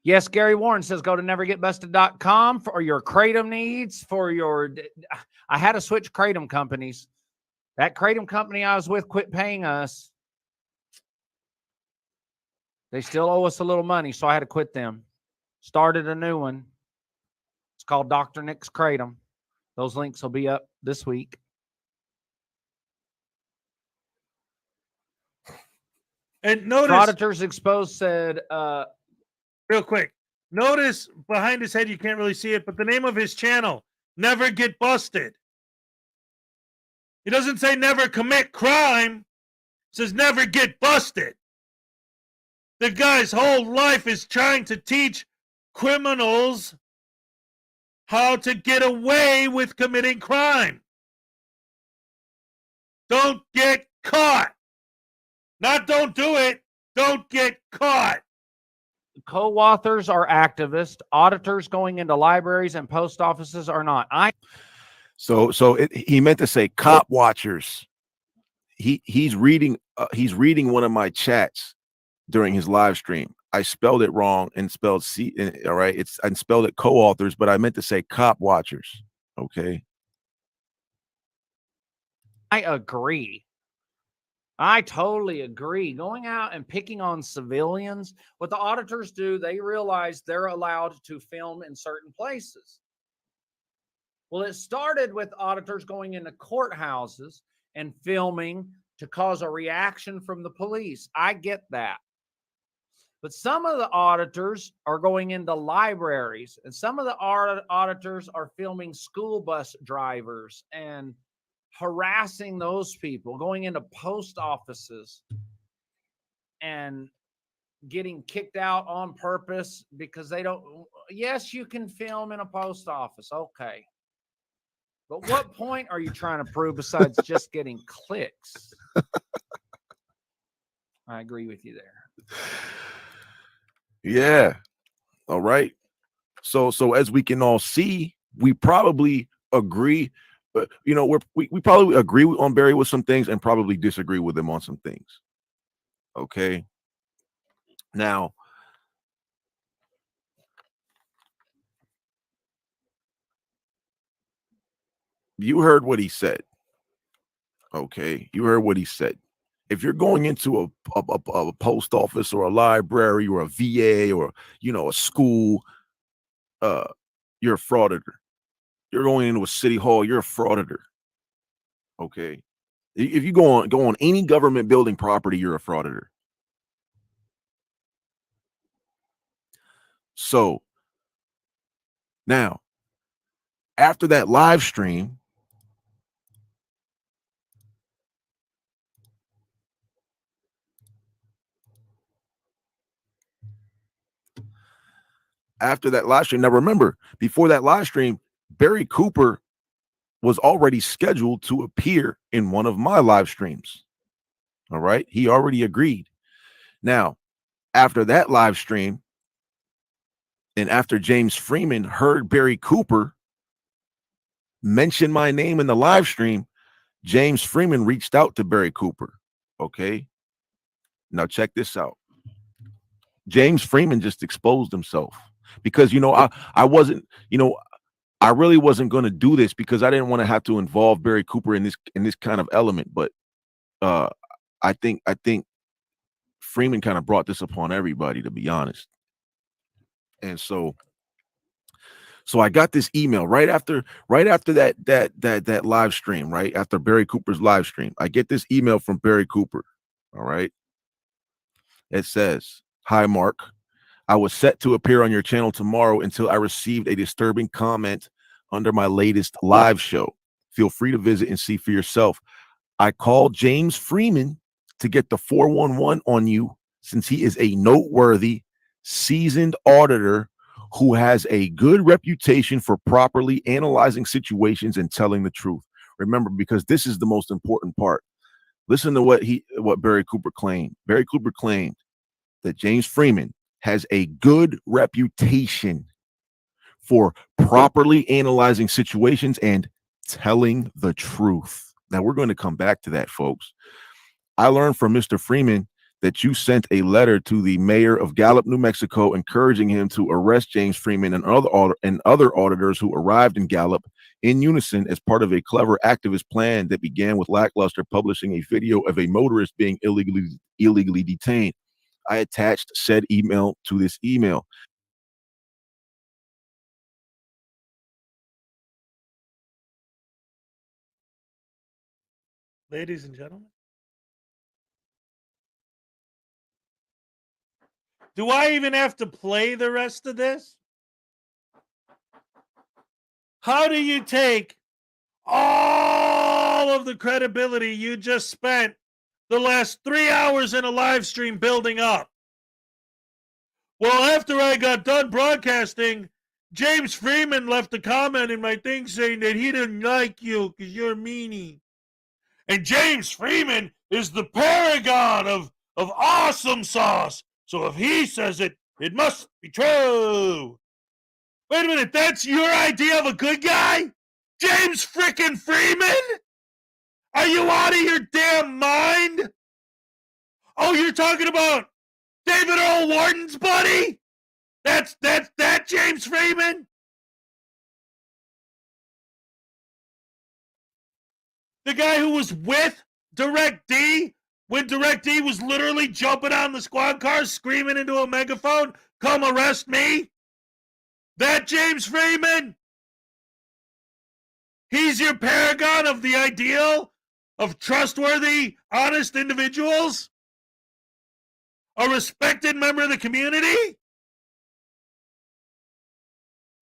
Yes, Gary Warren says go to nevergetbusted.com for your Kratom needs. I had to switch Kratom companies. That Kratom company I was with quit paying us. They still owe us a little money, so I had to quit them. Started a new one. It's called Dr. Nick's Kratom. Those links will be up this week. And notice Frauditors Exposed said Real quick. Notice behind his head, you can't really see it, but the name of his channel, Never Get Busted. He doesn't say never commit crime. It says never get busted. The guy's whole life is trying to teach criminals how to get away with committing crime. Don't get caught. Not don't do it. Don't get caught. Co-authors are activists. Auditors going into libraries and post offices are not. So he meant to say cop watchers. He's reading one of my chats during his live stream. I spelled it wrong and spelled all right. I spelled it co-authors, but I meant to say cop watchers. Okay. I agree. I totally agree. Going out and picking on civilians, what the auditors do, they realize they're allowed to film in certain places. Well, it started with auditors going into courthouses and filming to cause a reaction from the police. I get that. But some of the auditors are going into libraries, and some of the auditors are filming school bus drivers and harassing those people, going into post offices and getting kicked out on purpose because they don't. Yes, you can film in a post office. Okay. But what point are you trying to prove besides just getting clicks? I agree with you there. Yeah. All right. So as we can all see, we probably agree, but you know, we probably agree on Barry with some things and probably disagree with him on some things. Okay. Now, you heard what he said. Okay. You heard what he said. If you're going into a post office or a library or a VA or, you know, a school, you're a frauditor. You're going into a city hall, you're a frauditor. Okay. If you go on any government building property, you're a frauditor. So now, after that live stream, now remember, before that live stream, Barry Cooper was already scheduled to appear in one of my live streams. All right. He already agreed. Now, after that live stream, and after James Freeman heard Barry Cooper mention my name in the live stream, James Freeman reached out to Barry Cooper. Okay. Now check this out. James Freeman just exposed himself because, you know, I wasn't, you know, I really wasn't going to do this because I didn't want to have to involve Barry Cooper in this kind of element. But I think Freeman kind of brought this upon everybody, to be honest. And so I got this email right after that live stream, right after Barry Cooper's live stream. I get this email from Barry Cooper. All right. It says, "Hi, Mark. I was set to appear on your channel tomorrow until I received a disturbing comment under my latest live show. Feel free to visit and see for yourself. I called James Freeman to get the 411 on you since he is a noteworthy, seasoned auditor who has a good reputation for properly analyzing situations and telling the truth." Remember, because this is the most important part. Listen to what Barry Cooper claimed. Barry Cooper claimed that James Freeman has a good reputation for properly analyzing situations and telling the truth. Now, we're going to come back to that, folks. I learned from Mr. Freeman that you sent a letter to the mayor of Gallup, New Mexico, encouraging him to arrest James Freeman and other auditors who arrived in Gallup in unison as part of a clever activist plan that began with Lackluster publishing a video of a motorist being illegally detained. I attached said email to this email. Ladies and gentlemen, Do I even have to play the rest of this? How do you take all of the credibility you just spent the last 3 hours in a live stream building up? Well, after I got done broadcasting, James Freeman left a comment in my thing saying that he didn't like you because you're a meanie. And James Freeman is the paragon of awesome sauce. So if he says it, it must be true. Wait a minute, that's your idea of a good guy? James frickin' Freeman? Are you out of your damn mind? Oh, you're talking about David Earl Wharton's buddy? That's James Freeman? The guy who was with Direct D when Direct D was literally jumping on the squad cars, screaming into a megaphone, "Come arrest me"? That James Freeman? He's your paragon of the ideal of trustworthy, honest individuals? A respected member of the community?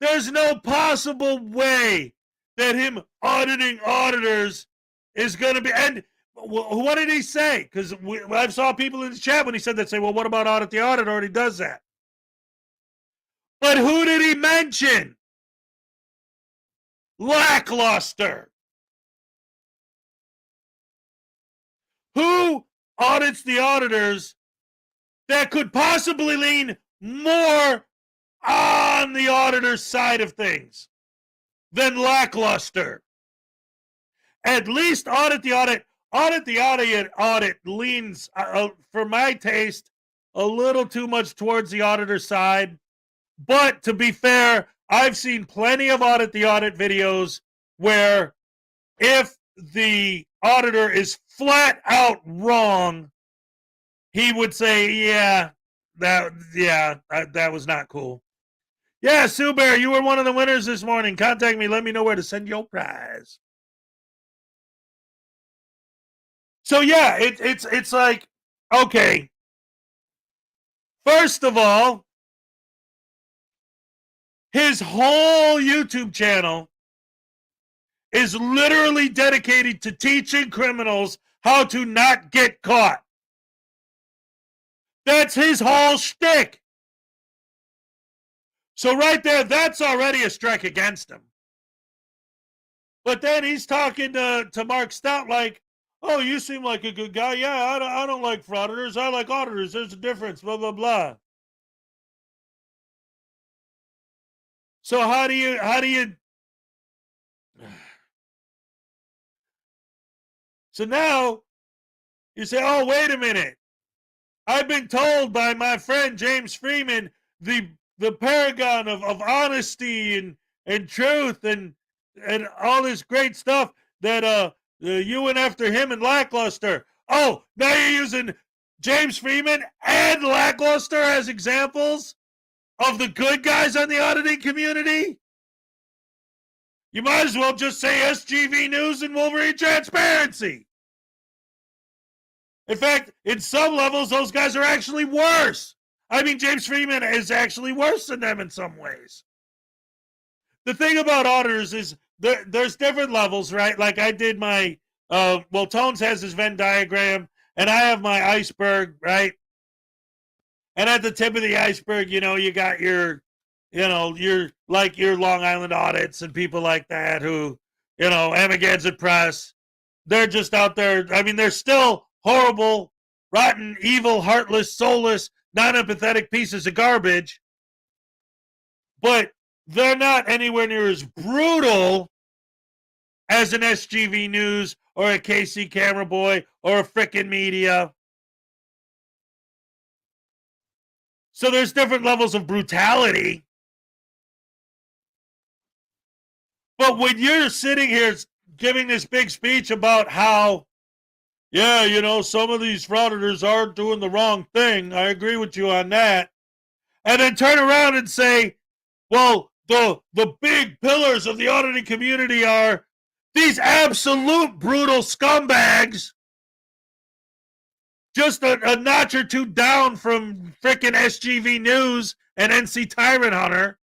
There's no possible way that him auditing auditors is going to be. And what did he say? Because I saw people in the chat when he said that say, well, what about Audit the Auditor? Already does that. But who did he mention? Lackluster. Who audits the auditors that could possibly lean more on the auditor's side of things than lackluster? At least Audit the Audit. Audit the Audit leans, for my taste, a little too much towards the auditor side. But to be fair, I've seen plenty of Audit the Audit videos where if the auditor is flat out wrong, he would say, that was not cool. Yeah, Sue Bear, you were one of the winners this morning. Contact me. Let me know where to send your prize. So yeah, it's like, okay. First of all, his whole YouTube channel is literally dedicated to teaching criminals how to not get caught. That's his whole shtick. So right there, that's already a strike against him. But then he's talking to Mark Stout like, oh, you seem like a good guy. Yeah, I don't like frauditors. I like auditors. There's a difference, blah, blah, blah. So how do you so now you say, oh, wait a minute. I've been told by my friend James Freeman, the paragon of honesty and truth and all this great stuff, that you went after him and Lackluster. Oh, now you're using James Freeman and Lackluster as examples of the good guys on the auditing community? You might as well just say SGV News and Wolverine Transparency. In fact, in some levels, those guys are actually worse. I mean, James Freeman is actually worse than them in some ways. The thing about auditors is there's different levels, right? Like I did my, Tones has his Venn diagram, and I have my iceberg, right? And at the tip of the iceberg, you got your Long Island audits and people like that who, Amagansett Press. They're just out there. I mean, they're still horrible, rotten, evil, heartless, soulless, non-empathetic pieces of garbage. But they're not anywhere near as brutal as an SGV News or a KC Camera Boy or a frickin' media. So there's different levels of brutality. But when you're sitting here giving this big speech about how, some of these frauditors are doing the wrong thing, I agree with you on that, and then turn around and say, well, the big pillars of the auditing community are these absolute brutal scumbags just a notch or two down from frickin' SGV News and NC Tyrant Hunter.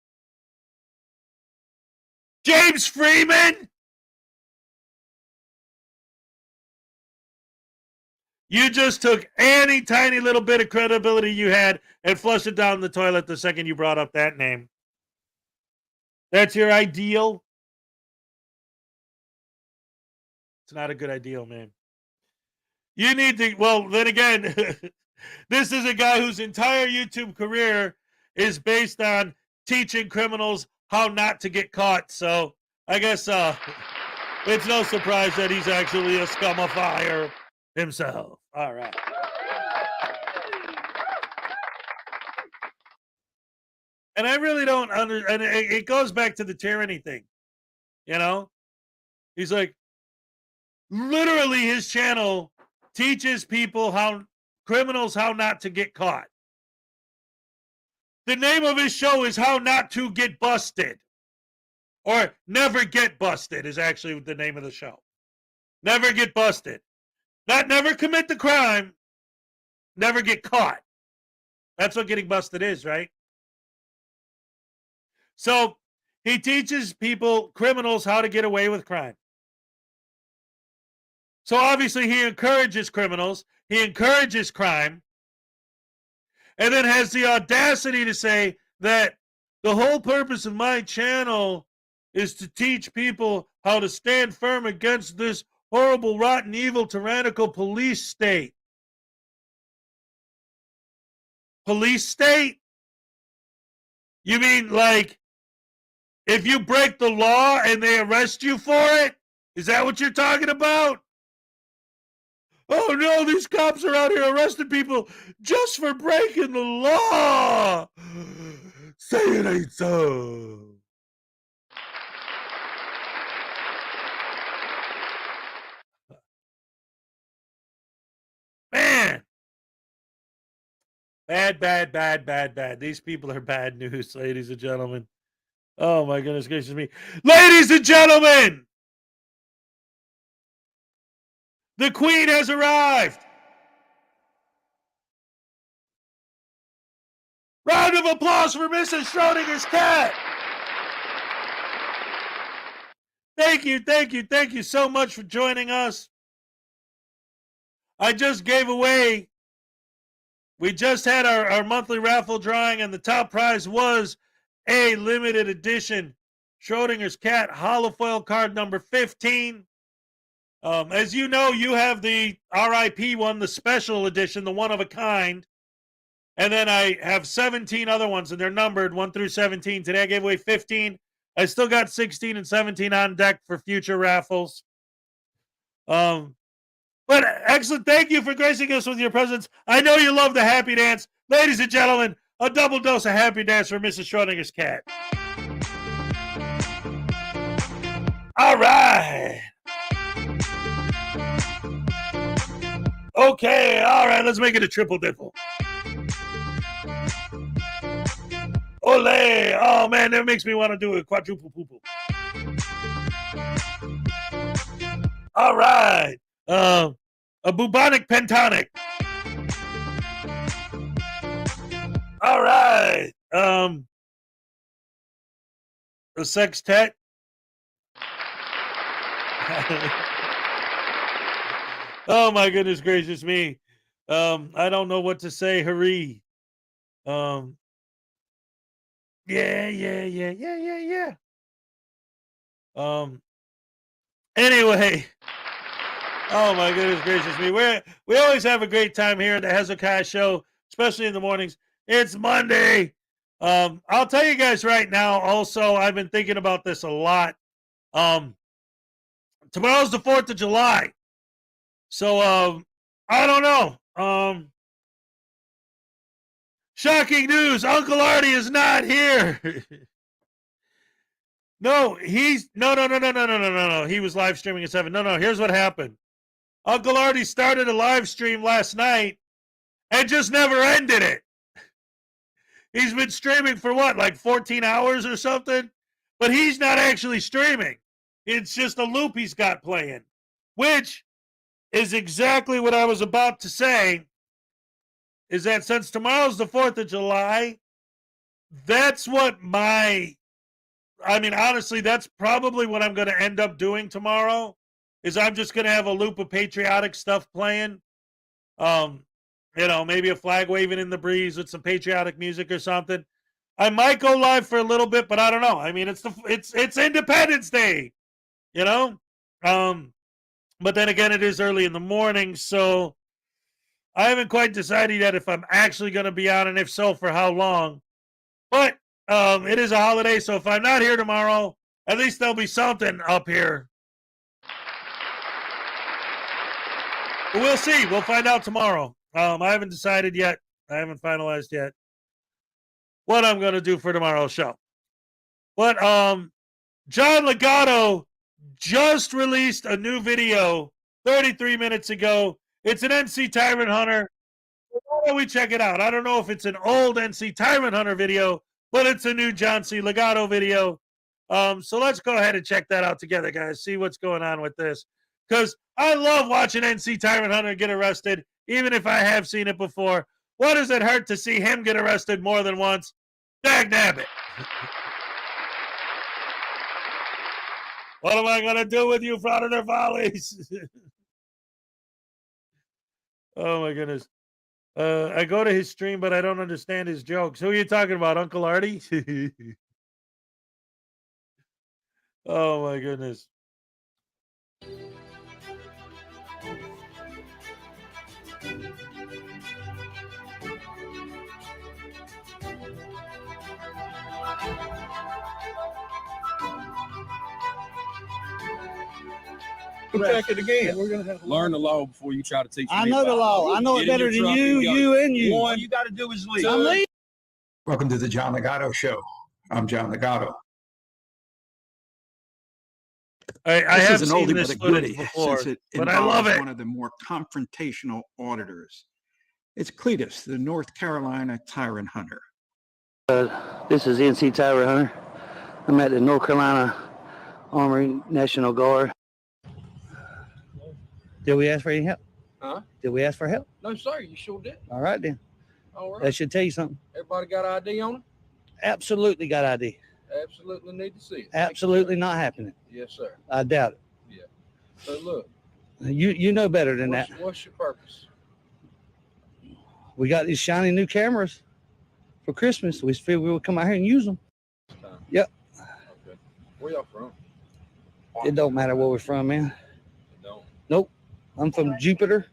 James Freeman. You just took any tiny little bit of credibility you had and flushed it down the toilet the second you brought up that name. That's your ideal? It's not a good ideal, man. You need to, well, then again, this is a guy whose entire YouTube career is based on teaching criminals how not to get caught. So I guess it's no surprise that he's actually a scum of fire himself. All right. And I really don't and it goes back to the tyranny thing. You know? He's like, literally his channel teaches people criminals how not to get caught. The name of his show is How Not to Get Busted. Or Never Get Busted is actually the name of the show. Never get busted. Not never commit the crime, never get caught. That's what getting busted is, right? So he teaches criminals, how to get away with crime. So obviously he encourages criminals, he encourages crime, and then has the audacity to say that the whole purpose of my channel is to teach people how to stand firm against this horrible, rotten, evil, tyrannical police state. Police state? You mean like if you break the law and they arrest you for it? Is that what you're talking about? Oh no, these cops are out here arresting people just for breaking the law. Say it ain't so. Man. Bad. These people are bad news, ladies and gentlemen. Oh my goodness gracious me. Ladies and gentlemen, the Queen has arrived. Round of applause for Mrs. Schrodinger's cat. Thank you so much for joining us. I just gave away, we just had our monthly raffle drawing, and the top prize was a limited edition Schrodinger's cat holofoil card number 15. As you know, you have the RIP one, the special edition, the one of a kind. And then I have 17 other ones, and they're numbered 1 through 17. Today I gave away 15. I still got 16 and 17 on deck for future raffles. But excellent. Thank you for gracing us with your presence. I know you love the happy dance. Ladies and gentlemen, a double dose of happy dance for Mrs. Schrodinger's cat. All right. Okay, all right, let's make it a triple dipple. Ole! Oh man, that makes me want to do a quadruple poo-poo. All right. A bubonic pentonic. All right. A sextet. Oh my goodness gracious me. I don't know what to say. Hurry. Yeah. Anyway. Oh my goodness gracious me. We always have a great time here at the Hezokuai show, especially in the mornings. It's Monday. I'll tell you guys right now, also, I've been thinking about this a lot. Tomorrow's the 4th of July. So I don't know. Shocking news, Uncle Artie is not here. No, he's no. He was live streaming at 7. No, here's what happened. Uncle Artie started a live stream last night and just never ended it. He's been streaming for what, like 14 hours or something? But he's not actually streaming. It's just a loop he's got playing, which is exactly what I was about to say. is that since tomorrow's the 4th of July, that's what honestly, that's probably what I'm going to end up doing tomorrow, is I'm just going to have a loop of patriotic stuff playing. Maybe a flag waving in the breeze with some patriotic music or something. I might go live for a little bit, but I don't know. I mean, it's Independence Day, but then again, it is early in the morning, so I haven't quite decided yet if I'm actually going to be on, and if so, for how long. But it is a holiday, so if I'm not here tomorrow, at least there'll be something up here. But we'll see. We'll find out tomorrow. I haven't decided yet. I haven't finalized yet what I'm going to do for tomorrow's show. But John Legato just released a new video 33 minutes ago. It's an NC Tyrant Hunter. Why don't we check it out? I don't know if it's an old NC Tyrant Hunter video, but it's a new John C. Legato video. So let's go ahead and check that out together, guys. See what's going on with this. Because I love watching NC Tyrant Hunter get arrested, even if I have seen it before. What does it hurt to see him get arrested more than once? Dag nabbit. What am I going to do with you, Frauditor Follies? Oh, my goodness. I go to his stream, but I don't understand his jokes. Who are you talking about, Uncle Artie? Oh, my goodness. Back at the game. We're gonna have Learn the law before you try to teach. I know the law. I know it better than you and you. All you got to do is leave. I'm leaving. Welcome to the John Legato Show. I'm John Legato. I have is an seen oldie this but a footage goodie, before, since it but I love involves it. one of the more confrontational auditors. It's Cletus, the North Carolina Tyrant Hunter. This is NC Tyrant Hunter. I'm at the North Carolina Army National Guard. Did we ask for any help? Huh? Did we ask for help? No, sir. You sure did. All right, then. All right. That should tell you something. Everybody got ID on them? Absolutely got ID. Absolutely need to see it. Absolutely not happening. Yes, sir. I doubt it. Yeah. So look. You know better than that. What's your purpose? We got these shiny new cameras for Christmas. We figured we would come out here and use them. Yep. Okay. Where y'all from? It don't matter where we're from, man. It don't. Nope. I'm from Jupiter.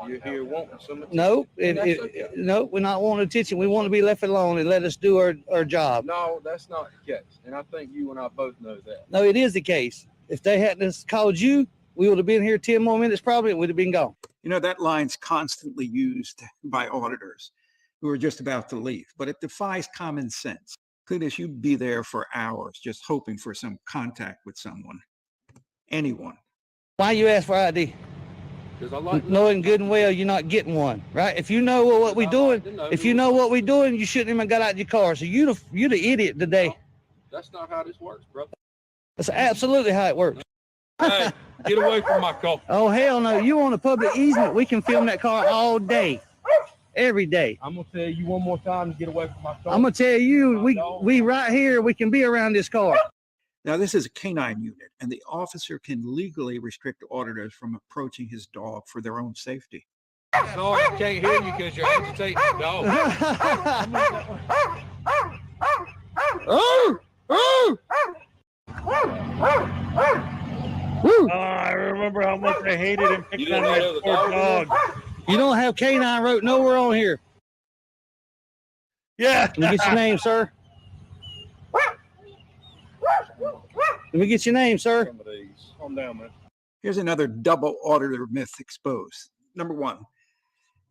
You're here wanting some attention? No, Okay. no, we're not wanting attention. We want to be left alone and let us do our job. No, that's not the case. And I think you and I both know that. No, it is the case. If they hadn't called you, we would have been here 10 more minutes probably and would have been gone. You know, that line's constantly used by auditors who are just about to leave, but it defies common sense. Cletus, you'd be there for hours just hoping for some contact with someone. Anyone. Why you ask for ID? Because I like knowing good and well you're not getting one, right? If you know what we're doing, you shouldn't even got out of your car. So you the idiot today. That's not how this works, brother. That's absolutely how it works. Hey, get away from my car. Oh, hell no. You on a public easement. We can film that car all day. Every day. I'm gonna tell you one more time to get away from my car. I'm gonna tell you, we right here, we can be around this car. Now, this is a canine unit, and the officer can legally restrict auditors from approaching his dog for their own safety. Sorry, I can't hear you because you're agitating the dog. I remember how much I hated him picking on that poor dog. You don't have canine rope nowhere on here. Yeah. Let me get your name, sir. Let me get your name, sir. Calm down, man. Here's another double auditor myth exposed. Number one,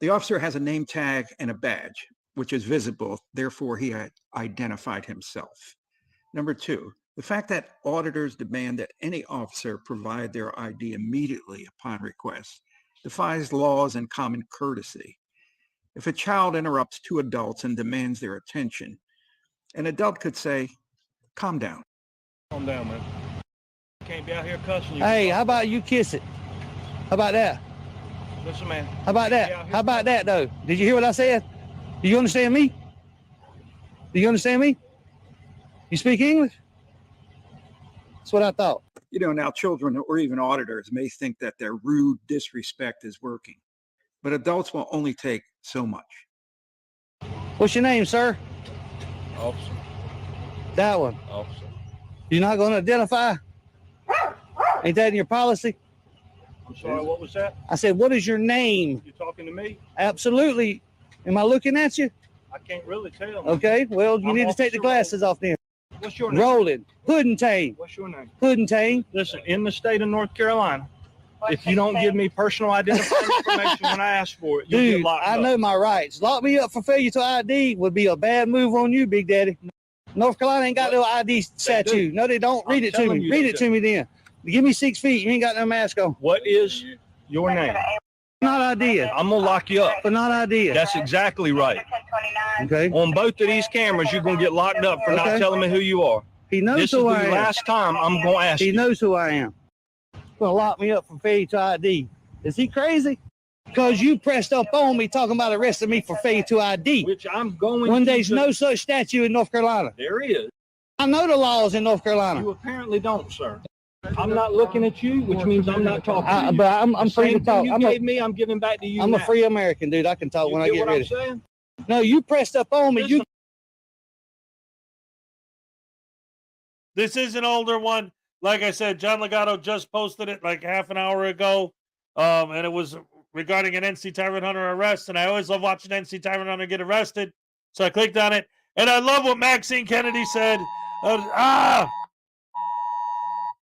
the officer has a name tag and a badge, which is visible, therefore he had identified himself. Number two, the fact that auditors demand that any officer provide their ID immediately upon request defies laws and common courtesy. If a child interrupts two adults and demands their attention, an adult could say, calm down. Calm down, man. Can't be out here cussing you. Hey, how about you kiss it? How about that? Listen, man. How about that? How about that, though? Did you hear what I said? Do you understand me? Do you understand me? You speak English? That's what I thought. You know, now children or even auditors may think that their rude disrespect is working, but adults will only take so much. What's your name, sir? Officer. That one. Officer. You're not going to identify? Ain't that in your policy? I'm sorry, what was that? I said, what is your name? You talking to me? Absolutely. Am I looking at you? I can't really tell. Okay, well, you I'm need to take the Officer glasses off then. What's your name? Rolling. Puddentane. What's your name? Puddentane. Listen, in the state of North Carolina, if you don't give me personal identifying information when I ask for it, you'll get Dude, locked I up. know my rights. Lock me up for failure to ID would be a bad move on you, Big Daddy. North Carolina ain't got no ID statute. No, they don't. Read it to me. Read it to me then. Give me 6 feet. You ain't got no mask on. What is your name? Not idea. I'm gonna lock you up. For not idea. That's exactly right. Okay. On both of these cameras, you're gonna get locked up for not Okay. telling me who you are. He knows This is who the I am. last time I'm gonna ask He you. knows who I am. Gonna lock me up for failure to ID. Is he crazy? Because you pressed up on me talking about arresting me for failure to ID. Which I'm going When to there's do. no such statute in North Carolina. There is. I know the laws in North Carolina. You apparently don't, sir. I'm not looking at you, which means I'm not talking to you. But I'm The free to same thing talk. you gave me, I'm giving back to you I'm a now. free American, dude. I can talk You when I get what ready. I'm saying? No, you pressed up on me. You This is an older one. Like I said, John Legato just posted it like half an hour ago. And it was regarding an NC Tyrant Hunter arrest. And I always love watching NC Tyrant Hunter get arrested. So I clicked on it. And I love what Maxine Kennedy said.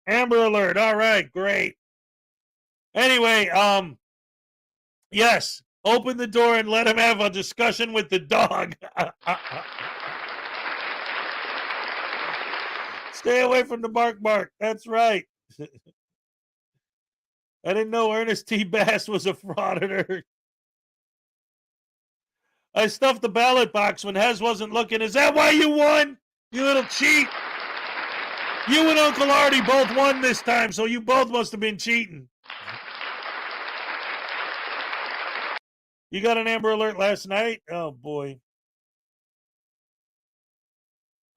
Amber Alert. All right, great. Anyway, yes, open the door and let him have a discussion with the dog. Stay away from the bark. That's right. I didn't know Ernest T. Bass was a frauditor. I stuffed the ballot box when Hez wasn't looking. Is that why you won? You little cheat. You and Uncle Artie both won this time, so you both must have been cheating. You got an Amber Alert last night? Oh, boy.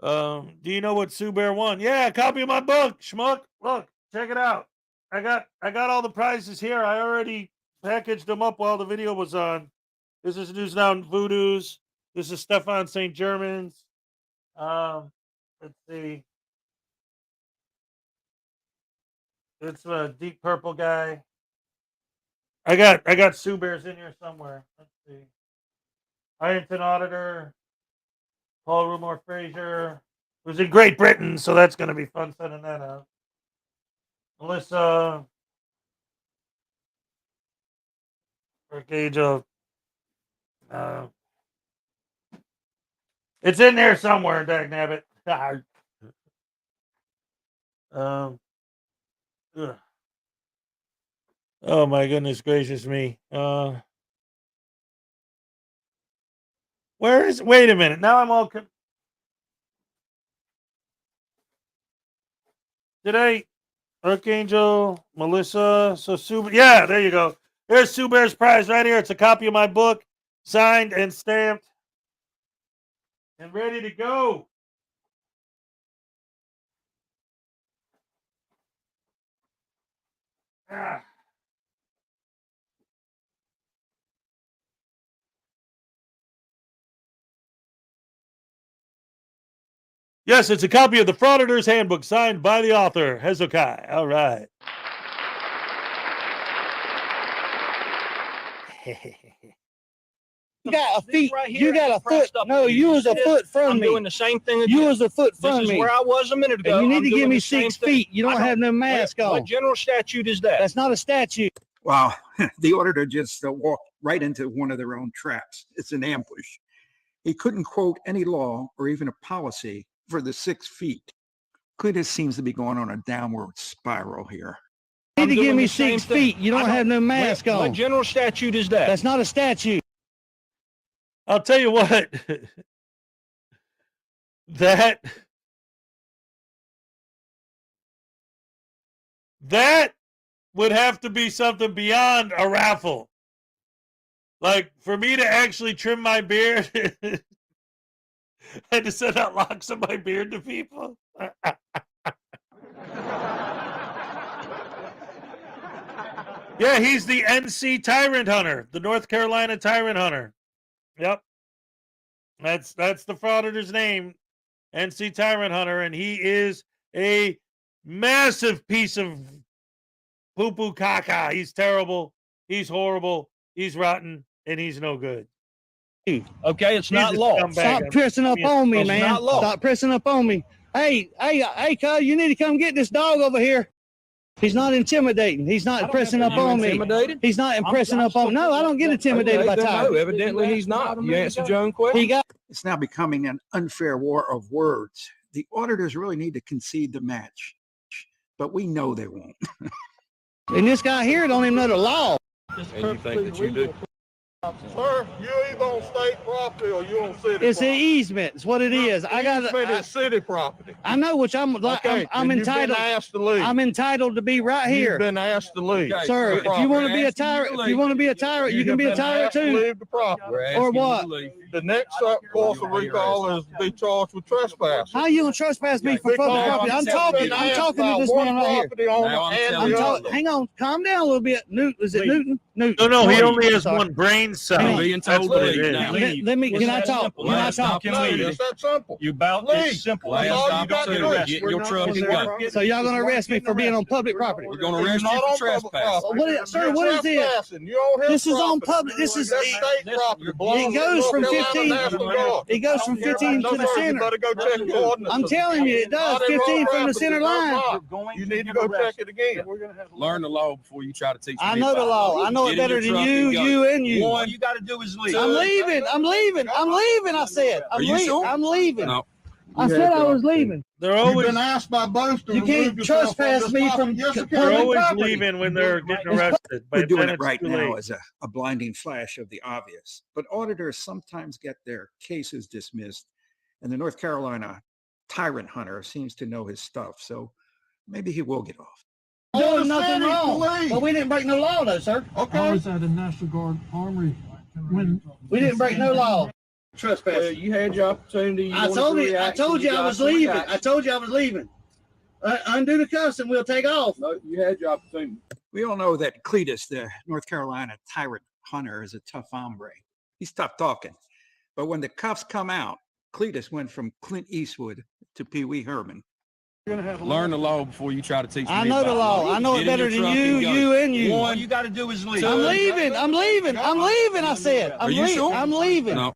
Do you know what Sue Bear won? Yeah, a copy of my book, schmuck. Look, check it out. I got all the prizes here. I already packaged them up while the video was on. This is News Now Voodoos. This is Stefan St. Germans. Let's see. It's a Deep Purple guy. I got Sue Bears in here somewhere. Let's see. Ironton Auditor. Paul Rumor Frazier. It was in Great Britain, so that's going to be fun sending that out. Melissa. Archangel. It's in there somewhere, dagnabbit. Ugh. Oh my goodness gracious me. Where is? Wait a minute. Now I'm all. Today, Archangel, Melissa, so Sue. Yeah, there you go. There's Sue Bear's prize right here. It's a copy of my book, signed and stamped, and ready to go. Ah. Yes, it's a copy of the Frauditors Handbook signed by the author, Hezokuai. All right. You got a feet. Right here, You got a foot. No, you was a foot from I'm me. doing the same thing again. You was a foot from This is me. where I was a minute ago. And you need I'm to give doing me the same 6 thing. feet. You don't have no mask on. What general statute is that? That's not a statute. Wow, the auditor just walked right into one of their own traps. It's an ambush. He couldn't quote any law or even a policy for the 6 feet. Cletus seems to be going on a downward spiral here. You need to I'm give doing me the same 6 thing. feet. You don't have no mask on. What general statute is that? That's not a statute. I'll tell you what. That would have to be something beyond a raffle. Like, for me to actually trim my beard, I had to send out locks of my beard to people. Yeah, he's the NC Tyrant Hunter, the North Carolina Tyrant Hunter. Yep. That's the Frauditor's name, NC Tyrant Hunter, and he is a massive piece of poo-poo caca. He's terrible. He's horrible. He's rotten, and he's no good. Okay, it's not law. Stop pressing up on me, It's man. not law. Stop pressing up on me. Hey, cuz, you need to come get this dog over here. He's not intimidating. He's not pressing up on me. He's not impressing up on me. No, I don't get intimidated by Tyler. No, evidently he's not. You answered your own question. It's now becoming an unfair war of words. The auditors really need to concede the match, but we know they won't. And this guy here don't even know the law. And you think that you do? Sir, you either on state property or you on city It's an property. easement. It's what it is. I got Easement is city property. I know, which I'm Okay, I'm then you've been entitled. asked to leave. I'm entitled to be right here. You've been asked to leave. Sir, if you want to be a tyrant, you can be a tyrant too. Leave the property. Or what? The next course of recall is to be charged with trespass. How you gonna trespass me for public property? I'm talking to this man right here. Hang on, calm down a little bit. Is it Newton? Newton. No, he only has one brain cell. Let me. Can I talk? Can I talk? It's that simple. You about Leave. simple. That's all you got to do. Get your truck and go. So y'all gonna arrest me for being on public property? We're gonna arrest you for trespassing. Sir, what is this? This is on public. This is state property. It goes from 15. It goes from 15 to the center. You better go check your ordinance. I'm telling you, it does. 15 from the center line. You need to go check it again. Learn the law before you try to teach me. I know the law. I know it better than you and you. All you got to do is leave. I'm leaving. I'm leaving. I'm leaving. I said. Are you sure? I'm leaving. No. I said I was leaving. They're always been asked by both to you can't trespass me from they're always leaving when they're getting arrested. We're doing it right now as a blinding flash of the obvious. But auditors sometimes get their cases dismissed, and the North Carolina Tyrant Hunter seems to know his stuff, so maybe he will get off. Doing nothing wrong. But we didn't break no law, though, sir. Okay. I was at the National Guard Armory when we didn't break no law. Trespass. Well, you had your opportunity. I told you I was leaving. I told you I was leaving. Undo the cuffs and we'll take off. No, you had your opportunity. We all know that Cletus, the North Carolina Tyrant Hunter, is a tough hombre. He's tough talking. But when the cuffs come out, Cletus went from Clint Eastwood to Pee Wee Herman. Learn the law before you try to teach me. I know the law. I know it better than you and you. All you got to do is leave. I'm leaving. I'm leaving. I'm leaving. I said. Are you sure? I'm leaving. No.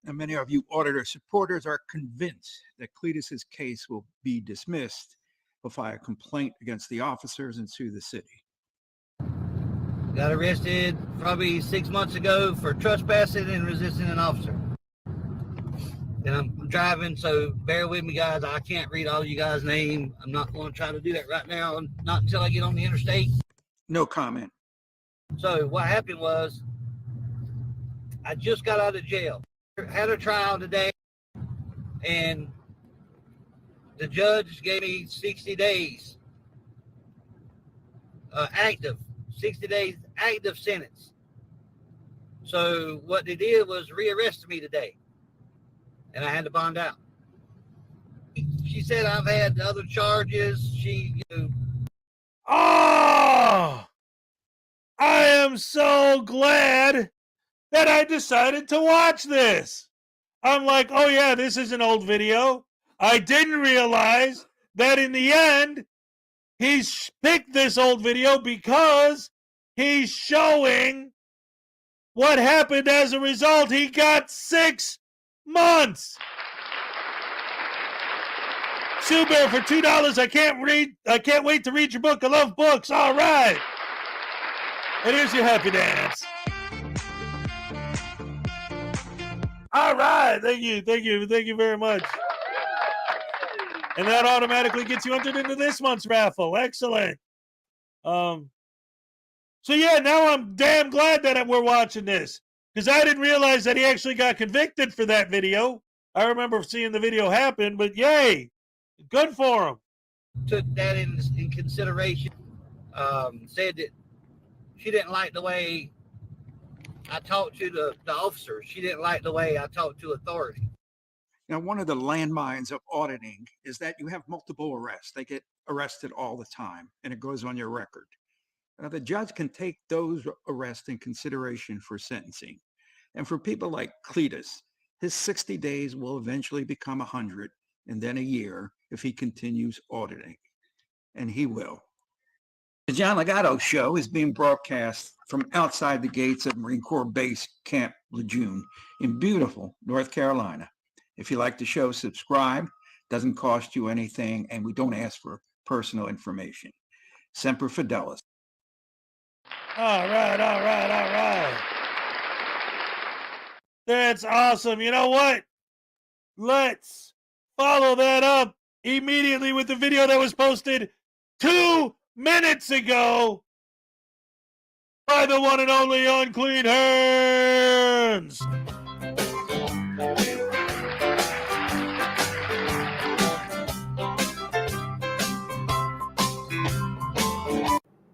And many of you auditor supporters are convinced that Cletus's case will be dismissed. He'll file a complaint against the officers and sue the city. Got arrested probably 6 months ago for trespassing and resisting an officer. And I'm driving, so bear with me, guys. I can't read all you guys' names. I'm not going to try to do that right now, not until I get on the interstate. No comment. So what happened was I just got out of jail. Had a trial today, and the judge gave me 60 days active, 60 days active sentence. So what they did was rearrested me today, and I had to bond out. She said I've had other charges. Oh, I am so glad that I decided to watch this. I'm like, oh yeah, this is an old video. I didn't realize that in the end, he's picked this old video because he's showing what happened as a result. He got 6 months. Sue Bear for $2. I can't wait to read your book. I love books. All right. And here's your happy dance. All right. Thank you very much. And that automatically gets you entered into this month's raffle. Excellent. So yeah, now I'm damn glad that we're watching this, because I didn't realize that he actually got convicted for that video. I remember seeing the video happen, but yay, good for him. Took that in consideration. Said that she didn't like the way I talked to the officer. She didn't like the way I talked to authority. Now, one of the landmines of auditing is that you have multiple arrests. They get arrested all the time, and it goes on your record. Now, the judge can take those arrests in consideration for sentencing. And for people like Cletus, his 60 days will eventually become 100 and then a year if he continues auditing. And he will. The John Legato Show is being broadcast from outside the gates of Marine Corps Base Camp Lejeune in beautiful North Carolina. If you like the show, subscribe. Doesn't cost you anything, and we don't ask for personal information. Semper Fidelis. All right. That's awesome. You know what? Let's follow that up immediately with the video that was posted 2 minutes ago by the one and only Unclean Hands.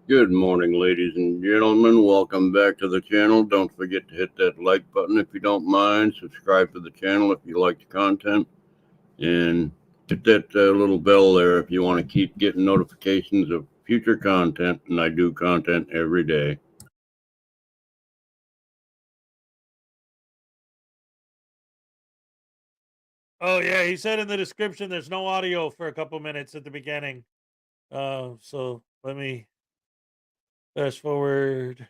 Good morning, ladies and gentlemen. Welcome back to the channel. Don't forget to hit that like button if you don't mind. Subscribe to the channel if you like the content. And hit that little bell there if you want to keep getting notifications of future content. And I do content every day. Oh, yeah, he said in the description there's no audio for a couple minutes at the beginning. So let me fast forward.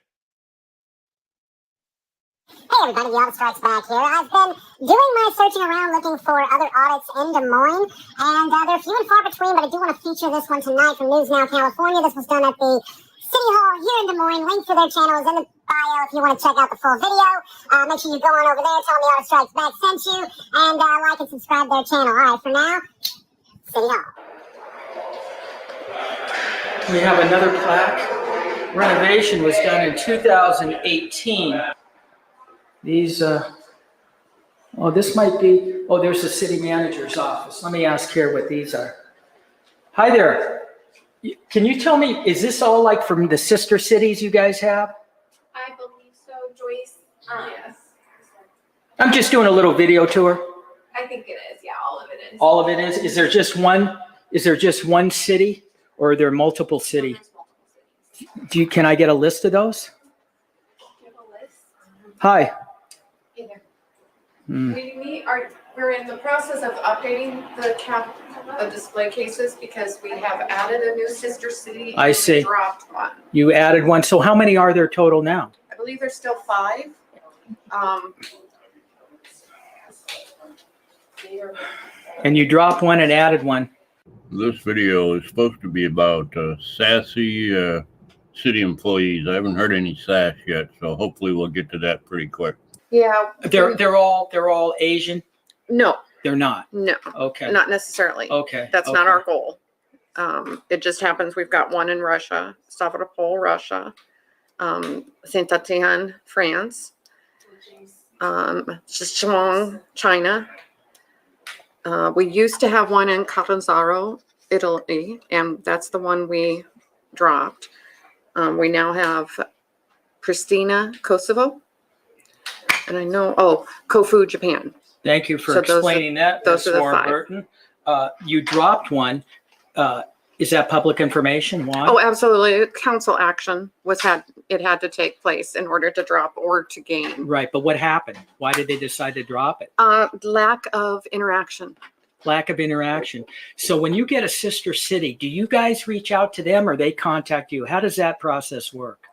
Hey everybody, the Audit Strikes Back here. I've been doing my searching around looking for other audits in Des Moines, and they're few and far between, but I do want to feature this one tonight from News Now, California. This was done at the City Hall here in Des Moines. Link for their channel is in the bio if you want to check out the full video. Make sure you go on over there, tell them the Audit Strikes Back sent you, and like and subscribe to their channel. All right, for now, City Hall. We have another plaque. Renovation was done in 2018. These, this might be, there's the city manager's office. Let me ask here what these are. Hi there. Can you tell me, is this all like from the sister cities you guys have? I believe so, Joyce. Yes. I'm just doing a little video tour. I think it is. Yeah, all of it is. All of it is? Is there just one city, or are there multiple cities? Can I get a list of those? Do you have a list? Hi. Either. We're in the process of updating the count of display cases because we have added a new sister city. I see. Dropped one. You added one. So how many are there total now? I believe there's still 5. And you dropped one and added one. This video is supposed to be about sassy city employees. I haven't heard any sass yet, so hopefully we'll get to that pretty quick. Yeah. They're all Asian? No. They're not? No. Okay. Not necessarily. Okay. That's not our goal. It just happens we've got one in Russia, Stavropol, Russia, Saint-Étienne, France, Sichuan, China. We used to have one in Catanzaro, Italy, and that's the one we dropped. We now have Pristina, Kosovo, and I know, Kofu, Japan. Thank you for explaining that. Those are the 5. Burton. You dropped one. Is that public information? Why? Oh, absolutely. Council action it had to take place in order to drop or to gain. Right, but what happened? Why did they decide to drop it? Lack of interaction. Lack of interaction. So when you get a sister city, do you guys reach out to them or they contact you? How does that process work?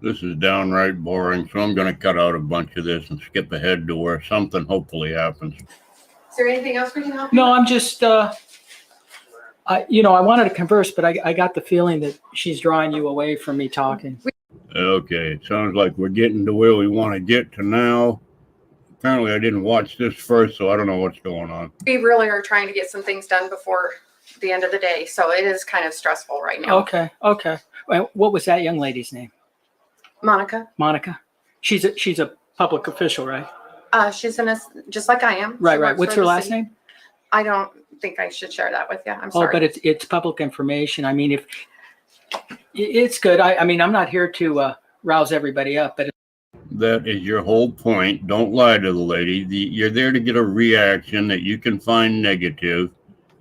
This is downright boring, so I'm going to cut out a bunch of this and skip ahead to where something hopefully happens. Is there anything else we can help you No, with? I'm just, I wanted to converse, but I got the feeling that she's drawing you away from me talking. Okay, it sounds like we're getting to where we want to get to now. Apparently I didn't watch this first, so I don't know what's going on. We really are trying to get some things done before the end of the day, so it is kind of stressful right now. Okay. Well, what was that young lady's name? Monica. Monica. She's a public official, right? She's just like I am. Right. She works What's for her the last city. name? I don't think I should share that with you. I'm sorry. Oh, but it's public information. I mean, if it's good. I mean, I'm not here to rouse everybody up, but That is your whole point. Don't lie to the lady. You're there to get a reaction that you can find negative,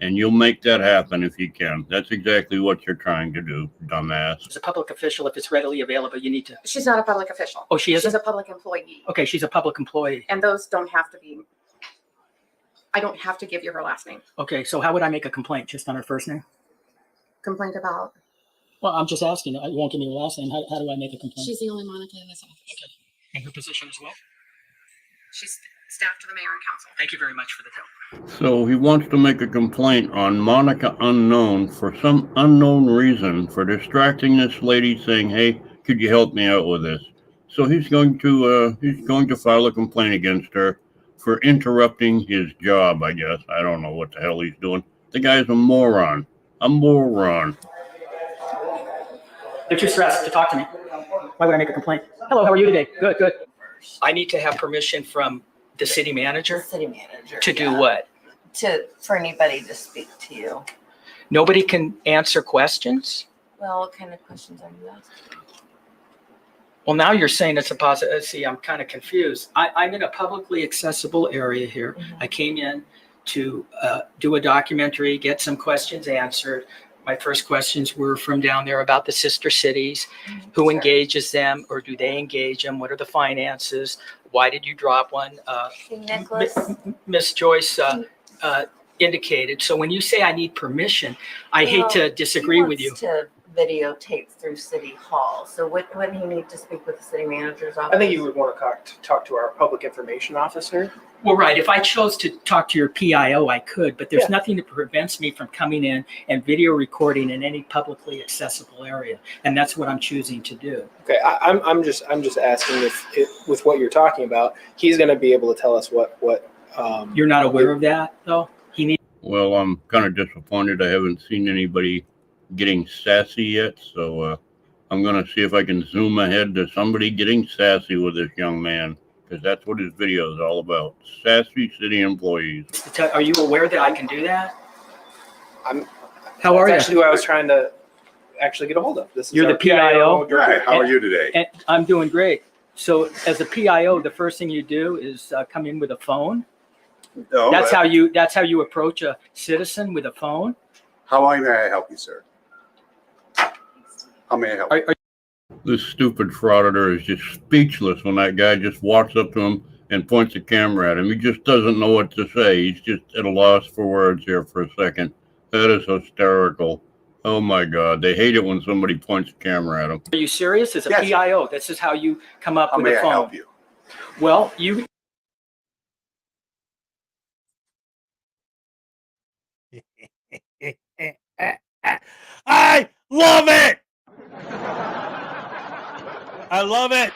and you'll make that happen if you can. That's exactly what you're trying to do, dumbass. As a public official, if it's readily available, you need to. She's not a public official. Oh, she isn't? She's a public employee. Okay, she's a public employee. And those don't have to be, I don't have to give you her last name. Okay, so how would I make a complaint just on her first name? Complaint about? Well, I'm just asking. You won't give me her last name. How do I make a complaint? She's the only Monica in this office. Okay. And her position as well? She's staff to the mayor and council. Thank you very much for the help. So he wants to make a complaint on Monica Unknown for some unknown reason for distracting this lady, saying, "Hey, could you help me out with this?" So he's going to file a complaint against her for interrupting his job, I guess. I don't know what the hell he's doing. The guy's a moron. A moron. They're too stressed to talk to me. Why would I make a complaint? Hello, how are you today? Good, good. I need to have permission from the city manager. The city manager. To do what? For anybody to speak to you. Nobody can answer questions? Well, what kind of questions are you asking? Well, now you're saying it's a positive. See, I'm kind of confused. I'm in a publicly accessible area here. Mm-hmm. I came in to do a documentary, get some questions answered. My first questions were from down there about the sister cities, who engages them, or do they engage them? What are the finances? Why did you drop one? Nicholas? Miss Joyce indicated. So when you say I need permission, I hate to disagree with you. He wants to videotape through City Hall. So wouldn't he need to speak with the city manager's office? I think you would want to talk to our public information officer. Well, right. If I chose to talk to your PIO, I could, but there's nothing that prevents me from coming in and video recording in any publicly accessible area, and that's what I'm choosing to do. Okay, I'm just asking if with what you're talking about, he's going to be able to tell us what. You're not aware of that, though. Well, I'm kind of disappointed. I haven't seen anybody getting sassy yet, so I'm going to see if I can zoom ahead to somebody getting sassy with this young man. Because that's what his video is all about. Sassy city employees. Are you aware that I can do that? How are you? Actually, who I was trying to actually get a hold of. This is You're the PIO. Right. How are you today? And I'm doing great. So, as a PIO, the first thing you do is come in with a phone. No, That's how you approach a citizen, with a phone. How may I help you, sir? How may I help you? This stupid frauditor is just speechless when that guy just walks up to him and points a camera at him. He just doesn't know what to say. He's just at a loss for words here for a second. That is hysterical. Oh my God. They hate it when somebody points a camera at them. Are you serious? As a Yes. PIO, this is how you come up with a phone. How may I help you? Well, you. I love it. I love it.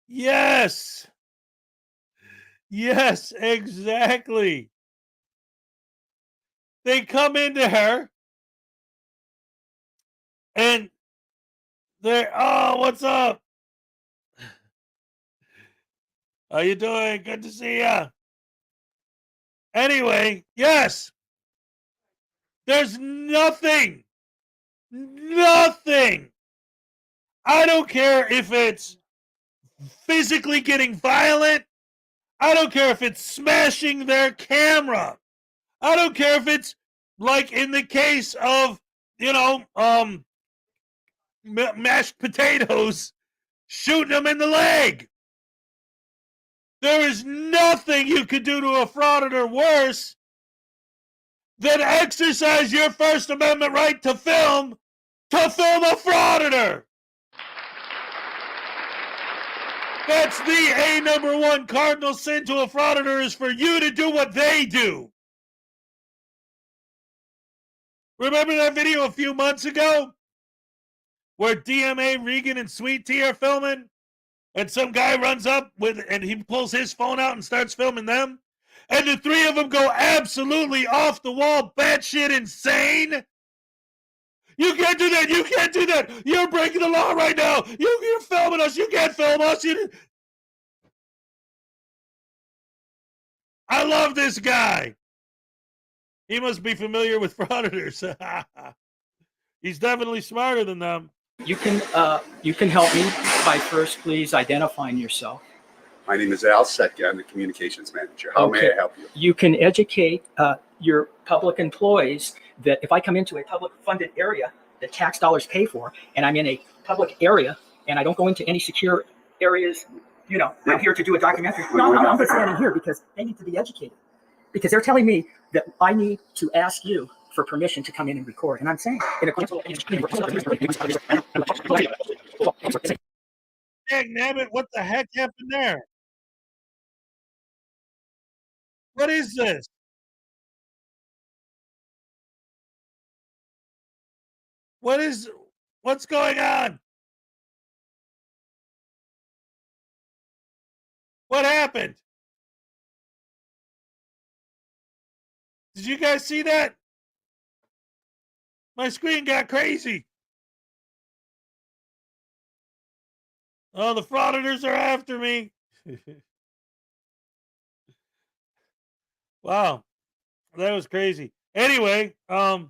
Yes. Yes, exactly. They come into her and they're, "Oh, what's up? How you doing? Good to see ya." Anyway, yes. There's nothing. I don't care if it's physically getting violent. I don't care if it's smashing their camera. I don't care if it's like in the case of, mashed potatoes, shooting them in the leg. There is nothing you could do to a frauditor worse than exercise your First Amendment right to film a frauditor. That's the number one cardinal sin to a frauditor, is for you to do what they do. Remember that video a few months ago where DMA, Regan, and Sweet Tea are filming? And some guy runs up and he pulls his phone out and starts filming them? And the three of them go absolutely off the wall, batshit insane? You can't do that. You can't do that. You're breaking the law right now. You're filming us. You can't film us. I love this guy. He must be familiar with frauditors. He's definitely smarter than them. You can help me by first please identifying yourself. My name is Al Setka. I'm the communications manager. How may I help you? You can educate your public employees that if I come into a public funded area that tax dollars pay for, and I'm in a public area and I don't go into any secure areas, you know, I'm here to do a documentary. No, I'm just standing here because they need to be educated. Because they're telling me that I need to ask you for permission to come in and record. And I'm saying, Dang nabbit, what the heck happened there? What is this? What's going on? What happened? Did you guys see that? My screen got crazy. Oh, the Frauditors are after me. Wow. That was crazy. Anyway, we're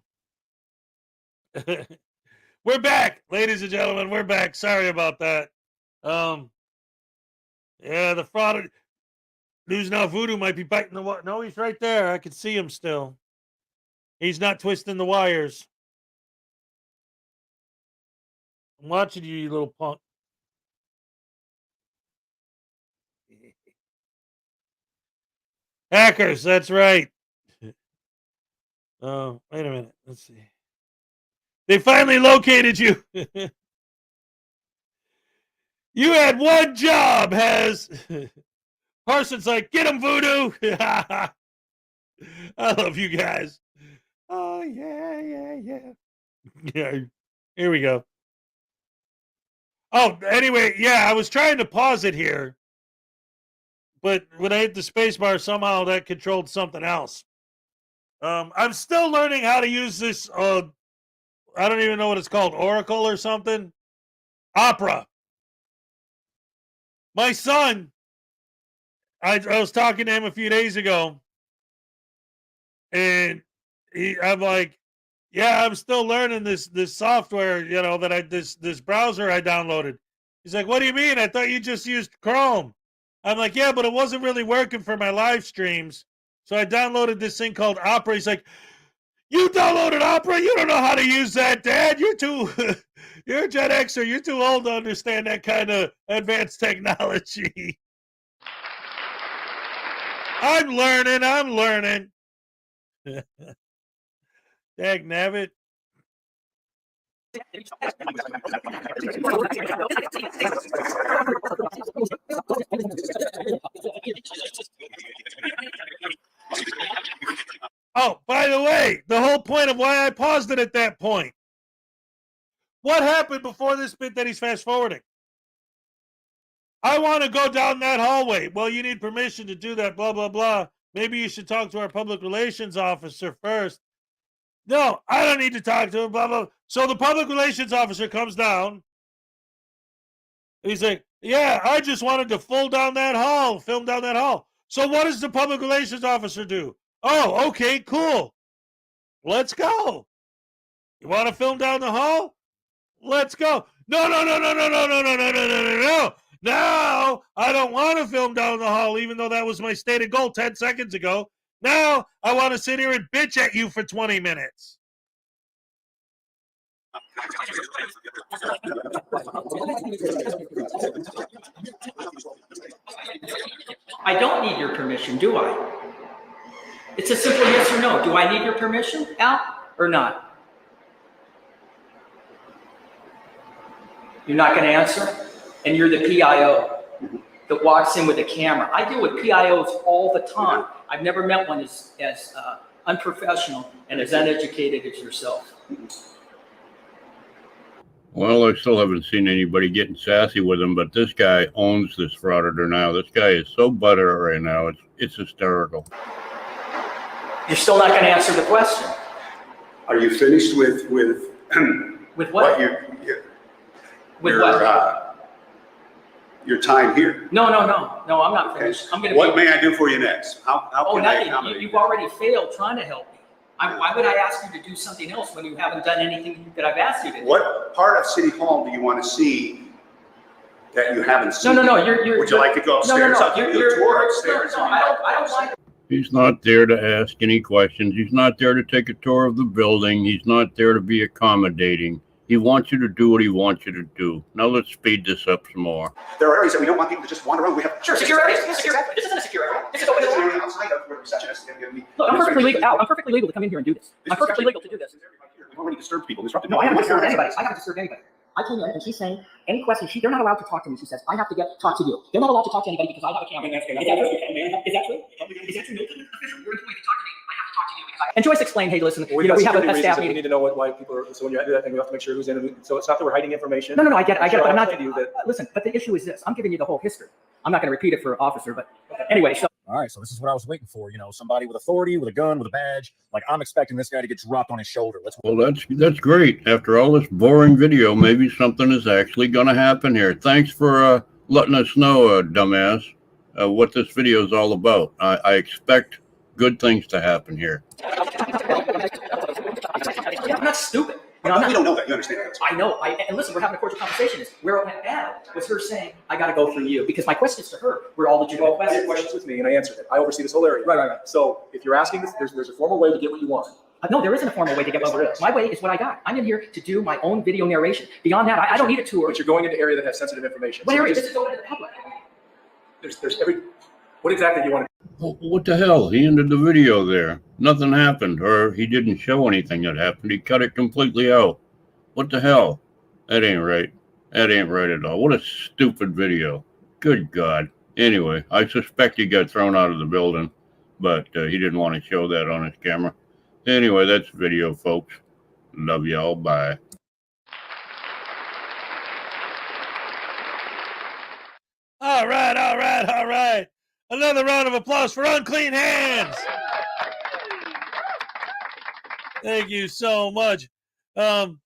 back, ladies and gentlemen. We're back. Sorry about that. Yeah, the fraud News Now Voodoo might be biting the wire. No, he's right there. I can see him still. He's not twisting the wires. I'm watching you, you little punk. Hackers, that's right. Oh, wait a minute. Let's see. They finally located you. You had one job, Hez. Parsons like, get him, Voodoo. I love you guys. Oh, yeah. Yeah, here we go. Oh, anyway, yeah, I was trying to pause it here. But when I hit the space bar, somehow that controlled something else. I'm still learning how to use this. I don't even know what it's called. Oracle or something. Opera. My son, I was talking to him a few days ago. And I'm like, yeah, I'm still learning this software, you know, that this browser I downloaded. He's like, what do you mean? I thought you just used Chrome. I'm like, yeah, but it wasn't really working for my live streams. So I downloaded this thing called Opera. He's like, you downloaded Opera? You don't know how to use that, Dad. You're a Gen Xer. You're too old to understand that kind of advanced technology. I'm learning. Dag nabbit. Oh, by the way, the whole point of why I paused it at that point. What happened before this bit that he's fast forwarding? I want to go down that hallway. Well, you need permission to do that, blah, blah, blah. Maybe you should talk to our public relations officer first. No, I don't need to talk to him, blah, blah. So the public relations officer comes down. He's like, yeah, I just wanted to film down that hall. So what does the public relations officer do? Oh, okay, cool. Let's go. You want to film down the hall? Let's go. No. Now, I don't want to film down the hall, even though that was my stated goal 10 seconds ago. Now, I want to sit here and bitch at you for 20 minutes. I don't need your permission, do I? It's a simple yes or no. Do I need your permission, Al, or not? You're not going to answer? And you're the PIO that walks in with a camera. I deal with PIOs all the time. I've never met one as unprofessional and as uneducated as yourself. Well, I still haven't seen anybody getting sassy with him, but this guy owns this Frauditor now. This guy is so buttered right now. It's hysterical. You're still not going to answer the question. Are you finished with with what? Your time here? No, I'm not finished. I'm going to. What may I do for you next? How can I accommodate? You've already failed trying to help me. Why would I ask you to do something else when you haven't done anything that I've asked you to do? What part of City Hall do you want to see that you haven't seen? No. Would you like to go upstairs? I'll give you a tour upstairs. No, I don't mind. He's not there to ask any questions. He's not there to take a tour of the building. He's not there to be accommodating. He wants you to do what he wants you to do. Now let's speed this up some more. There are areas that we don't want people to just wander around. We have secure areas. Exactly. This isn't a secure area. This is This is open. an area outside of where the receptionist is going to be. Look, I'm perfectly legal. Al, I'm perfectly legal to come in here and do this. I'm perfectly legal to do this. We've already disturbed people. Disrupted. No, I haven't disturbed anybody. I haven't disturbed anybody. I came in and she's saying any questions. They're not allowed to talk to me. She says I have to talk to you. They're not allowed to talk to anybody because I have a camera. Is that true? Is that true? Is that true? Official. You're going to talk to me. I have to talk to you because I. And Joyce explained, hey, listen, we have a staff meeting. We need to know why people are. So when you do that thing, we have to make sure who's in. So it's not that we're hiding information. No, I get it. But I'm not. That, listen, but the issue is this. I'm giving you the whole history. I'm not going to repeat it for officer, but anyway. So. All right, so this is what I was waiting for. You know, somebody with authority, with a gun, with a badge. Like I'm expecting this guy to get dropped on his shoulder. Well, that's great. After all this boring video, maybe something is actually going to happen here. Thanks for letting us know, dumbass, what this video is all about. I expect good things to happen here. I'm not stupid. You know, we don't know that. You understand that? I know. And listen, we're having a cordial conversation. Where it went bad was her saying, I got to go through you. Because my questions to her were all legitimate you had questions with me, and I answered it. I oversee this whole area. Right. So if you're asking this, there's a formal way to get what you want. No, there isn't a formal way to get what I want. My way is what I got. I'm in here to do my own video narration. Beyond that, I don't need a tour. But you're going into area that has sensitive information. What area? This is open to the public. There's every. What exactly do you want to Well, what the hell? He ended the video there. Nothing happened, or he didn't show anything that happened. He cut it completely out. What the hell? That ain't right. That ain't right at all. What a stupid video. Good God. Anyway, I suspect he got thrown out of the building, but he didn't want to show that on his camera. Anyway, that's video, folks. Love y'all. Bye. All right. Another round of applause for Unclean Hands. Thank you so much. And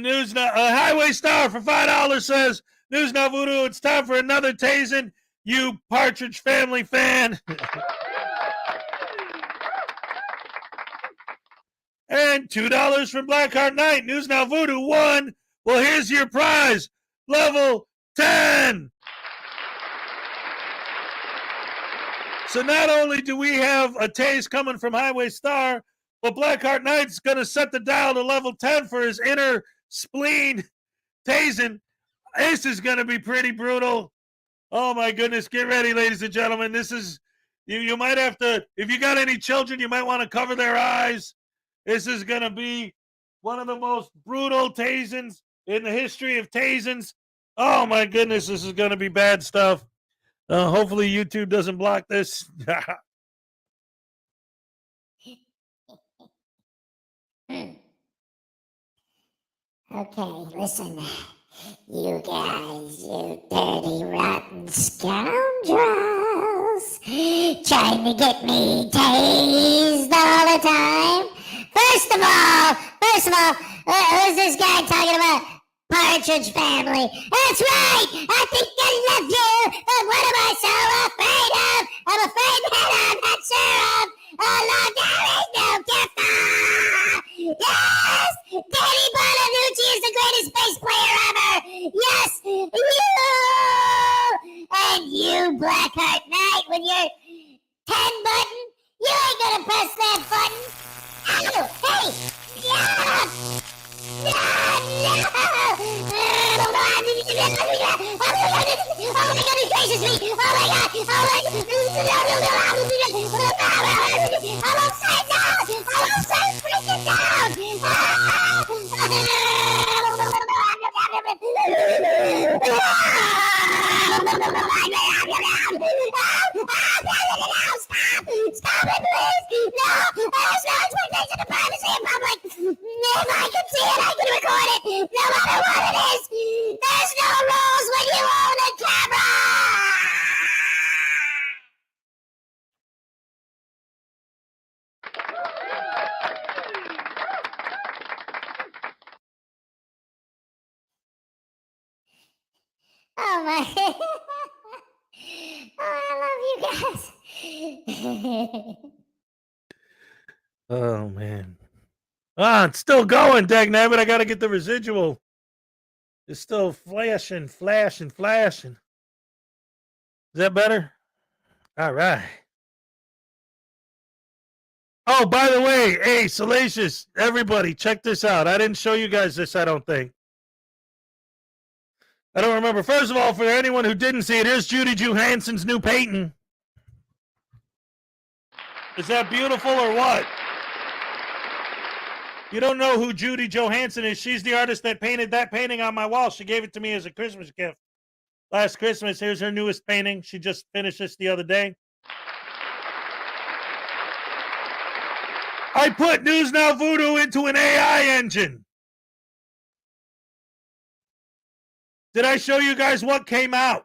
News Now, Highway Star for $5 says, News Now Voodoo, it's time for another tasing, you Partridge Family fan. And $2 from Blackheart Knight, News Now Voodoo 1. Well, here's your prize, level 10. So not only do we have a tase coming from Highway Star, but Blackheart Knight's going to set the dial to level 10 for his inner spleen tasing. This is going to be pretty brutal. Oh, my goodness. Get ready, ladies and gentlemen. This is, you might have to, if you got any children, you might want to cover their eyes. This is going to be one of the most brutal tasings in the history of tasings. Oh, my goodness. This is going to be bad stuff. Hopefully YouTube doesn't block this. Okay, listen, you guys, you dirty, rotten scoundrels, trying to get me tased all the time. First of all, who's this guy talking about? Partridge Family. That's right! I think I love you! But what am I so afraid of? I'm afraid that I'm not sure of! Oh, Lord, there is no gift! Yes! Danny Bonaducci is the greatest bass player ever! Yes! You! And you, Blackheart Knight, with your 10 button, you ain't gonna press that button! Ow! Hey! Yeah! No! Oh my God, it gracious me! Oh my God! I'm upside down! I'm upside freaking down! Stop it, please! No! There's no expectation of privacy in public! If I can see it, I can record it! No matter what it is! There's no rules when you own a camera! Oh my! Oh, I love you guys. Oh, man. Ah, it's still going, dagnabbit. I got to get the residual. It's still flashing, flashing, flashing. Is that better? All right. Oh, by the way, hey, Salacious, everybody, check this out. I didn't show you guys this, I don't think. I don't remember. First of all, for anyone who didn't see it, here's Judy Johansson's new painting. Is that beautiful or what? You don't know who Judy Johansson is. She's the artist that painted that painting on my wall. She gave it to me as a Christmas gift last Christmas. Here's her newest painting. She just finished this the other day. I put News Now Voodoo into an AI engine. Did I show you guys what came out?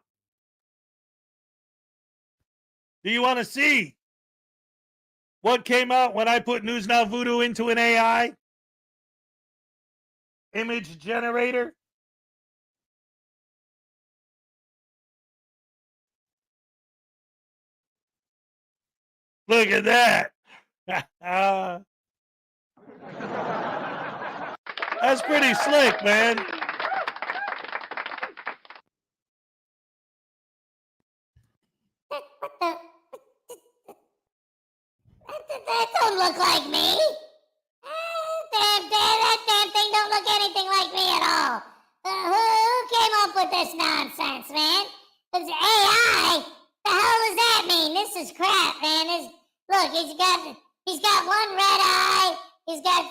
Do you want to see what came out when I put News Now Voodoo into an AI image generator? Look at that. That's pretty slick, man. That don't look like me. That damn thing don't look anything like me at all. Who came up with this nonsense, man? It's AI. The hell does that mean? This is crap, man. Look, he's got one red eye. He's got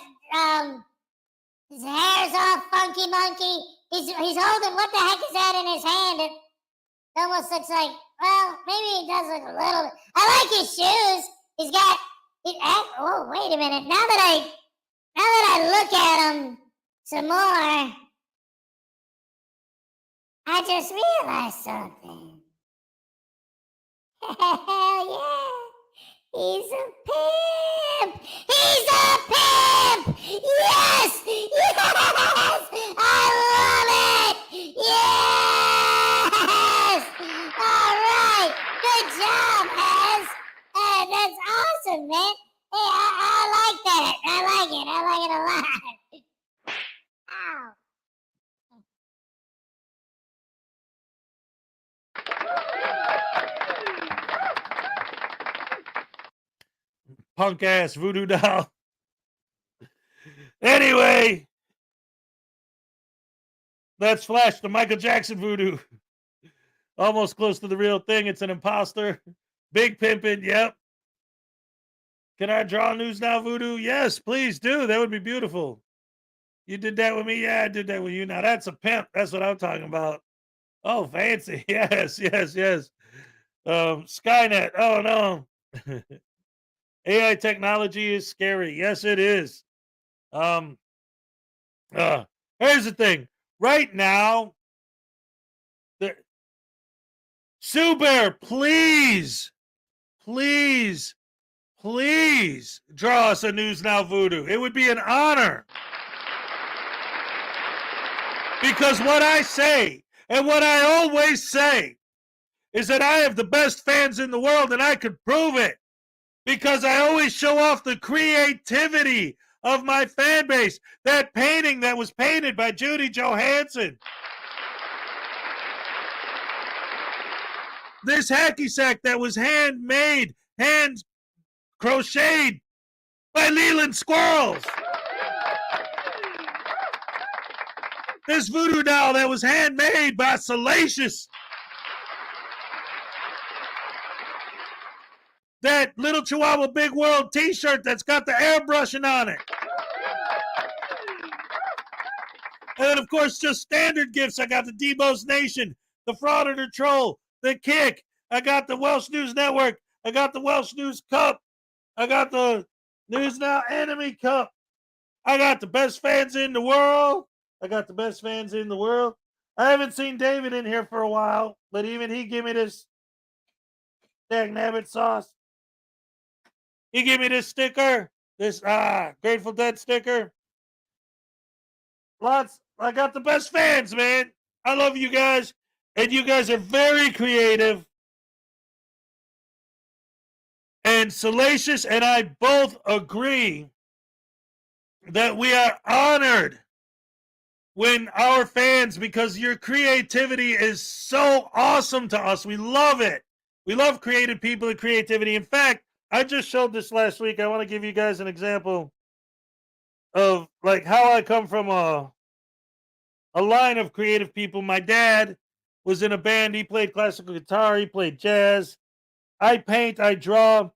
his hair's all funky monkey. He's holding, what the heck is that in his hand? It almost looks like, well, maybe he does look a little bit. I like his shoes. He's got. Oh, wait a minute. Now that I look at him some more, I just realized something. Hell yeah. He's a pimp. He's a pimp. Yes. Yes. I love it. Yes. All right. Good job, Hez. That's awesome, man. Hey, I like that. I like it. I like it a lot. Ow. Punk ass voodoo doll. Anyway, that's Flash, the Michael Jackson voodoo. Almost close to the real thing. It's an imposter. Big pimpin', yep. Can I draw News Now Voodoo? Yes, please do. That would be beautiful. You did that with me? Yeah, I did that with you. Now that's a pimp. That's what I'm talking about. Oh, fancy. Yes, yes, yes. Skynet. Oh, no. AI technology is scary. Yes, it is. Here's the thing. Right now, Sue Bear, please, please, please draw us a News Now Voodoo. It would be an honor. Because what I say, and what I always say, is that I have the best fans in the world, and I could prove it. Because I always show off the creativity of my fan base. That painting that was painted by Judy Johansson. This hacky sack that was handmade, hand crocheted by Leland Squirrels. This voodoo doll that was handmade by Salacious. That little Chihuahua Big World t-shirt that's got the airbrushing on it. And then, of course, just standard gifts. I got the Debo's Nation, the Frauditor Troll, the Kick. I got the Welsh News Network. I got the Welsh News Cup. I got the News Now Enemy Cup. I got the best fans in the world. I got the best fans in the world. I haven't seen David in here for a while, but even he gave me this dagnabbit sauce. He gave me this sticker, this Grateful Dead sticker. Lots. I got the best fans, man. I love you guys, and you guys are very creative. And And Salacious and I both agree that we are honored when our fans, because your creativity is so awesome to us. We love it. We love creative people and creativity. In fact, I just showed this last week. I want to give you guys an example of like how I come from a line of creative people. My dad was in a band. He played classical guitar. He played jazz. I paint, I draw.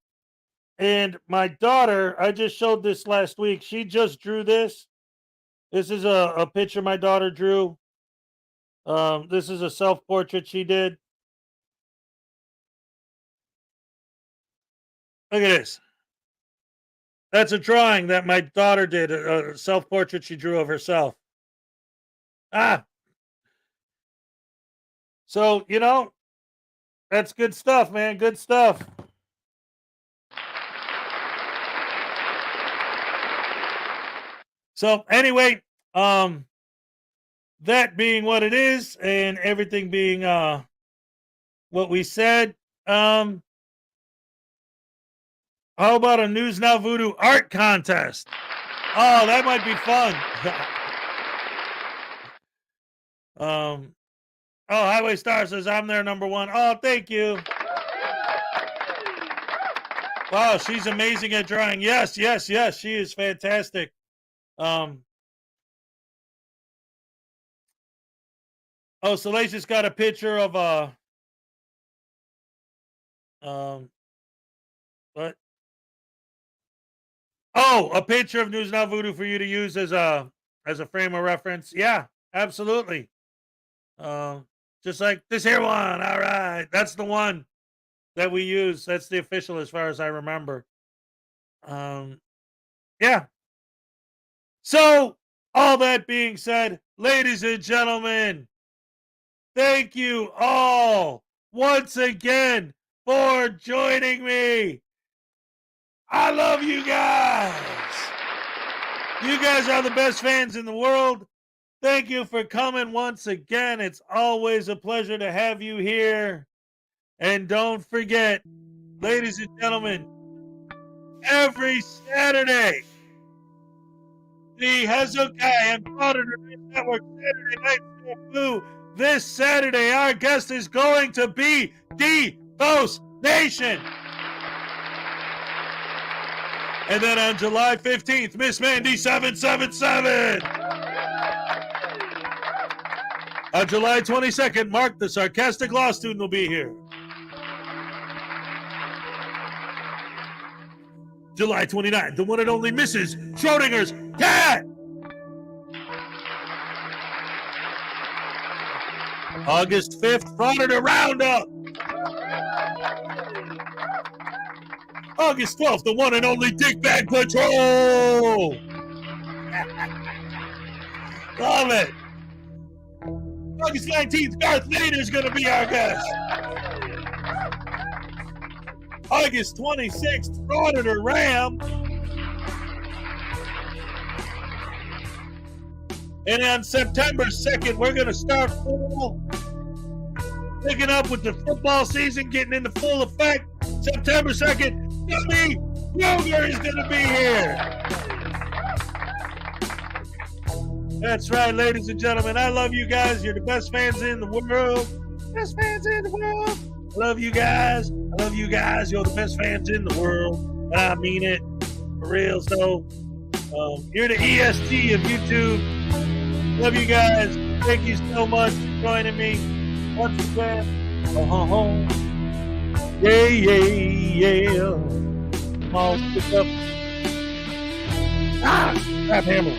And my daughter, I just showed this last week. She just drew this. This is a picture my daughter drew. This is a self-portrait she did. Look at this. That's a drawing that my daughter did, a self-portrait she drew of herself. So, you know, that's good stuff, man. Good stuff. So anyway, that being what it is and everything being what we said, how about a News Now Voodoo art contest? Oh, that might be fun. Oh, Highway Star says, I'm their number one. Oh, thank you. Wow, she's amazing at drawing. Yes, yes, yes, she is fantastic. Oh, Salacious got a picture of what? Oh, a picture of News Now Voodoo for you to use as a frame of reference. Yeah, absolutely. Just like this here one. All right, that's the one that we use. That's the official, as far as I remember. Yeah. So, all that being said, ladies and gentlemen, thank you all once again for joining me. I love you guys. You guys are the best fans in the world. Thank you for coming once again. It's always a pleasure to have you here. And don't forget, ladies and gentlemen, every Saturday, the Hezokuai and Frauditors Network Saturday Night Blue. This Saturday, our guest is going to be the Ghost Nation. And then on July 15th, Miss Mandy 777. On July 22nd, Mark the Sarcastic Law Student will be here. July 29th, the one and only Mrs. Schrodinger's cat. August 5th, Frauditor Roundup. August 12th, the one and only Dickbag Patrol. Love it. August 19th, Darth Vader is going to be our guest. August 26th, Frauditor Ram. And on September 2nd, we're going to start fall, picking up with the football season, getting into full effect. September 2nd, Gummy Yoga is going to be here. That's right, ladies and gentlemen. I love you guys. You're the best fans in the world. Best fans in the world. I love you guys. I love you guys. You're the best fans in the world. And I mean it. For real. So, you're the EST of YouTube. Love you guys. Thank you so much for joining me. Once again. Yeah, yeah, yeah. Come on, pick up. Crap hammer.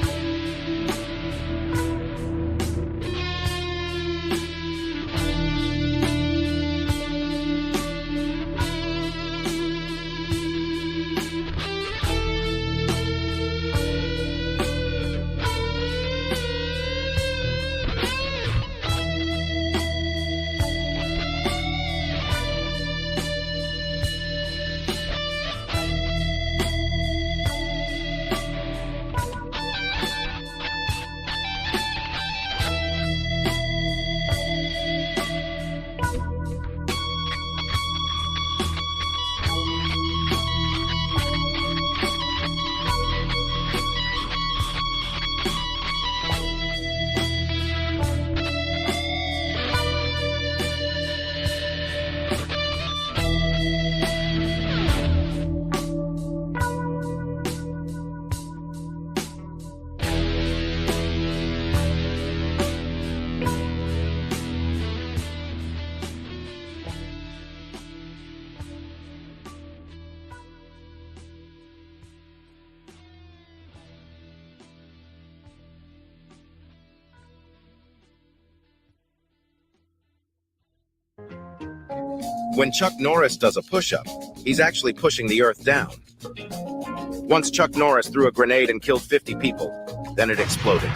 When Chuck Norris does a push-up, he's actually pushing the earth down. Once Chuck Norris threw a grenade and killed 50 people, then it exploded.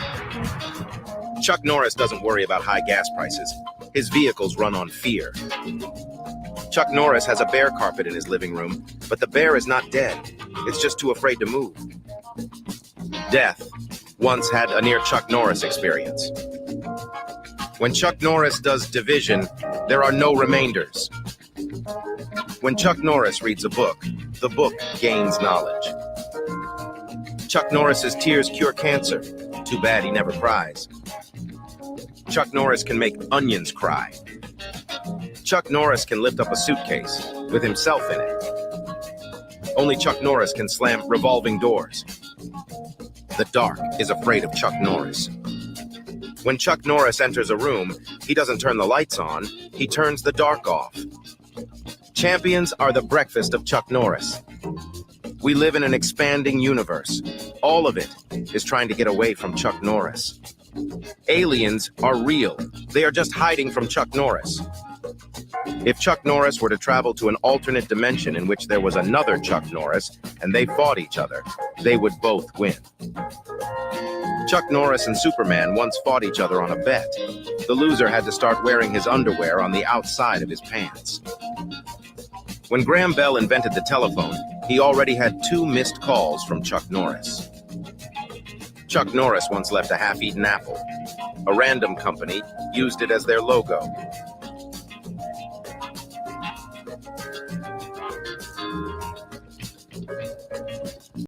Chuck Norris doesn't worry about high gas prices. His vehicles run on fear. Chuck Norris has a bear carpet in his living room, but the bear is not dead. It's just too afraid to move. Death once had a near Chuck Norris experience. When Chuck Norris does division, there are no remainders. When Chuck Norris reads a book, the book gains knowledge. Chuck Norris's tears cure cancer. Too bad he never cries. Chuck Norris can make onions cry. Chuck Norris can lift up a suitcase with himself in it. Only Chuck Norris can slam revolving doors. The dark is afraid of Chuck Norris. When Chuck Norris enters a room, he doesn't turn the lights on, he turns the dark off. Champions are the breakfast of Chuck Norris. We live in an expanding universe. All of it is trying to get away from Chuck Norris. Aliens are real. They are just hiding from Chuck Norris. If Chuck Norris were to travel to an alternate dimension in which there was another Chuck Norris and they fought each other, they would both win. Chuck Norris and Superman once fought each other on a bet. The loser had to start wearing his underwear on the outside of his pants. When Graham Bell invented the telephone, he already had 2 missed calls from Chuck Norris. Chuck Norris once left a half-eaten apple. A random company used it as their logo.